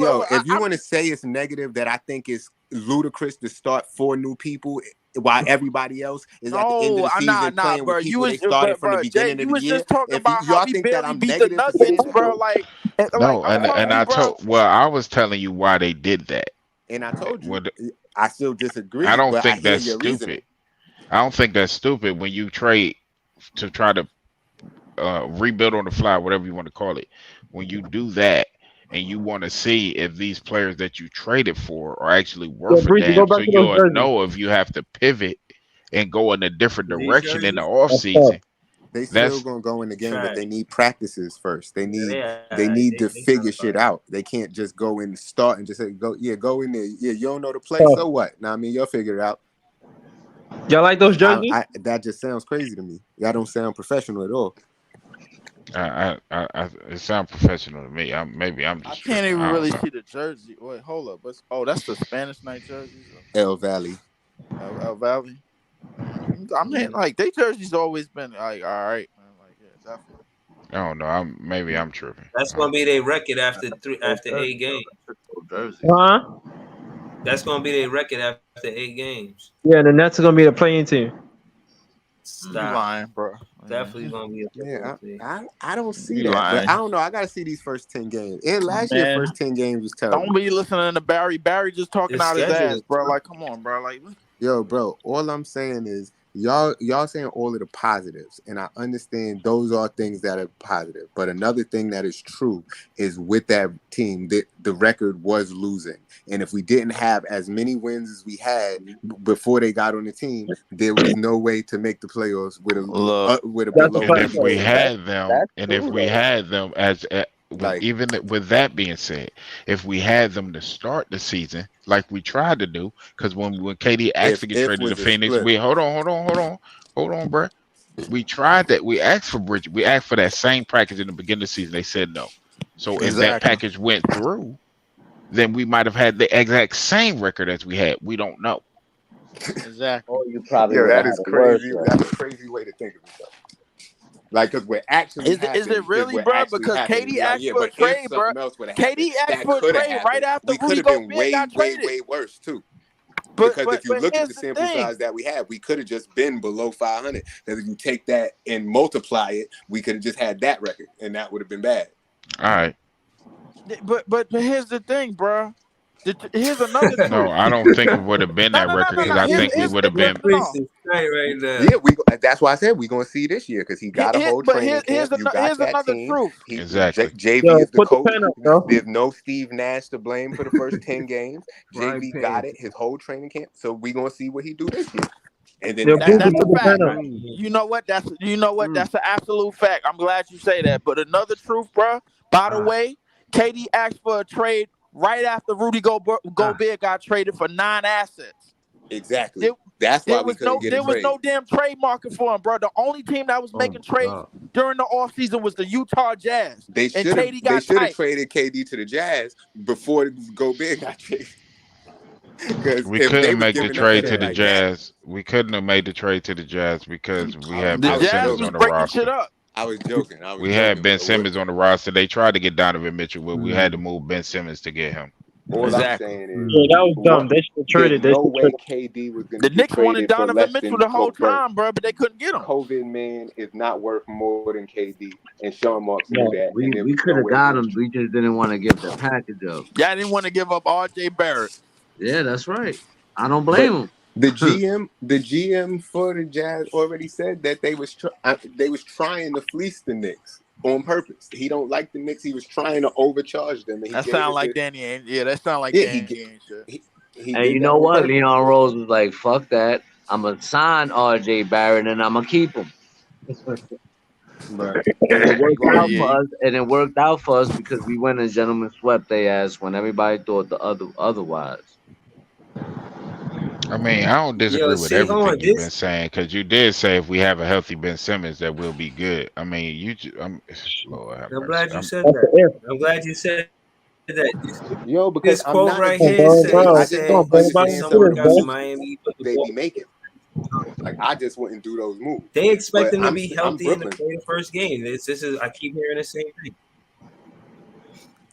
yo, if you want to say it's negative, that I think it's ludicrous to start 4 new people while everybody else is at the end of the season playing bro. with people they started from the Jay, beginning you of the was year. just talking If about how y'all we think that barely I'm beat the negative for saying Nuggets, that, bro. Like No, I'm telling you, I bro. I was telling you why they did that. and I told you, What I still I disagree, don't but I think hear that's your reasoning. stupid. I don't think that's stupid when you trade to try to rebuild on the fly, whatever you want to call it. When you do that and you want to see if these players that you traded for are actually Yo, worth a Breezy, go damn, so back to those you'll jerseys. know if you have to pivot and go in a different These direction in the jerseys off That's tough. season. They still That's gonna go in the game, but trash. they need practices first. They Yeah, need they to they figure kind shit of out. They can't just go in the start and just say go in there. Yeah, you don't know the play, Tough. so what? Now I mean you'll figure it out. Y'all like those jerseys? That just sounds crazy to me. That don't sound professional at all. it sounds professional to me. Maybe I'm I just can't tripping. even I don't really know. see the jersey. Wait, hold up. That's the Spanish night jerseys. El Valley. El Valley. I mean, like they jerseys always been like all right, man. Like yeah, definitely. I don't know. Maybe I'm tripping. That's I gonna don't be know. their record after 8 games. Huh? That's gonna be their record after 8 games. Yeah, the Nets are gonna be the playing team. You Stop. lying, bro. Definitely gonna be a Yeah, playing team. I don't see You that, but lying, I don't know. I got to see these first 10 games. And last year, man. first 10 games was Don't terrible. be listening to Barry. Barry just talking This out his schedule ass, is bro. tough. Like, come on, bro. Like, Yo, bro, all I'm saying is y'all saying all of the positives, and I understand those are things that are positive. But another thing that is true is with that team, the record was losing. And if we didn't have as many wins as we had before they got on the team, there was no way to make the playoffs with look, a That's a below And fact. if 50 we win That's record. had them, that's and if true we though. had them Like even with that being said, if we had them to start the season like we tried to do, because when KD actually get if traded to was a Phoenix, split. we hold on, bro. We tried that. We asked for Bridget. We asked for that same package in the beginning of the season. They said no. So if that exactly, package went through, then we might have had the exact same record as we had. We don't know. exactly. Or you probably Yo, would have that had is a worse crazy. record. That's a crazy way to think of it, though. Like, because what actually Is it happened is really, what bro? actually Because happened. And KD be like, asked yeah, for a but if trade, bro. something else would have happened, KD asked that for a could have trade right happened. after We could Rudy have been Gobert way, got way, traded. way worse, too. But Because if you look at here's the the sample thing. size that we had, we could have just been below 500. Because if you take that and multiply it, we could have just had that record, and that would have been bad. All right. But here's the thing, bro. Here's another No, truth. I don't think it would have been No, that no, no, record no, because no. I Here's think we here's would have no, been. no, no. This is tight right now. Yeah, that's why I said we're going to see this year. Because he got a whole training camp. You got Here's that another team. truth. Exactly. JV Yo, is the put the coach. pen up, bro. There's no Steve Nash to blame for the first 10 games. Right JV got pants. it, his whole training camp. So we're going to see what he do this year. And then Yo, that's Breezy, how That's we a put the move fact. pen from up. there. You know what? That's an absolute fact. I'm glad you say that. But another truth, bro. By the way, KD asked for a trade right after Rudy Gobert got traded for 9 assets. Exactly. That's why we couldn't get a There was trade. no damn trade market for him, bro. The only team that was making trades during the offseason was the Utah Jazz. They And should have KD got tight. traded KD to the Jazz before Gobert got traded. Because We if they couldn't was make the giving up trade for to him the like that, Jazz. We couldn't have made the trade to the Jazz because we had The Ben Jazz Simmons was on the breaking shit roster. up. I was joking. We had Ben But Simmons on the roster. They tried to get Donovan Mitchell, but we had to move Ben Simmons to get him. all I'm Exactly. saying Yeah, that is, was dumb. They should have there's traded. They no should way trade. KD was going to The be Knicks wanted traded for Donovan less Mitchell than the whole Gobert. time, bro, but they couldn't get him. COVID man is not worth more than KD, and Sean Marks knew No, that, and there we was could no have way got doing him. We just didn't want to give the package up. Y'all didn't want to give up RJ Barrett. Yeah, that's right. I don't blame But him. the GM for the Jazz already said that they was trying to fleece the Knicks on purpose. He don't like the Knicks. He was trying to overcharge them, and he That gave sound it like to, Danny Ainge. Yeah, that sound like yeah Danny Ainge shit. he And did you that know on what? purpose. Leon Rose was like, "Fuck that. I'm gonna sign RJ Barrett and I'm gonna keep him." But And it worked Well, out yeah. for us. And it worked out for us because we went and gentlemen swept their ass when everybody thought otherwise. I mean, I don't disagree Yo, with see, hold on. everything you've been saying because you did say if we have a healthy Ben Simmons that will be good. I mean, Lord have I'm mercy. glad you said that. I'm glad you said that. Yo, because This I'm quote not right against here Ben Simmons. I said just said don't if understand some of someone the got to moves Miami, he put the they ball. be making. Like I just wouldn't do those moves. They expect But him to be I'm healthy in the Brooklyn. play the first game. This is I keep hearing the same thing.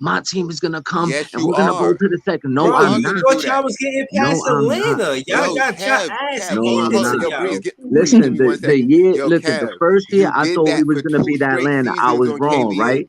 my team is gonna come Yes, and you we're gonna go are. to the second. No, You Bro, are I'm you not. gonna do thought y'all that. was getting No, past I'm not. Atlanta. Y'all Yo, got your ass Kev, No, hold on, I'm handed hold on. to not, Yo, y'all. Breeze, bro. Breeze, give Listen, me 1 the second. year, Yo, listen, the Kev, first year you I did thought we that was for gonna 2 be that straight land. I seasons was on wrong, KBN. right?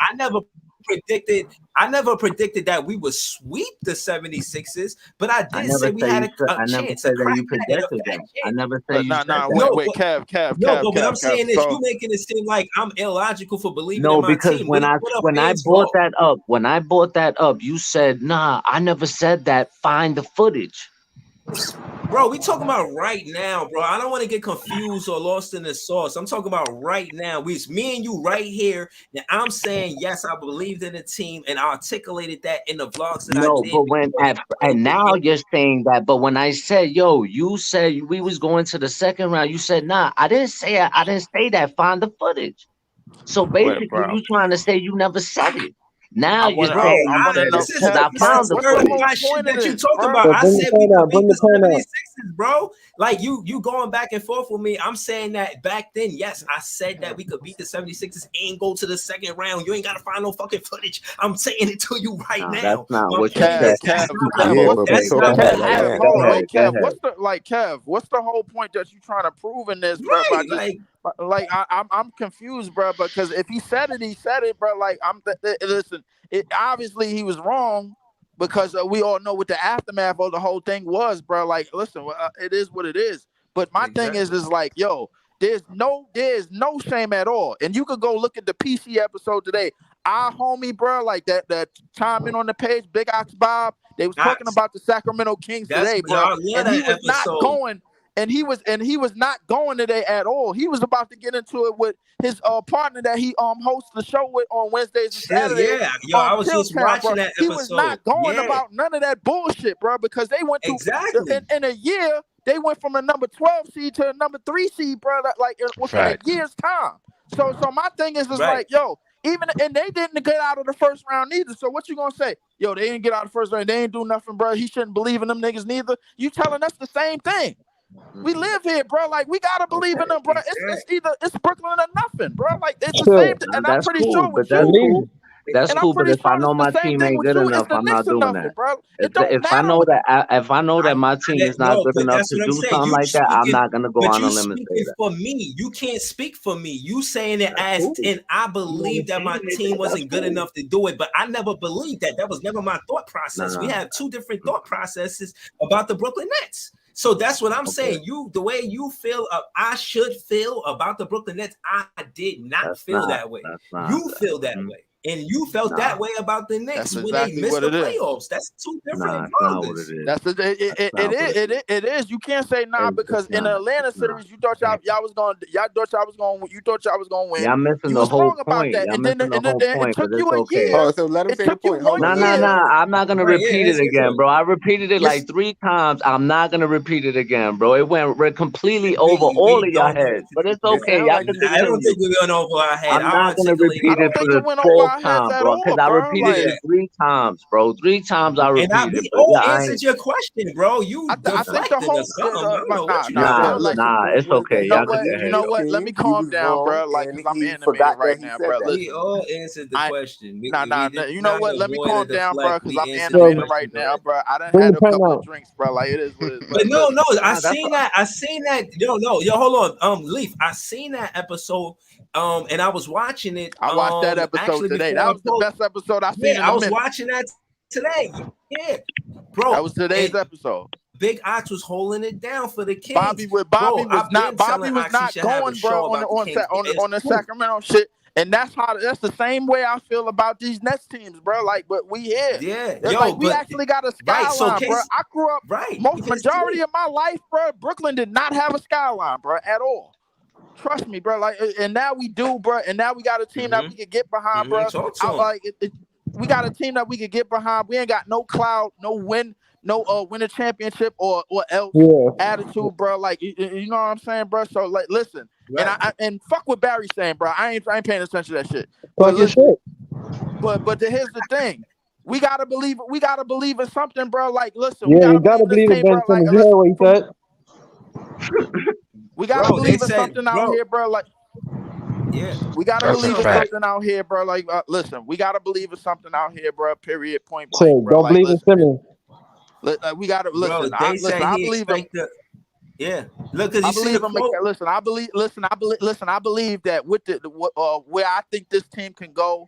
I never predicted that we would sweep the 76ers, but I I did never say we say had you. a I never chance, say a that crack you at it, a predicted fat that. I chance. never say But you said that. wait, Kev. But what I'm saying is So you making it seem like I'm illogical for believing in No, my because team. when I Fans brought fault? that up, you said, "Nah, I never said that. Find the footage." Bro, we talking about right now, bro. I don't want to get confused or lost in the sauce. I'm talking about right now. It's me and you right here. And I'm saying, yes, I believed in the team and I articulated that in the vlogs that I No, did but when before and the now game. you're saying that. But when I said, "Yo," you said we was going to the second round. You said, "Nah, I didn't say it. I didn't say that. Find the footage." So wait, basically, bro. you trying to say you never said it. Now I you're want Bro, to. saying I you want to said know, it this is because Kev. I Kev, found the what's the absurd footage. whole my shit point of that you this, talking bro? about. Yo, I bring the said we pen could out. beat Bring the the pen out. 76ers, bro. Like you going back and forth with me. I'm saying that back then, yes, I said that we could beat the 76ers and go to the second round. You ain't gotta find no fucking footage. I'm saying it to you right Nah, that's now. not My what you point said. Kev, is that's Kev, not Kev, what Yeah, what's but the we that's Go not talking what ahead, about go right Kev? ahead, now. go Hold on, ahead, wait, go Kev. ahead. What's the whole point that you trying to prove in this, bro? By right. just Like I'm confused, bro. Because if he said it, bro. Like listen, obviously he was wrong because we all know what the aftermath of the whole thing was, bro. Like, listen, it is what it is. But my thing is exactly. like, yo, there's no shame at all, and you could go look at the PC episode today. Our homie, bro, like that chime in on the page, Big Ox Bob. They was talking That's about the Sacramento Kings that's today, bro, y'all love and he that was not episode. going. And he was not going today at all. He was about to get into it with his partner that he hosts the show with on Wednesdays and Chill, Saturdays, yeah. Yo, I was Chill just Town, bro. watching that He was episode. not going Yeah, about none of that bullshit, bro, because they went to exactly. in a year they went from a number 12 seed to a number 3 seed, bro. Like within a Facts. year's time. So my thing is Right. like, yo, and they didn't get out of the first round either. So what you gonna say? Yo, they didn't get out of the first round. They ain't do nothing, bro. He shouldn't believe in them niggas neither. You telling us the same thing? We live here, bro. Like we gotta believe in them, bro. It's either it's Brooklyn or nothing, bro. Like it's the same. Chill. And I'm That's pretty cool, sure but with that's you, Believe. cool. That's and I'm cool. But pretty if I sure it's know the my same team thing ain't with good you. It's enough, the I'm Knicks not or doing nothing, that. bro. If It don't I matter know what. that my team is not No, good but enough that's to what I'm do saying. something You like that, I'm speaking, not gonna go but on a you limb and say speaking that. for me. You can't speak for me. You saying it That's as cool. in I You believe that my understand it? team That's wasn't good cool. enough to do it, but I never believed that. That was never my thought process. We Nah. have two different thought processes about the Brooklyn Nets. So that's what I'm Okay. saying. The way you feel, I should feel about the Brooklyn Nets. I did not That's feel not. that way. That's not. You feel that way, and you felt Nah. that way about the Knicks That's when they exactly missed what the it is. playoffs. That's two Nah. different It's not what it genres. is. That's That's not what it is. it is. You can't say nah because It's in the not. Atlanta It's not. series, you thought y'all was going. Y'all thought y'all was going. You thought y'all was going to win. Y'all missing You the was whole wrong about point. that, Y'all and then missing the whole it point, but took it's you a okay. year. Oh, so let him It say the took you point. Hold one on, No, let him no, say year. the no. point. I'm not gonna Right? Yeah, repeat it it's again, different. bro. I repeated it like 3 times. I'm not gonna repeat it again, bro. It went completely over all We of y'all don't know heads, what to but do. it's It okay. sounds Y'all like can you I don't continue. think we went over our head. I'm I not gonna articulated I repeat my don't it for think the it went over 12th our heads time, at bro. all, Because I bro. repeated yeah, it 3 times, bro. 3 times I and repeated. we But all yeah, I answered ain't. your question, bro. You I think the deflecting or whole something. I don't know what you nah, was Nah, bro. doing. Like nah. point It's was okay. that you know he Y'all can what? go believed You in ahead. know his what? Let me team. He calm was down, wrong, bro. Like, and cause I'm he animated forgot that right he now, said bro. that. We Listen. all answered the question. You know Not what? Let me avoid or calm down, bro, deflect. because We I'm answered the animated Yo, right question now, already. bro. I done bring the had a pen couple of out. drinks, bro. Like it is what it is. But But no, listen, I Nah, that's seen that. I seen that. Yo, hold on. Leaf. I seen that episode. And I was watching it. I watched that episode Actually today. before That I was the post. best episode I've seen Yeah, in a I was minute. watching that today. Yeah, That bro. was today's And episode. Big Ox was holding it down for the Kings. Bobby Bro, I've been telling was Ox he not should have a going, bro, show about the Kings. It's on the cool. Sacramento shit. And that's the same way I feel about these Nets teams, bro. Like, but we here. Yeah, It's yo, like we but actually got a right. So skyline, bro. case I grew up right. majority of my life, bro. Brooklyn did not have a skyline, bro, at all. Trust me, bro. Like, and now we do, bro. And now we got a team that we could get behind, bro. Talk to him. We got a team that we could get behind. We ain't got no cloud, no win a championship or else Yeah. attitude, bro. Like you know what I'm saying, bro. So like, listen, Right. and fuck what Barry's saying, bro. I ain't paying attention to that shit. Talk your shit. But here's the thing. We gotta believe in something, bro. Like, listen, Yeah, we gotta you gotta believe in this believe in team, bro. Ben Like, Simmons. You heard what he said. we gotta Bro, they believe in said, something out bro, here, bro. Like, yeah, we gotta That's a believe in fact. something out here, bro. Like, listen, we gotta believe in something out here, bro. Period. Point So blank, bro. don't Like, believe in listen, Simmons. we gotta bro. listen. They said I he believe him. expect the. Yeah, look, cause I you see the believe him. quote. Listen, I believe that with where I think this team can go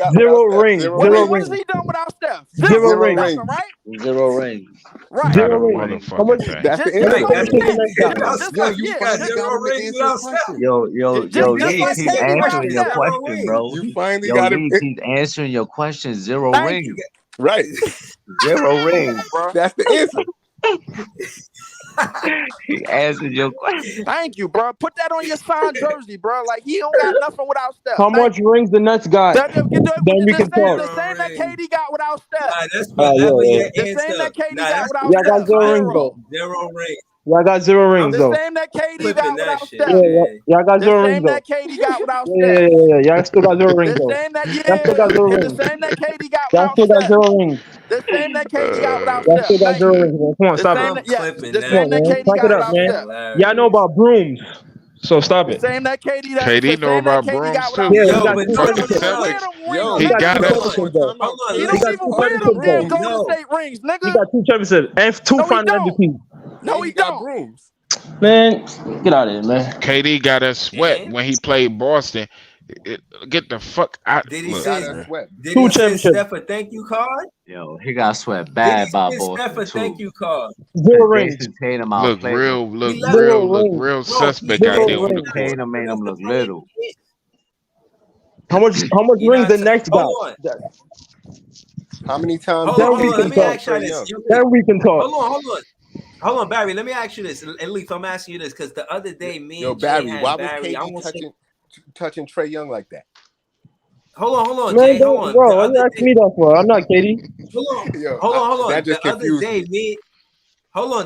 got Zero without Steph? rings. Zero Zero rings. What has rings. he done without Steph? Zero Zero. rings. Nothing, right? 0 rings. Right. Not a Zero rings. How much? motherfucking thing. That's the How much Just answer. like That's championships the KD. Nets got? without Just Yo, like Steph. you You yeah. got finally Just, got zero him to rings answer his without Steph. question. Yo, just Leak, like he's KD KD got without answering your Steph. zero question, rings. bro. You finally Yo, got him. Leak, he's answering your question. 0 Thank rings. you. Right. 0 Come rings. on, bro. That's the answer. He answered your question. Thank you, bro. Put that on your signed jersey, bro. Like he don't got nothing without Steph. How Thank much you. rings the Nets got? Then we The can same, talk. the Zero same that rings. KD got without Steph. Nah, that's Yeah, whatever yeah. your The same answer. that KD Nah, got that's without Yeah, I got whatever. Steph. zero Fine. rings though. Zero. Zero rings. Y'all got 0 rings The though. same that KD Flipping got that without shit, Steph. man. Y'all got The 0 rings same though. that KD got without Yeah. Steph. Y'all still got 0 rings The though. same that Y'all still got 0 and the rings. same that KD got Y'all without still got Steph. 0 rings. The same that KD got without Y'all Steph. still got Thank 0 you. rings, man. Come on, The stop same it. that yes, Clipping the that. Come on, same that man. KD Pack got it up, without man. Steph. Y'all know Hilarious. about brooms, so stop The it. same that KD KD know about brooms got too. without Yeah, He he Yo, with got the but 2 no, Steph. He fucking don't even championships. wear Celtics. them rings, Yo, He He got nigga. 2 got hold us. on, championships though. time out. He He Hold don't got on, even 2 hold wear on. them championships though. damn Brooms. Golden no. State rings, He nigga. got 2 championships and 2 No, he final don't. MVPs. No, And he he got don't. brooms. Man, get out of here, man. KD got us swept And when he played Boston. Get the fuck out. did he He Look, got send? us man. swept. Did 2 he send championships, Steph a thank you card? Yo, he got swept Did he bad by send Steph Boston a thank too. you card? 0 Because rings. Jason Tatum Look outplayed him. real, He look left, real, 0 look rings. real bro. He suspect out hit. there 0 on the rings. He got court. Tatum made enough him to look play. little. How much You know rings what I'm the saying? next Hold got? on. How many times Hold did on, Then hold we on. Let can KD me play talk. ask you Trey this. Young? Then we can talk. Hold on, Barry. Let me ask you this. At least I'm asking you this because the other day, me Yo, and Jay Barry, why had was Barry. I KD want to say, touching Trey Young like that? hold on, Man, Jay. Hold don't, on. The bro, what other you asking day, me that for? I'm not Katie. Yo, hold that on. just The other confused day, me.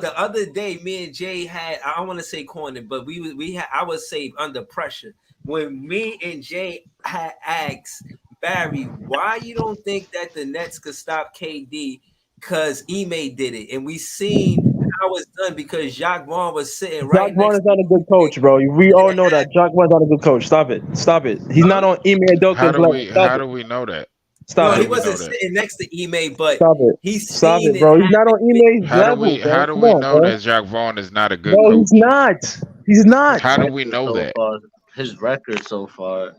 the other day, me and Jay had. I don't want to say corner, but we had. I was safe under pressure when me and Jay had asked Barry, why you don't think that the Nets could stop KD? Because Ime did it, and we seen how it's done because Jacques Vaughn was sitting Jacques right Vaughn next is to not a good coach, bro. We all know that. Jacques Vaughn's not a good coach. Stop it. Stop it. He's not on Ime How Udoka's do level. we Stop how it. do we know that? Stop No, How he do it. we know wasn't that? sitting next to Ime, but Stop it. he Stop seen it, it bro. He's not on happen. Ime's level, How bro. do Come we on, know bro. that Jacques Vaughn is not a good No, he's coach? not. He's not. His How do we record know so that? far, his record so far,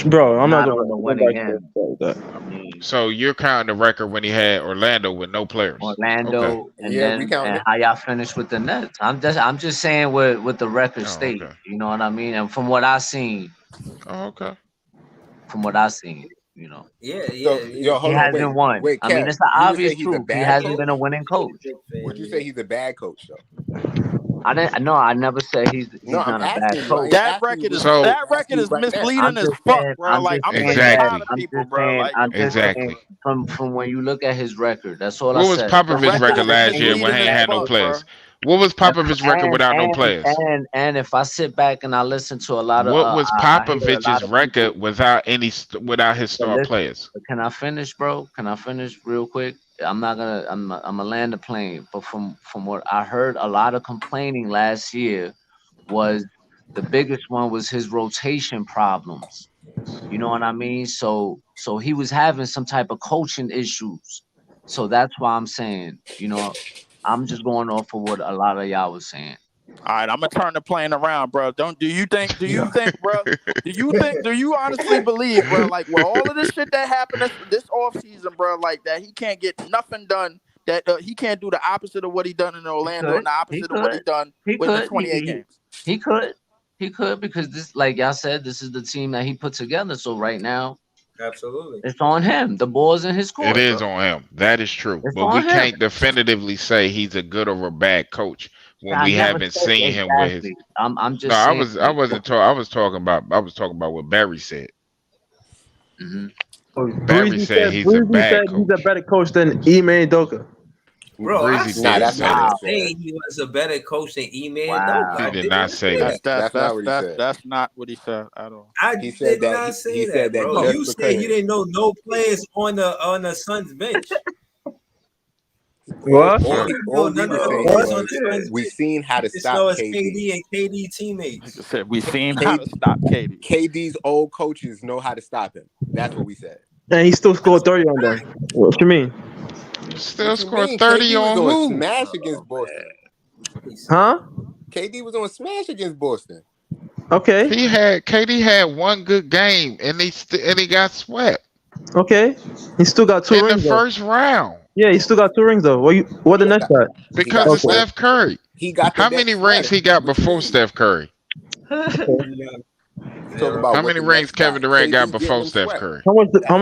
Bro, I'm not not gonna on the go winning back to end. that. I mean, So you're counting the record when he had Orlando with no players. Okay. Orlando, and Yeah, we then counting and it. how y'all finished with the Nets. I'm just saying what the record Oh, state. okay. You know what I mean? And from what I seen, Oh, okay. you know, Yeah, So, yo, he hold on, hasn't won. wait, I mean, Kev, it's the you would say obvious he's a truth. He bad hasn't coach? been a winning coach. Would you say he's a bad coach though? I never said he's No, I'm not a bad asking you. I coach. ain't asking you recently. So I'm asking you right now. Misleading as fuck, bro. Like I'm sick and tired of people, bro. Like I'm just saying exactly. from when you look at his record, that's all I What was said. the Popovich record record is last year when misleading he ain't as had no fuck, bro. players? What was Popovich record without no players? And if I sit back and I listen to a lot of What was I hear a lot Popovich's of people. record without his But star listen, players? can I finish, bro? Can I finish real quick? I'm gonna land the plane. But from what I heard, a lot of complaining last year was the biggest one was his rotation problems. You know what I mean? So he was having some type of coaching issues. So that's why I'm saying, I'm just going off of what a lot of y'all was saying. All right, I'm gonna turn the plane around, bro. Do you think, Yeah. bro? Do you honestly believe, bro? Like with all of this shit that happened this off season, bro, like that he can't get nothing done. That he can't do the opposite of what he done in Orlando and the He opposite of what he could. done He with the could. 28 games. He could. He could because this, like y'all said, this is the team that he put together. So right now, Absolutely. it's on him. The ball's in his It court, is bro. on him. That is true. It's But we on him. can't definitively say he's a good or a bad coach when I we never haven't said seen him with his. exactly. I'm No, just saying. I wasn't talking. I was talking about what Barry said. Mhm. Barry said he's a Breezy bad said he's a coach. better coach than Ime Udoka. Bro, I Breezy said Nah, didn't that's he not say what he that. didn't said. say he was a better coach than Ime Udoka. Wow. He I did did not not say say that. that. That's not what he said. That's not what he said at all. I He said did that not he say said that, that bro. just You said you because didn't know no players on the Suns bench. What? You What? didn't know all we none were of the saying players What? on was the Suns we bench. seen how to You just stop know it's KD. KD and KD Like teammates. I said, we seen how K, to stop Katie. KD's old coaches know how to stop him. That's what we said. And he still scored 30 on them. What you mean? Still What you scored mean? 30 KD was on on who? smash against Boston. Huh? KD was on smash against Boston. Okay. KD had one good game and he got swept Okay. He still got 2 in the rings though. first round Yeah, he still got 2 rings though. What the He next got guy? he because got of Okay. swept. Steph Curry. He got the How many next rings swept. he got What you before mean? Steph Curry? Okay. You talk Zero. about How what many the rings next Kevin got. Durant got KD getting before them Steph swept. Curry? That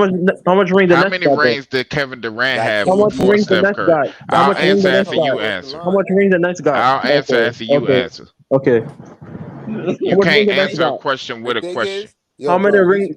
How much ring the How next many guy got? rings did Kevin Durant that have How much KD before rings the Steph next Curry? guy? How I'll much ring answer the KD next after held guy? you across the answer. How line. much ring the next guy? I'll answer Okay. after you Okay. answer. Okay. How You much ring can't the next answer a guy? question The with a thing question. is, yo, How many bro, rings?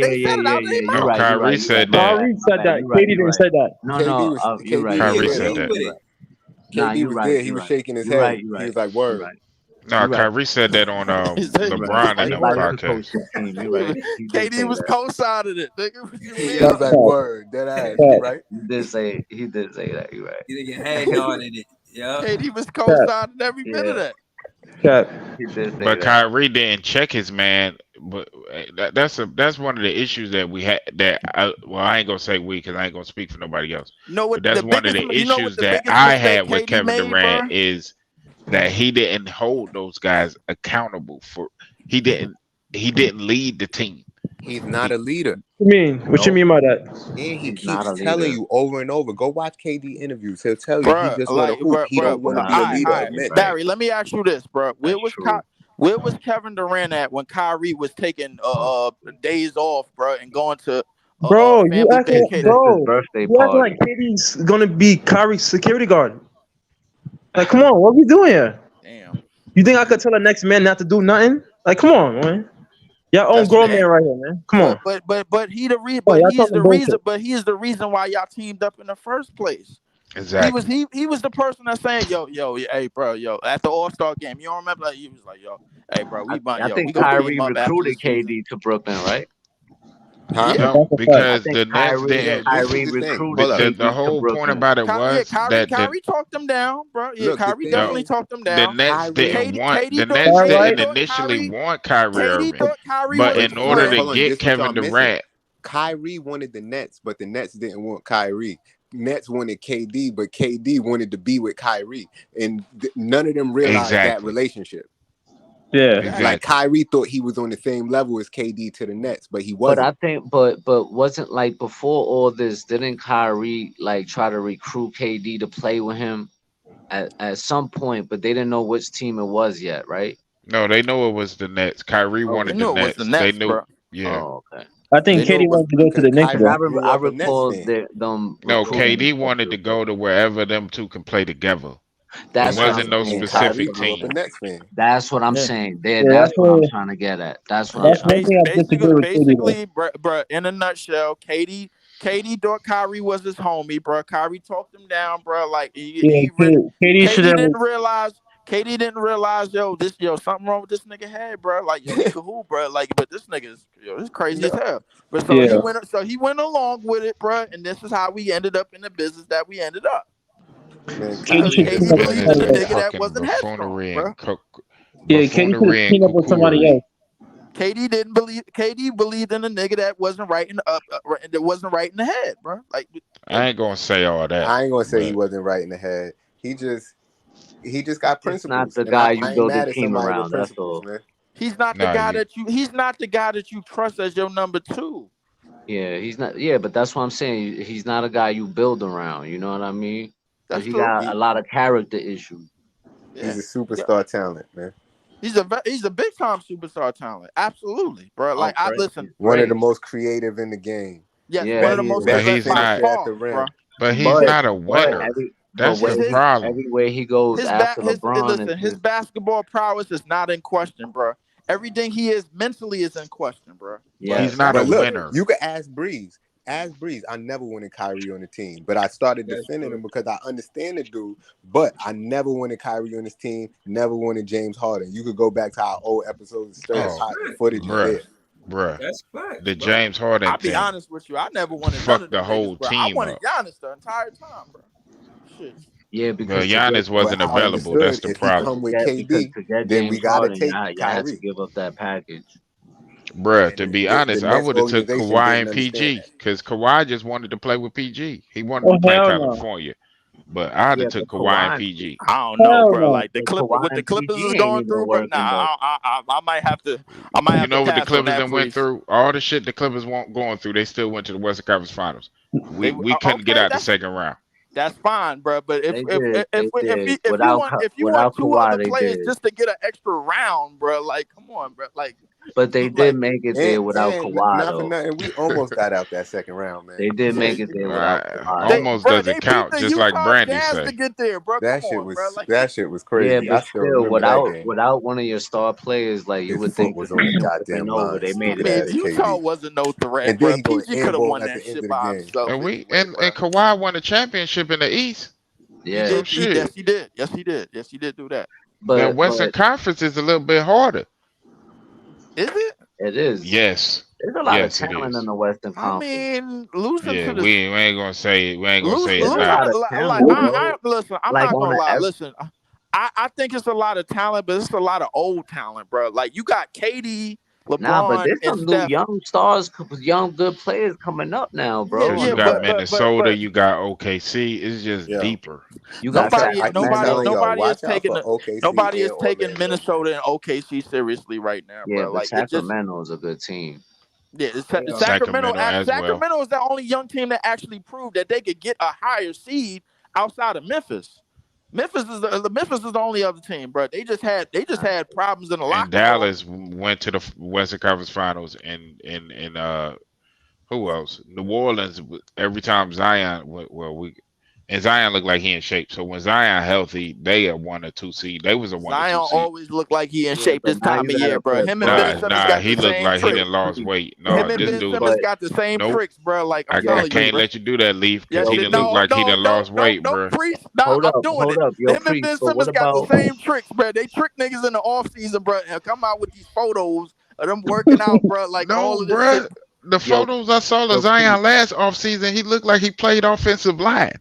They said it out of their You're No, mouth. right. Kyrie said My that. bad, Kyrie my said bad. that. You're right. KD You're didn't right. say that. No, KD no. was You're right. KD was You're Kyrie right. there said though. You're that. right. You're right. Nah, KD you're was right. there. He You're was right. shaking his You're right. head. You're He right. was like, You're "Word." right. No, You're right. Kyrie said that on He said, LeBron and them Anybody that could podcast. coach his team, you're right. He did KD say was that. co-signing it. Nigga, what you He mean? was like, "Word." Dead ass. You right? He did say. He did say that. You're right. You nigga had yard in it. Yeah. KD was Cap, co-signing every bit of Yeah, that. cap. he did say But that. Kyrie didn't check his man. But that's one of the issues that we had. Well, I ain't gonna say we because I ain't gonna speak for nobody else. Know But what that's the one of biggest? the You know what issues the that biggest I mistake had with KD Kevin made, bro? Durant is that he didn't hold those guys accountable for. He didn't. He didn't lead the team. He's not a leader. What you mean? What you mean by that? And he He's not keeps a telling leader. you over and over. Go watch KD interviews. He'll tell you he Bruh, just want to like, hoop. He don't want to be a Nah, leader all of right. men. Barry, let me ask you this, bro. That's true. Where was Kevin Durant at when Kyrie was taking days off, bro, and going to Bro, you family acting, It's vacation? his bro, birthday you acting party. like KD's gonna be Kyrie's security guard. Like, come on, what we doing here? Damn, You think I could tell the next man not to do nothing? Like, come on, man. Y'all own that's grown man fair. right here, man. Come on. But he the reason. Oh, But y'all he's talking the reason. bullshit. But he is the reason why y'all teamed up in the first place. Exactly. He was the person that's saying, yo, hey, bro, yo, at the All-Star game, you don't remember? Like, he was like, yo, hey, bro, we I we think gonna Kyrie team up after the recruited season. KD to Brooklyn, right? Huh? Yeah. No, That's a fact. I because think the Nets Yo, didn't. this is Kyrie the thing. recruited Hold up. The KD to whole point Brooklyn. about it was that Kyrie talked them down, bro. Yeah, Look, the Kyrie thing definitely no, is, talked them the down. Nets Kyrie. didn't want. The Thought Nets All Kyrie didn't right. thought initially Kyrie want Kyrie Katie Irving, thought Kyrie but was But in his order look, to friend. hold on. get This what y'all Kevin missing. Durant, Kyrie wanted the Nets, but the Nets didn't want Kyrie. Nets wanted KD, but KD wanted to be with Kyrie, and none of them realized that exactly, relationship. Yeah. Exactly. Like exactly. Kyrie thought he was on the same level as KD to the Nets, but he But I wasn't. think, but wasn't like before all this, didn't Kyrie like try to recruit KD to play with him at some point, but they didn't know which team it was yet, right? No, they know it was the Nets. Kyrie Okay. They wanted the knew it was the Nets. They Nets, knew. bro. Yeah. Oh, okay. I They think knew Katie it was wanted to go to because the Knicks, Because Kyrie though. grew I up a Nets recall fan. them No, recruiting KD him for wanted to Brooklyn. go to wherever them two can play together. It That's what I'm wasn't no saying. And That's Kyrie specific what I'm grew up a team. saying. Nets fan. That's what I'm Yeah. saying. There, Yeah, that's what I'm trying to get at. That's what I'm that's Yeah, trying one to thing get I disagree with Katie though. basically, bro, in a nutshell, Katie thought Kyrie was his homie, bro. Kyrie talked him down, bro. Like Yeah, Katie should Katie have. didn't realize. Katie didn't realize, something wrong with this nigga head, bro. Like, yo, he could hoop, bro. Like, but this nigga is, this crazy as hell. But Yeah. he went along with it, bro. And this is how we ended up in the business that we ended up. Man, Katie Because Kyrie should has KD clean up with believed in Business the somebody and else. nigga that fucking wasn't headstrong, buffoonery bro. Yeah, Katie should have buffoonery and cleaned up with somebody coolery. else. KD believed in a nigga that wasn't right in that wasn't right in the head, bro. Like, I ain't gonna say all that, I ain't gonna say he but wasn't right in the head. He just got It's not principles, the and guy you I ain't build a mad at team somebody with around. That's principles, all. man. he's not the nah, guy you that you trust as your number two. Yeah, he's not. Yeah, but that's what I'm saying. He's not a guy you build around. You know what I mean? Because That's he true. got a He lot of character issues. he's Yeah. a Yeah. superstar talent, man. He's a big time superstar talent. Absolutely, bro. Oh, Like, I great. listen. He's One of the great. most creative in the game. Yes, one Yeah, of the he most is. but Best he's by not. finisher at far, the rim. bro. But he's But not a winner. but That's when the he problem. everywhere he goes after LeBron is Listen, his just basketball prowess is not in question, bro. Everything he is mentally is in question, bro. But He's yes. not a But look, winner. you could ask Breeze. Ask Breeze. I never wanted Kyrie on the team, but I started That's defending true. him because I understand the dude. But I never wanted Kyrie on his team. Never wanted James Harden. You could go back to our old episodes. Stir That's Oh, pot. The facts. footage is there. bruh. That's facts, The bro. James Harden I'll be thing honest with you. I never wanted none fucked of the them niggas, whole bro. I team wanted up. Giannis the entire time, bro. Shit. yeah Well, because Giannis But wasn't I available. That's understood the if he because problem. come with KD, to get then we James got to Harden, take you had to Kyrie. give up that package. Bruh, And to be the honest, I Nets would have took organization Kawhi didn't and understand PG that. because Kawhi just wanted to play with PG. He wanted Oh to play in hell no. California. But I'd Yeah, have took but Kawhi and Kawhi, PG. I don't know, Hell bro. no. Like but Kawhi what the and Clippers PG is ain't going even through, but nah, working though. I might have to, I might You have to know what the pass on Clippers that, then went Breeze. through? All the shit the Clippers weren't going through, they still went to the Western Conference Finals. They We couldn't get okay. out the second round. That's fine, bro. But They did, they did. if you want Without two other Kawhi, they players did. just to get an extra round, bro, like come on, bro, like But they did like make it And there without and Kawhi not for though. nothing, we almost got out that second round, man. They did yeah, make it there without Kawhi they though. Almost bro, they doesn't beat count, the just like Utah Brandy Jazz to say. get there, bro. Come on, bro. Like That shit was Yeah, crazy. I but still still, remember that game. without one of your star players, like you His would foot think the was on the season would have goddamn been over. line. They I made it Stupid mean, there. ass Utah KD. wasn't no threat, And then bro. he go PG could have airball won at the that end shit of the by game. himself And anyway, bro. Kawhi won a championship in the East. He Yeah, So did. shit. Yes, he did. Yes, he did. Yes, he did do that. The but Western Conference is a little bit harder. Is it? it is. Yes. There's a lot of Yes, it talent in is. the Western I Conference. mean, losing Yeah, to the we ain't gonna say it's There's a losing not. lot of like talent, bro. I listen. I'm Like not on gonna lie. the Listen, I think it's a lot of talent, but it's a lot of old talent, bro. Like you got KD, Nah, but LeBron there's and some new Steph. young stars, young good players coming up now, Yeah, bro. Because On you yeah, the got West. Minnesota, you got OKC. It's just Yeah. deeper. You got nobody, I keep Sacramento. telling y'all, nobody is watch out taking for OKC nobody and is taking Orlando, man. Minnesota and OKC seriously right now, Yeah, bro. but Like it just, Sacramento is a good team. yeah, Yeah. Sacramento. Sacramento as well. Sacramento is the only young team that actually proved that they could get a higher seed outside of Memphis. Memphis is the only other team, bro. They just had problems in the And locker room. Dallas went to the Western Conference Finals, and who else? New Orleans. Every time Zion, and Zion looked like he in shape. So when Zion healthy, they a 1 or 2 seed. They was a 1 or Zion 2 seed. always looked like he in Yeah, shape but this now time you of year, gotta bro. put Him and Ben Bron. Simmons got He the looked same like he trick. didn't lost weight. Him No, and this Ben dude. Simmons But got the same Nope. tricks, bro. Like I'm I telling you, can't bro. let you do that, Leaf, because Yes, he yo, didn't Priest, look like he done lost weight, no, bro. Priest. Nah, I'm doing it. hold up, yo, Him and Priest. Ben But what Simmons got the about same tricks, bro. They trick niggas in the off season, bro, and come out with these photos of them working out, bro. Like No, all of this shit. bruh. The yo, photos I saw of yo, Priest? Zion last offseason, he looked like he played offensive line.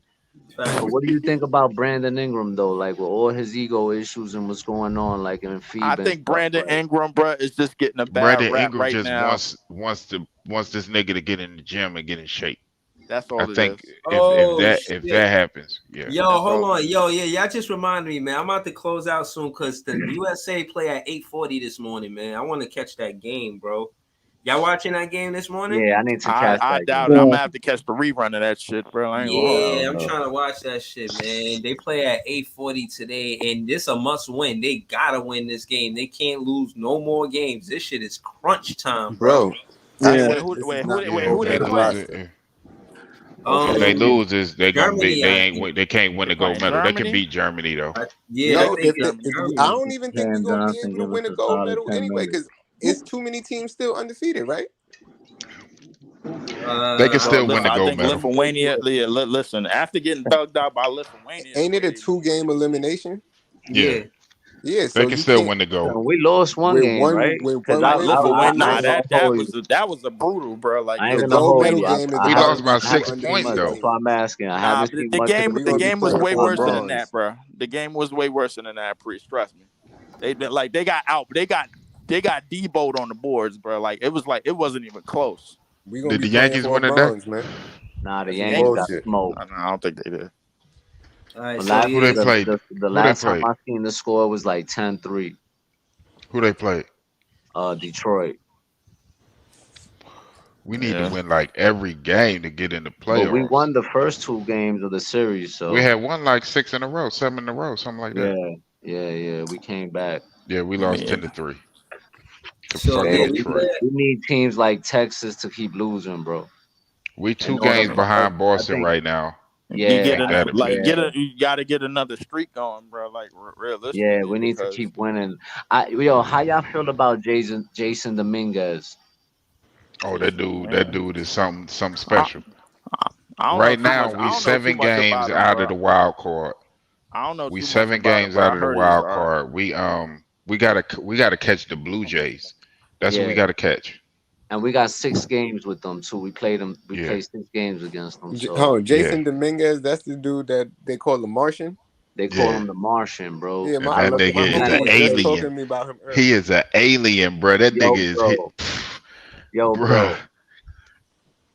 But what do you think about Brandon Ingram though? Like with all his ego issues and what's going on, like in I FIBA and think stuff. Brandon Like, Ingram, bro, is just getting a bad Brandon rap Ingram right just now. wants this nigga to get in the gym and get in shape. That's I all it think is. Oh if shit. that happens, yeah. Yo, That's hold all it on. is. Yo, yeah, y'all just reminded me, man. I'm about to close out soon because the USA play at 8:40 this morning, man. I want to catch that game, bro. Y'all watching that game this morning? yeah, I need to catch I that doubt game. it. I'm Yeah. gonna have to catch the rerun of that shit, bro. I ain't gonna hold you. Yeah, I'm Uh, trying to watch that shit, man. They play at 8:40 today, and this a must win. They gotta win this game. They can't lose no more games. This shit is crunch time, bro. Bro, I Yeah. said this is not Wait, Yeah, no who if they they better playing? lose roster. it, Um, if they lose, is they gonna be Germany, I think. they can't win They the gold playing medal. They can Germany? beat Germany though. Yeah, I No, think it's I Germany. don't even think we're Cam gonna be Johnson, able to give us win a a gold solid medal 10 anyway, minutes. because it's too many teams still undefeated, right? They can Well, still win listen, the I gold think medal. Lithuania. Listen, after getting thugged out by Lithuania the Ain't it way a they 2-game elimination? Yeah, Yeah. Yeah, they so can you still can't win the gold. So we lost one game, right? with Because one Nah, win you Lithuania. can't Nah, ain't win. gonna hold you. that was a brutal, bro. Like I ain't The yo, gonna gold hold medal you. game is I We about lost to haven't be by I two 6 haven't seen points much. undefeated That's though. why teams. I'm asking. I nah, haven't but seen the much of game, the We're the gonna be game was playing way for a worse than bronze. that, bro. The game was way worse than that, priest. Trust me. They been like they got out. They got deboed on the boards, bro. Like it wasn't even close. We're gonna Did be the playing Yankees for a win today? bronze, man. Nah, the That's some Yankees got bullshit. smoked. Nah, I don't think they did. All right, The so last Who yeah, they played? the Who they last time played? I seen the score was like 10-3. Who they played? Detroit. We need to Yeah. win like every game to get in the But we playoffs. won the first 2 games of the series, We so had won like 6 in a row, 7 in a row, something like that. yeah, we came back. Yeah, we lost Yeah. 10-3 to so Yeah, fucking yeah, Detroit. we need teams like Texas to keep losing, bro. We In 2 order games for us, behind I Boston think, right now. You yeah, get Ain't that another a like bitch? you got to get another streak going, bro. Like yeah, realistically, we need to because keep winning. How y'all feel about Jason Dominguez? Oh, Jason, that man, dude is something I, special. I don't know Right too much. now, I we don't know too 7 much games about him, out of bro. the wild card. I don't know We too much 7 about him, games but out I of the heard he was wild all right. card. We gotta catch the Blue Jays. That's what we Yeah, gotta catch. and we got 6 games with them too. We played them. We Yeah, played 6 games against them. So Oh, yeah. Jason Dominguez, that's the dude that they call the Martian. they call Yeah. him the Martian, bro. Yeah, And I my that look nigga my at is that uncle an was just nigga. talking alien. to me about him He earlier. is an alien, bro. That nigga Yo, is bro. Yo, bruh. bro.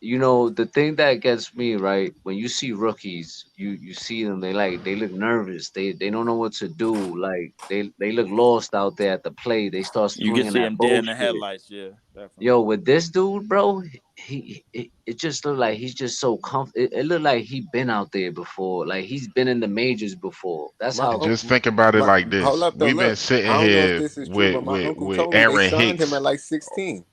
You know the thing that gets me right when you see rookies, you see them. They look nervous. They don't know what to do. Like they look lost out there at the plate. They start You can swinging see that him dead in the bullshit. headlights. Yeah, definitely. Yo, with this dude, bro, it just look like he's just so comfortable. It look like he been out there before. Like he's been in the majors before. That's My how. Just uncle, think about it my like hold this. up though. We've been Look, I sitting don't know if here this is true, but my uncle with told me they Aaron signed him at Hicks. like 16.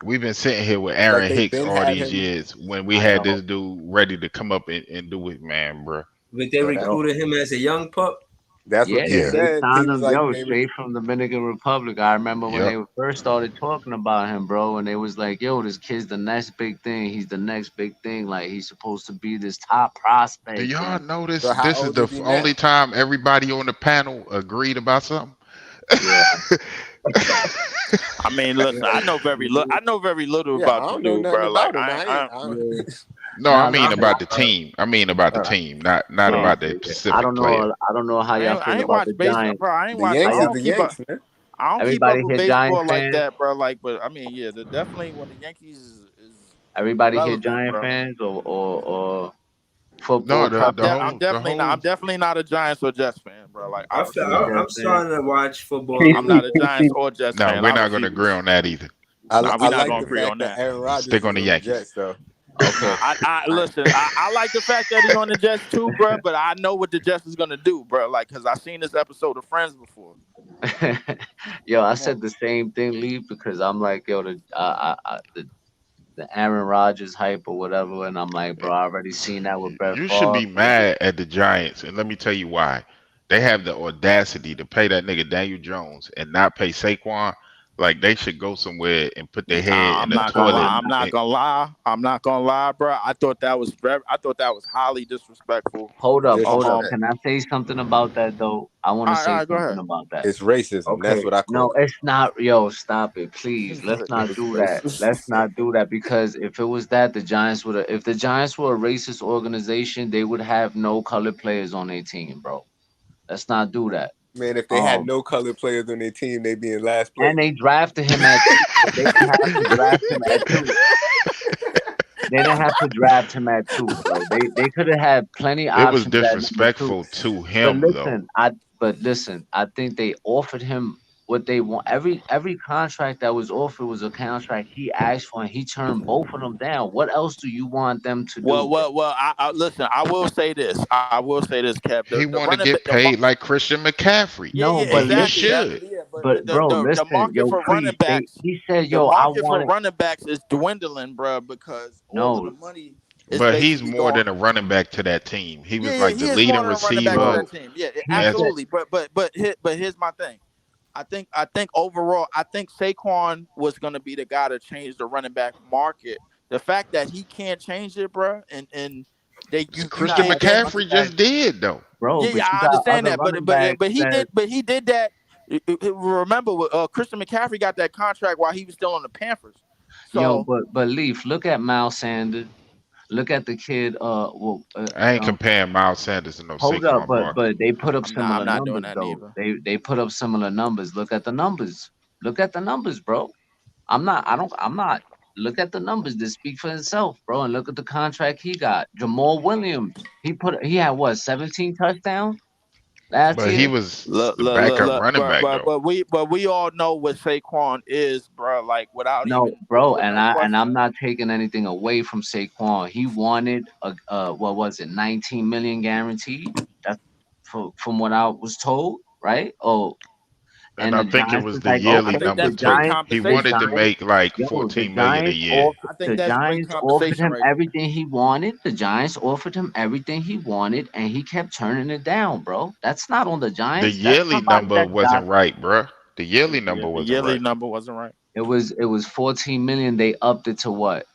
We've been sitting here with Like Aaron they Hicks been all had these him. years when we I had know. this dude ready to come up and do it, man, bro. but they But Yo, recruited him as a young pup. that's yeah, what they Yeah. they said. He signed was him, like yo, they was. straight from Dominican Republic. I remember when Yep. they first started talking about him, bro, and they was like, yo, this kid's the next big thing. He's the next big thing. Like he's supposed to be this top Do prospect. y'all And notice So how this is old the is he only now? time everybody on the panel agreed about something? yeah, I mean, listen, yo, I know very little Yeah, I about the don't know dude, nothing bro. Like about him. I ain't. I, yeah. No, I Nah, mean listen, about the team. I mean about the uh, team, not yeah, about the I specific don't player. know. I don't know how y'all I feel ain't about the watched baseball, Giants. bro. the I Yanks is don't the keep up. Yanks, man. I don't keep up Everybody with here Giant baseball like fans. that, bro. Like, but I mean, yeah, definitely when the Yankees is Everybody here relevant, Giant bro. fans or football No, I'm preferences. definitely not a Giants or Jets fan, bro. Like, I You a refuse. Jets I'm fan? starting to watch football a Casey, I'm little not a more. Giants Casey, or Jets no, fan. we're I not gonna agree refuse. on that either. Nah, we I not like gonna the agree fact on that that. Aaron Rodgers Stick on is the on the Yankees. Jets, though. Okay. I listen. I like the fact that he on the Jets too, bro. But I know what the Jets is gonna do, bro. Like, cause I seen this episode of Friends before. Yo, I Come on. said the same thing, Lee, because I'm like, yo, the Aaron Rodgers hype or whatever, and I'm like, bro, I already seen that with Brett You should Favre. be mad at the Giants, and let me tell you why. They have the audacity to pay that nigga Daniel Jones and not pay Saquon. Like they should go somewhere and put their head in I'm the not gonna toilet. lie. I'm not gonna lie. I'm not gonna lie, bro. I thought that was highly disrespectful. Hold up. Disrespect. Can I say something about that though? I want to All say right, go something ahead. about that. It's racism. That's Okay, what I no, call it. it's not. Yo, stop it, please. Let's not It's do that. Let's racist. not do that because if it was that, the Giants would have. If the Giants were a racist organization, they would have no colored players on their team, bro. Let's not do that. Man, if they had Um, no colored players on their team, they'd be in last and place. they drafted him at. They didn't have to draft him at two. They didn't have to draft him at two, bro. They could have had plenty It was options at number two. disrespectful to But him though. listen, I think they offered him what they want. Every contract that was offered was a contract he asked for, and he turned both of them down. What else do you want them to do, bro? I listen. I will say this. I will say this, Kev. He The want to running back, get paid like Christian McCaffrey, No, but and he exactly. listen, That should. yeah, but but bro, the listen, market yo, for running Crease, backs, he said, the yo, I market for wanted running backs is dwindling, bro, because all of no, the money is But he's basically more going. than a running back to that team. He was Yeah, like he the is more leading than a running back to receiver. bro. that team. Yeah, He As said, absolutely. But here's my thing. I think overall, I think Saquon was gonna be the guy to change the running back market. The fact that he can't change it, bro, and they you Christian got gave other Dan. McCaffrey running backs, just did though. bro, Yeah, but you I got understand other that, running backs that but he did that. Remember, Christian McCaffrey got that contract while he was still on the Panthers. yo, So but Leaf, look at Miles Sanders. Look at the kid. I ain't comparing Miles Sanders to no Hold up, Saquon Barkley. but they put up I'm similar not doing numbers that though. neither. They put up similar numbers. Look at the numbers. Look at the numbers, bro. I'm not. I don't. I'm not. Look at the numbers. They speak for itself, bro. And look at the contract he got. Jamal Williams. He had what 17 touchdowns last But he year. was the backup running back though. But we all know what Saquon is, bro. Like without No, even bro, putting and no I'm question. not taking anything away from Saquon. He wanted what was it, 19 million guaranteed? That's from what I was told, right? Oh, And and I the think it Giants was was the like, I yearly okay, think number that's great too. He The compensation. wanted to Giants, make like yo, 14 million a year. I think The that's great Giants offered compensation him right there. everything he wanted. The Giants offered him everything he wanted, and he kept turning it down, bro. That's not on the The Giants. That's yearly somebody number that got. wasn't right, bruh. The yearly Yeah, number the wasn't yearly right. number wasn't right. It was 14 million. They upped it to what,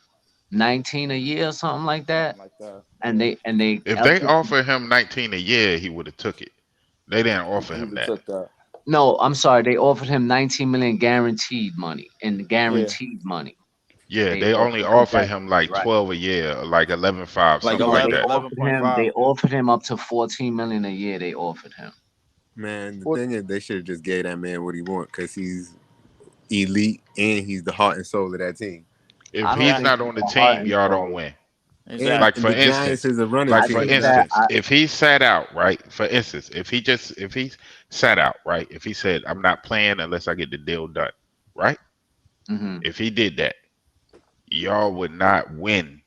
19 a year or something like that, Something like that. and Yeah. they If upped they it. offered him 19 a year, he would have took it. They didn't offer He him would have that. took that. No, I'm sorry. They offered him 19 million guaranteed money, and Yeah. guaranteed money. Yeah, They they only offered him offer that, him like right? 12 a year, or like 11.5, Like something No, like they 11, that. offered him. 11.5. They offered him up to 14 million a year. They offered him. Man, the What? thing is, they should have just gave that man what he want because he's elite and he's the heart and soul of that team. If I don't he's Yeah, think not he's on the the heart team, and y'all don't soul. win. And Like exactly. for the Giants instance, is a running I like for think team. that instance, if he sat out, right? For instance, if he sat out, right? If he said, "I'm not playing unless I get the deal done," right? mhm. If he did that, y'all would not win.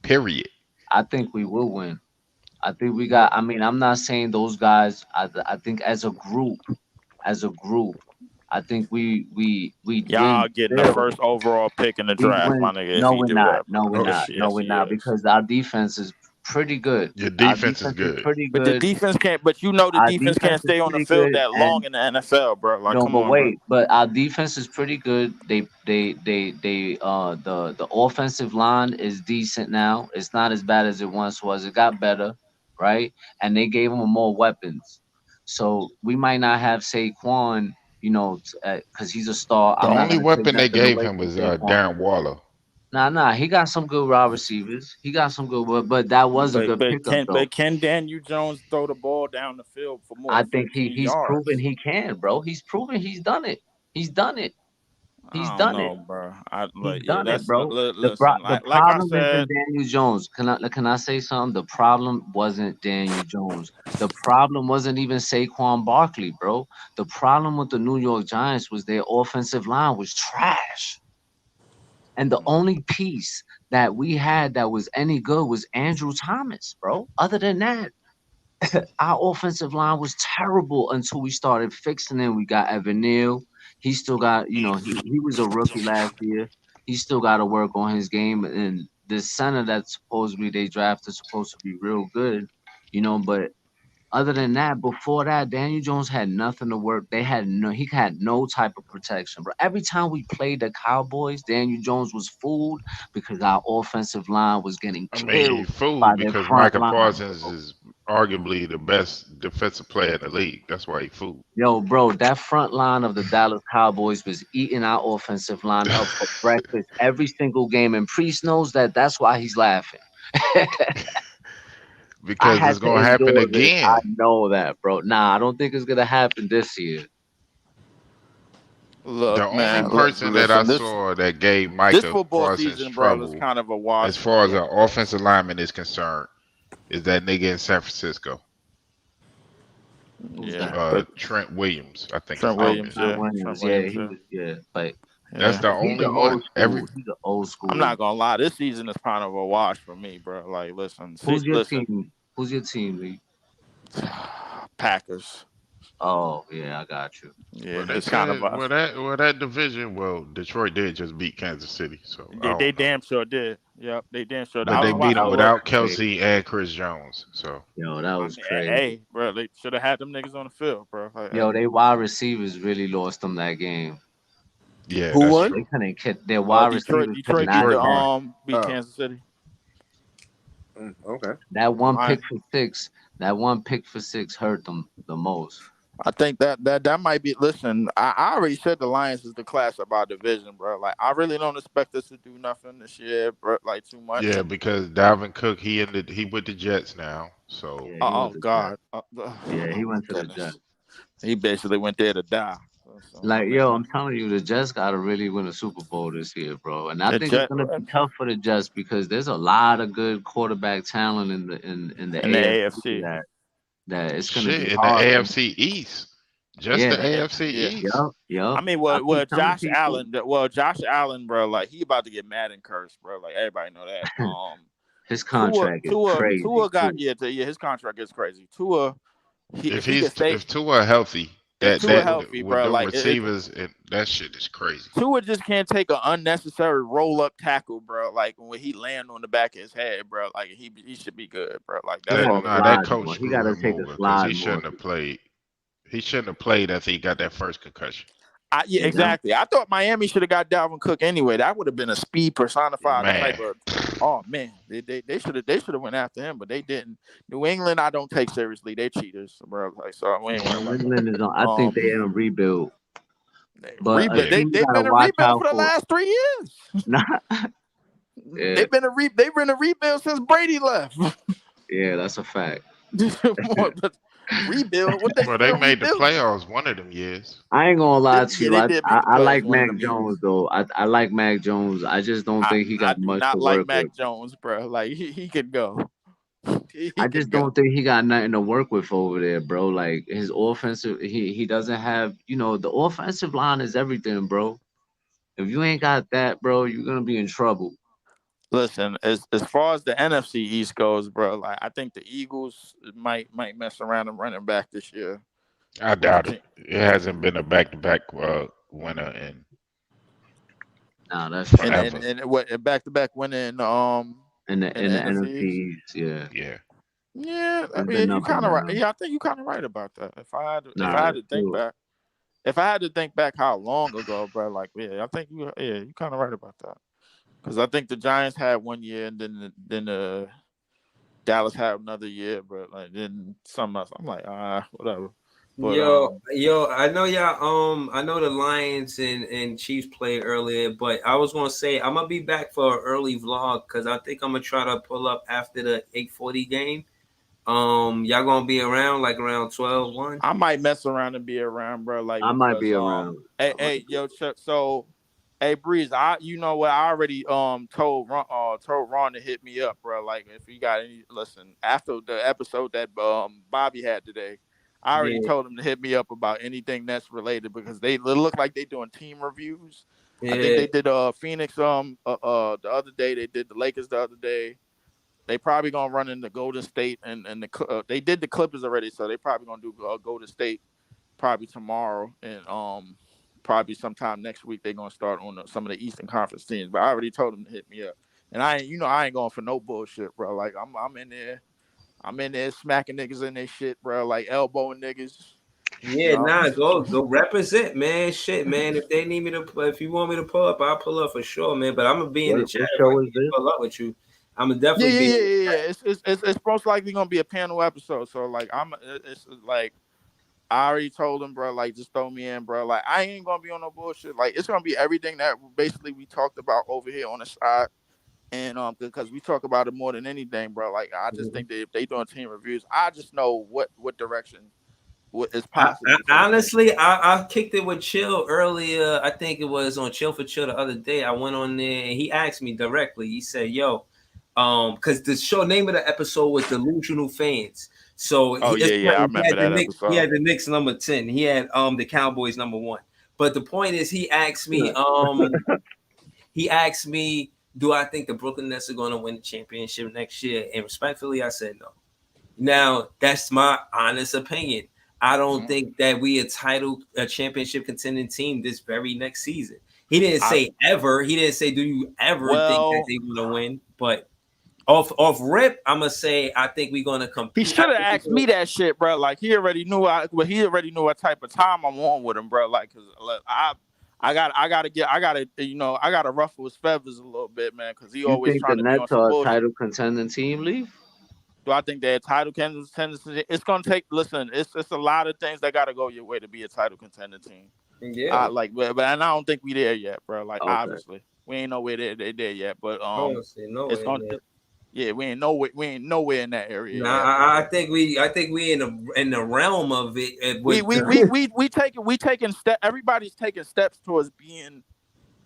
Period. I think we will win. I think we got. I mean, I'm not saying those guys. I think as a group, I think we Y'all win getting the still. first overall pick in the We draft, my win. nigga. If No, he we're do not. that, bro. No, we're Oh, Yes, not. No, yes, we're he not is. because our defense is pretty good. your Our defense is defense is good. pretty But the good. defense can't. But you know the Our defense defense can't is stay on the pretty field good, that long and in the NFL, bro. Like, no, come but on, bro. wait, but our defense is pretty good. The offensive line is decent now. It's not as bad as it once was. It got better, right? And they gave him more weapons. So we might not have Saquon, because he's a star. The I'm not only gonna take weapon they nothing gave away him from was Saquon. Darren Waller. Nah. He got some good wide receivers. He got some good, but that was a But good but pickup can though. but can Daniel Jones throw the ball down the field for more I than think 15 he's proven yards? he can, bro. He's proven he's done it. He's done it. He's I don't done it. know, bro. I He's like yeah. done it, That's bro. listen. The Like I problem isn't said, Daniel Jones. Can I say something? The problem wasn't Daniel Jones. The problem wasn't even Saquon Barkley, bro. The problem with the New York Giants was their offensive line was trash. And the only piece that we had that was any good was Andrew Thomas, bro. Other than that, our offensive line was terrible until we started fixing it. We got Evan Neal. He still got, he was a rookie last year. He still got to work on his game. And the center that supposedly they drafted is supposed to be real good, but other than that, before that, Daniel Jones had nothing to work. He had no type of protection. But every time we played the Cowboys, Daniel Jones was fooled because our offensive line was getting I mean, he killed by fooled their because front Micah line, Parsons bro. is arguably the best defensive player in the league. That's why he fooled. Yo, bro, that front line of the Dallas Cowboys was eating our offensive line up for breakfast every single game, and Priest knows that. That's why he's laughing. I Because had it's to gonna happen endure this. I again. know that, bro. Nah, I don't think it's gonna happen this year. The look, only man. person that I Listen. saw that gave This Micah football Parsons season, bro, is trouble kind of a as wash for far as me. an offensive lineman is concerned is that nigga in San Francisco. Who's Yeah, that? but Trent Williams, I think his Trent Oh, name Williams, is. Trent yeah, Trent Williams. Yeah, Williams, he yeah, was. Yeah, but That's yeah. the he's only an old one. Every school. He's an old I'm schooler. not gonna lie, this season is kind of a wash for me, bro. Like, listen, see, Who's your listen, team? Who's your team, Lee? Packers. Oh, yeah, I got you. well, Yeah, they it's kind of said a. that division. Well, Detroit did just beat Kansas City, so I They don't know. damn sure did. Yep, they damn sure did. But I they was Oh, beat watching. that him was Look, without crazy. Kelsey and Chris Jones. So Yo, that I was mean, crazy. hey, bro, they should have had them niggas on the field, bro. Like, Yo, hey. they wide receivers really lost them that game. yeah, Who that's won? They true. couldn't get their wide Detroit, receivers could Detroit beat not the Detroit won. catch. beat Oh, Kansas City. okay. That one I pick for six, that one pick for six hurt them the most. I think that might be. Listen, I already said the Lions is the class of our division, bro. Like, I really don't expect us to do nothing this year, bro. Like, too much. Yeah, because Dalvin Cook he with the Jets now. So Yeah, he Oh, went oh to Jets. God. Yeah, he Oh my went to the goodness. Jets. He basically went there to die. So I Like, mean, yo, I'm telling you, the Jets gotta really win a Super Bowl this year, bro. And I the think it's Jet gonna be tough for the Jets because there's a lot of good quarterback talent in the in the AFC AFC. that it's gonna shit be in the hard for. AFC East. Just Yeah, the AFC Yeah. East. yup, I yup. mean, I well, keep telling people. Josh Allen, bro, like he about to get mad and cursed, bro. Like everybody know that. His Tua, contract is Tua, crazy Tua got too. yeah. His contract is crazy. Tua, if he could stay, If Tua healthy, if Tua Yeah, healthy, with bro, them like receivers and that shit is crazy. Tua just can't take an unnecessary roll up tackle, bro. Like when he land on the back of his head, bro. Like he should be good, bro. Like he that's That gotta all it nah, is. that slide coach more. He screwed gotta him take a over because slide more. He shouldn't have played after he got that first concussion. Yeah, Yeah, that, exactly. I thought Miami should have got Dalvin Cook anyway. That would have been a speed personified type Man, of. Oh man, they should have went after him, but they didn't. New England, I don't take seriously. They cheaters, bro. Like so, we ain't worrying New about them. England is on. I think they in rebuild, but a yeah. team you They've gotta been a watch rebuild out for the for. last 3 years. Nah, yeah, They've been a rebuild since Brady left. yeah, that's a fact. But rebuild? What they Well, they still made the rebuilding? playoffs one of them years. I ain't gonna lie to Yeah, you. they I, did make I the I playoffs like one of Mac them Jones years. though. I like Mac Jones. I just don't think he I got do much to not like work with. Mac Jones, bro. Like he could go. He I just could go. don't think he got nothing to work with over there, bro. Like his offensive, he doesn't have. The offensive line is everything, bro. If you ain't got that, bro, you're gonna be in trouble. Listen, as far as the NFC East goes, bro, like I think the Eagles might mess around and running back this year. I I doubt it. think It hasn't been a back to back winner in Nah, that's facts. forever. and what back to back winning In the in the in the NFC NFC East. East, yeah, Yeah. Yeah, I it's been mean you up and kind of right. down. Yeah, I think you kind of right about that. If Nah, I had that's to think true. back, if I had to think back how long ago, bro, like yeah, I think you kind of right about that. Because I think the Giants had 1 year, and then Dallas had another year, but like then something else. I'm like whatever. But Yo, I know y'all. I know the Lions and Chiefs played earlier, but I was gonna say I'm gonna be back for an early vlog because I think I'm gonna try to pull up after the 8:40 game. Y'all gonna be around like around 12:1? I might mess around and be around, bro. Like I might because be around. hey yo, so hey Breeze, you know what? I already told Ron to hit me up, bro. Like if you got any, listen, after the episode that Bobby had today, I already Yeah, told him to hit me up about anything that's related because they look like they doing team reviews. I think yeah, they did Phoenix the other day. They did the Lakers the other day. They probably gonna run into Golden State and they did the Clippers already, so they probably gonna do Golden State probably tomorrow and probably sometime next week they're gonna start on some of the Eastern Conference teams. But I already told them to hit me up, and I ain't going for no bullshit, bro. Like I'm in there smacking niggas in their shit, bro. Like elbowing niggas. You yeah. know, Nah, go represent, man. Shit, man. If they need me to, if you want me to pull up, I'll pull up for sure, man. But I'm gonna be in the chat What if I show is can this? pull up with you. I'm gonna yeah, definitely yeah, be yeah, in the yeah, chat. yeah. It's most likely gonna be a panel episode. So like it's like. I already told him, bro, like, just throw me in, bro. Like, I ain't gonna be on no bullshit. Like, it's gonna be everything that basically we talked about over here on the side. And because we talk about it more than anything, bro. Like, I just think that if they doing team reviews, I just know what direction what is possible for the team. Honestly, I kicked it with Chill earlier. I think it was on Chill for Chill the other day. I went on there and he asked me directly. He said, "Yo, because the show name of the episode was Delusional Fans." So Oh yeah, yeah, I he remember had the that Knicks. He episode. had the Knicks number 10. He had the Cowboys number 1. But the point is, he asked me, "Do I think the Brooklyn Nets are going to win the championship next year?" And respectfully, I said no. Now, that's my honest opinion. I don't think that we a championship contending team this very next season. He didn't I say ever. He didn't say, "Do you ever think that well, they going to win?" But off rip, I'm gonna say I think we're gonna he compete. should have asked me that shit, bro. Like he already knew he already knew what type of time I'm on with him, bro. Like, cause I gotta ruffle his feathers a little bit, man, cause he You always think the trying to be on Nets some are a bullshit. title contending team, Leaf? Do I think they're a title contender? It's gonna take. Listen, it's a lot of things that gotta go your way to be a title contender team. Yeah. But and I don't think we there yet, bro. Like Okay. obviously we ain't nowhere there yet, but I don't see no it's way gonna. there. Yeah, we ain't nowhere in that area Nah, yet, bro. I think we in the realm of it We with we we we we taking step. Everybody's taking steps towards being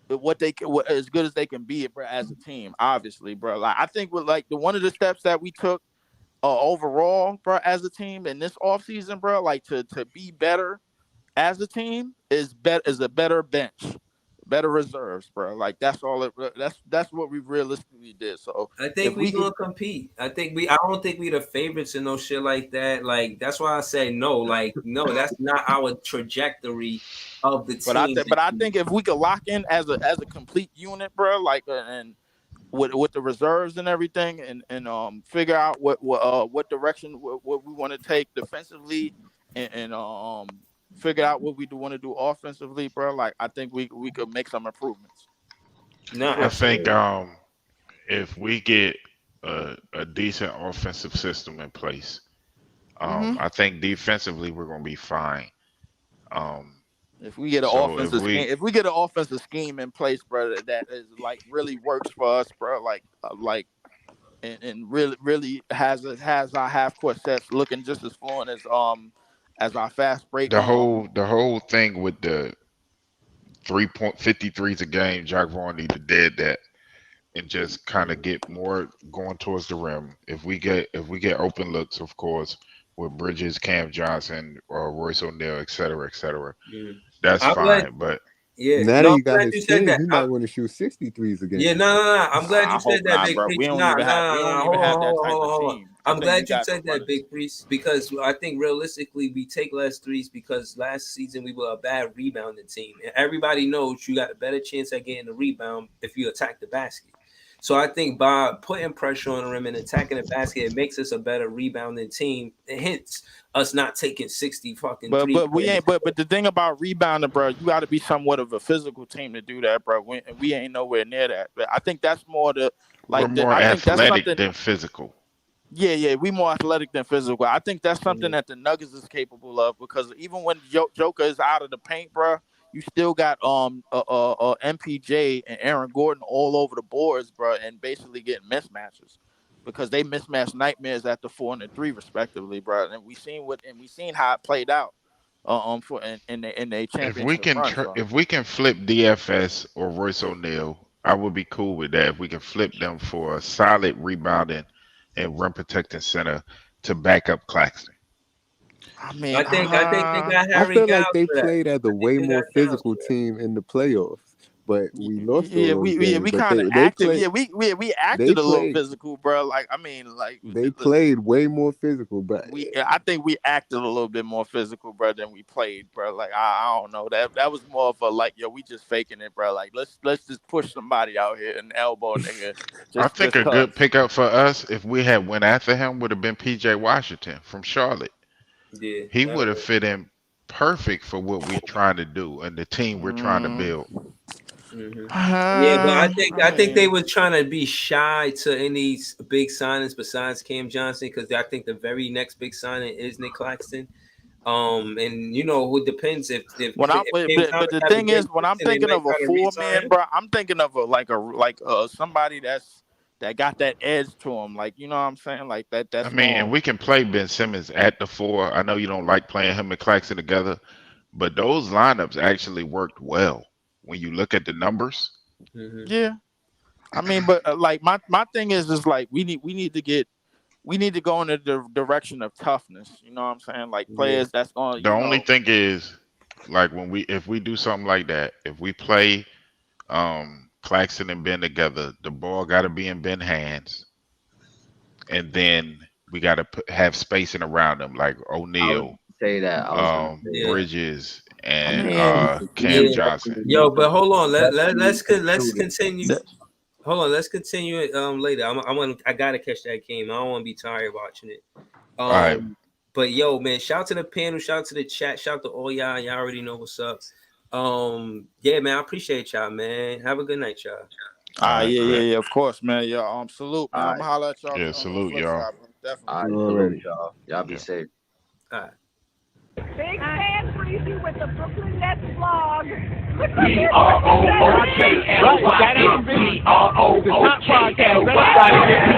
what as good as they can be, bro, as a team. Obviously, bro. Like I think with like the one of the steps that we took overall, bro, as a team in this offseason, bro, like to be better as a team is a better bench, better reserves, bro. Like that's all that's what we realistically did. So I if think we we gonna can, compete. I don't think we the favorites and no shit like that. Like that's why I say no. Like no, that's not our trajectory of the team. but I think if we could lock in as a complete unit, bro, like and with the reserves and everything, and figure out what direction what we want to take defensively, and figure out what we do want to do offensively, bro. Like I think we could make some improvements. No, I think absolutely. if we get a decent offensive system in place, Hmm. I think defensively we're gonna be fine. Um, If we get an so if offensive scheme, we if we get an offensive scheme in place, bro, that is like really works for us, bro, like and really has our half court sets looking just as fluent as our fast break the whole thing with the 3.53s a game, Jack Vaughn need to dead that and just kind of get more going towards the rim. If we get open looks, of course, with Bridges, Cam Johnson, or Royce O'Neal, et cetera, Mm. that's I'm glad. fine. But Yeah, Now that no, I'm he got glad his you said 10, that. he might want to shoot 63s Yeah, again. no. I'm glad you I said hope that, not, Big bro. Priest. Nah, We don't even hold have on, that hold on, type hold of on, hold on. team. I I'm think we glad you got to said run that, it. Big Priest, because I think realistically we take less threes because last season we were a bad rebounding team, and everybody knows you got a better chance at getting the rebound if you attack the basket. So I think by putting pressure on the rim and attacking the basket, it makes us a better rebounding team. Hence us not taking 60 fucking three But we pointers. ain't. But the thing about rebounding, bro, you got to be somewhat of a physical team to do that, bro. We ain't nowhere near that. But I think that's more the we're like. more I think that's athletic something. than physical. Yeah, we more athletic than physical. I think that's something that the Nuggets is capable of because even when Joker is out of the paint, bro, you still got MPJ and Aaron Gordon all over the boards, bro, and basically getting mismatches because they mismatch nightmares at the 4 and the 3 respectively, bro. And we seen how it played out, for in the championship run. So if we can flip DFS or Royce O'Neal, I would be cool with that. If we can flip them for a solid rebounding and rim protecting center to back up Claxton. I mean, I think they got I Harry feel like Giles they for that. played as I a think way they more got Giles physical for that. team in the playoffs, but we lost all yeah, those we games. But kind of they acted. played. Yeah, we They acted a little played. physical, bro. Like I mean, like They played way more physical, but I think we acted a little bit more physical, bro, than we played, bro. Like I don't know that was more of a like, yo, we just faking it, bro. Like let's just push somebody out here and elbow a nigga I just think a good cause. pickup for us if we had went after him would have been PJ Washington from Charlotte. Yeah, He that would have was. fit in perfect for what we're trying to do and the team we're trying to Mm, build. Yeah, but I I think they mean, were trying to be shy to any big signings besides Cam Johnson because I think the very next big signing is Nick Claxton. And you know who depends if Cam but Thomas the have a thing great is, when I'm season, they thinking might of a try to four re-sign man, him. bro, I'm thinking of somebody that got that edge to him, like you know what I'm saying, like that. I That's mean, and going. we can play Ben Simmons at the 4. I know you don't like playing him and Claxton together, but those lineups actually worked well when you look at the numbers. Yeah, I mean, but like my thing is like we need to go in the direction of toughness. You know what I'm saying? Like Yeah. players that's going, The only thing is, like if we do something like that, if we play Claxton and Ben together, the ball got to be in Ben hands, and then we got to have spacing around them, like I was O'Neal, gonna say that. I was gonna say Yeah. that. Bridges, I and mean, Cam Yeah. Johnson. Yo, but hold on. Especially Let's shooting. continue. Hold on. Let's continue it later. I gotta catch that game. I don't want to be tired watching it. All right, But yo, man, shout out to the panel, shout out to the chat, shout out to all y'all. Y'all already know what's up. Yeah, man, I appreciate y'all, man. Have a good night, y'all. all right, bet. yeah, of course, man. Yeah, salute, man. All I'm right, gonna holler at y'all Yeah, on the salute flip y'all. side, man. Definitely. all right. Salute already. y'all. Y'all be Yeah. safe. All right. Big fan Breezy with the Brooklyn Nets vlog. B-R-O-O-K-L-Y-N-B-R-O-O-K-L-Y.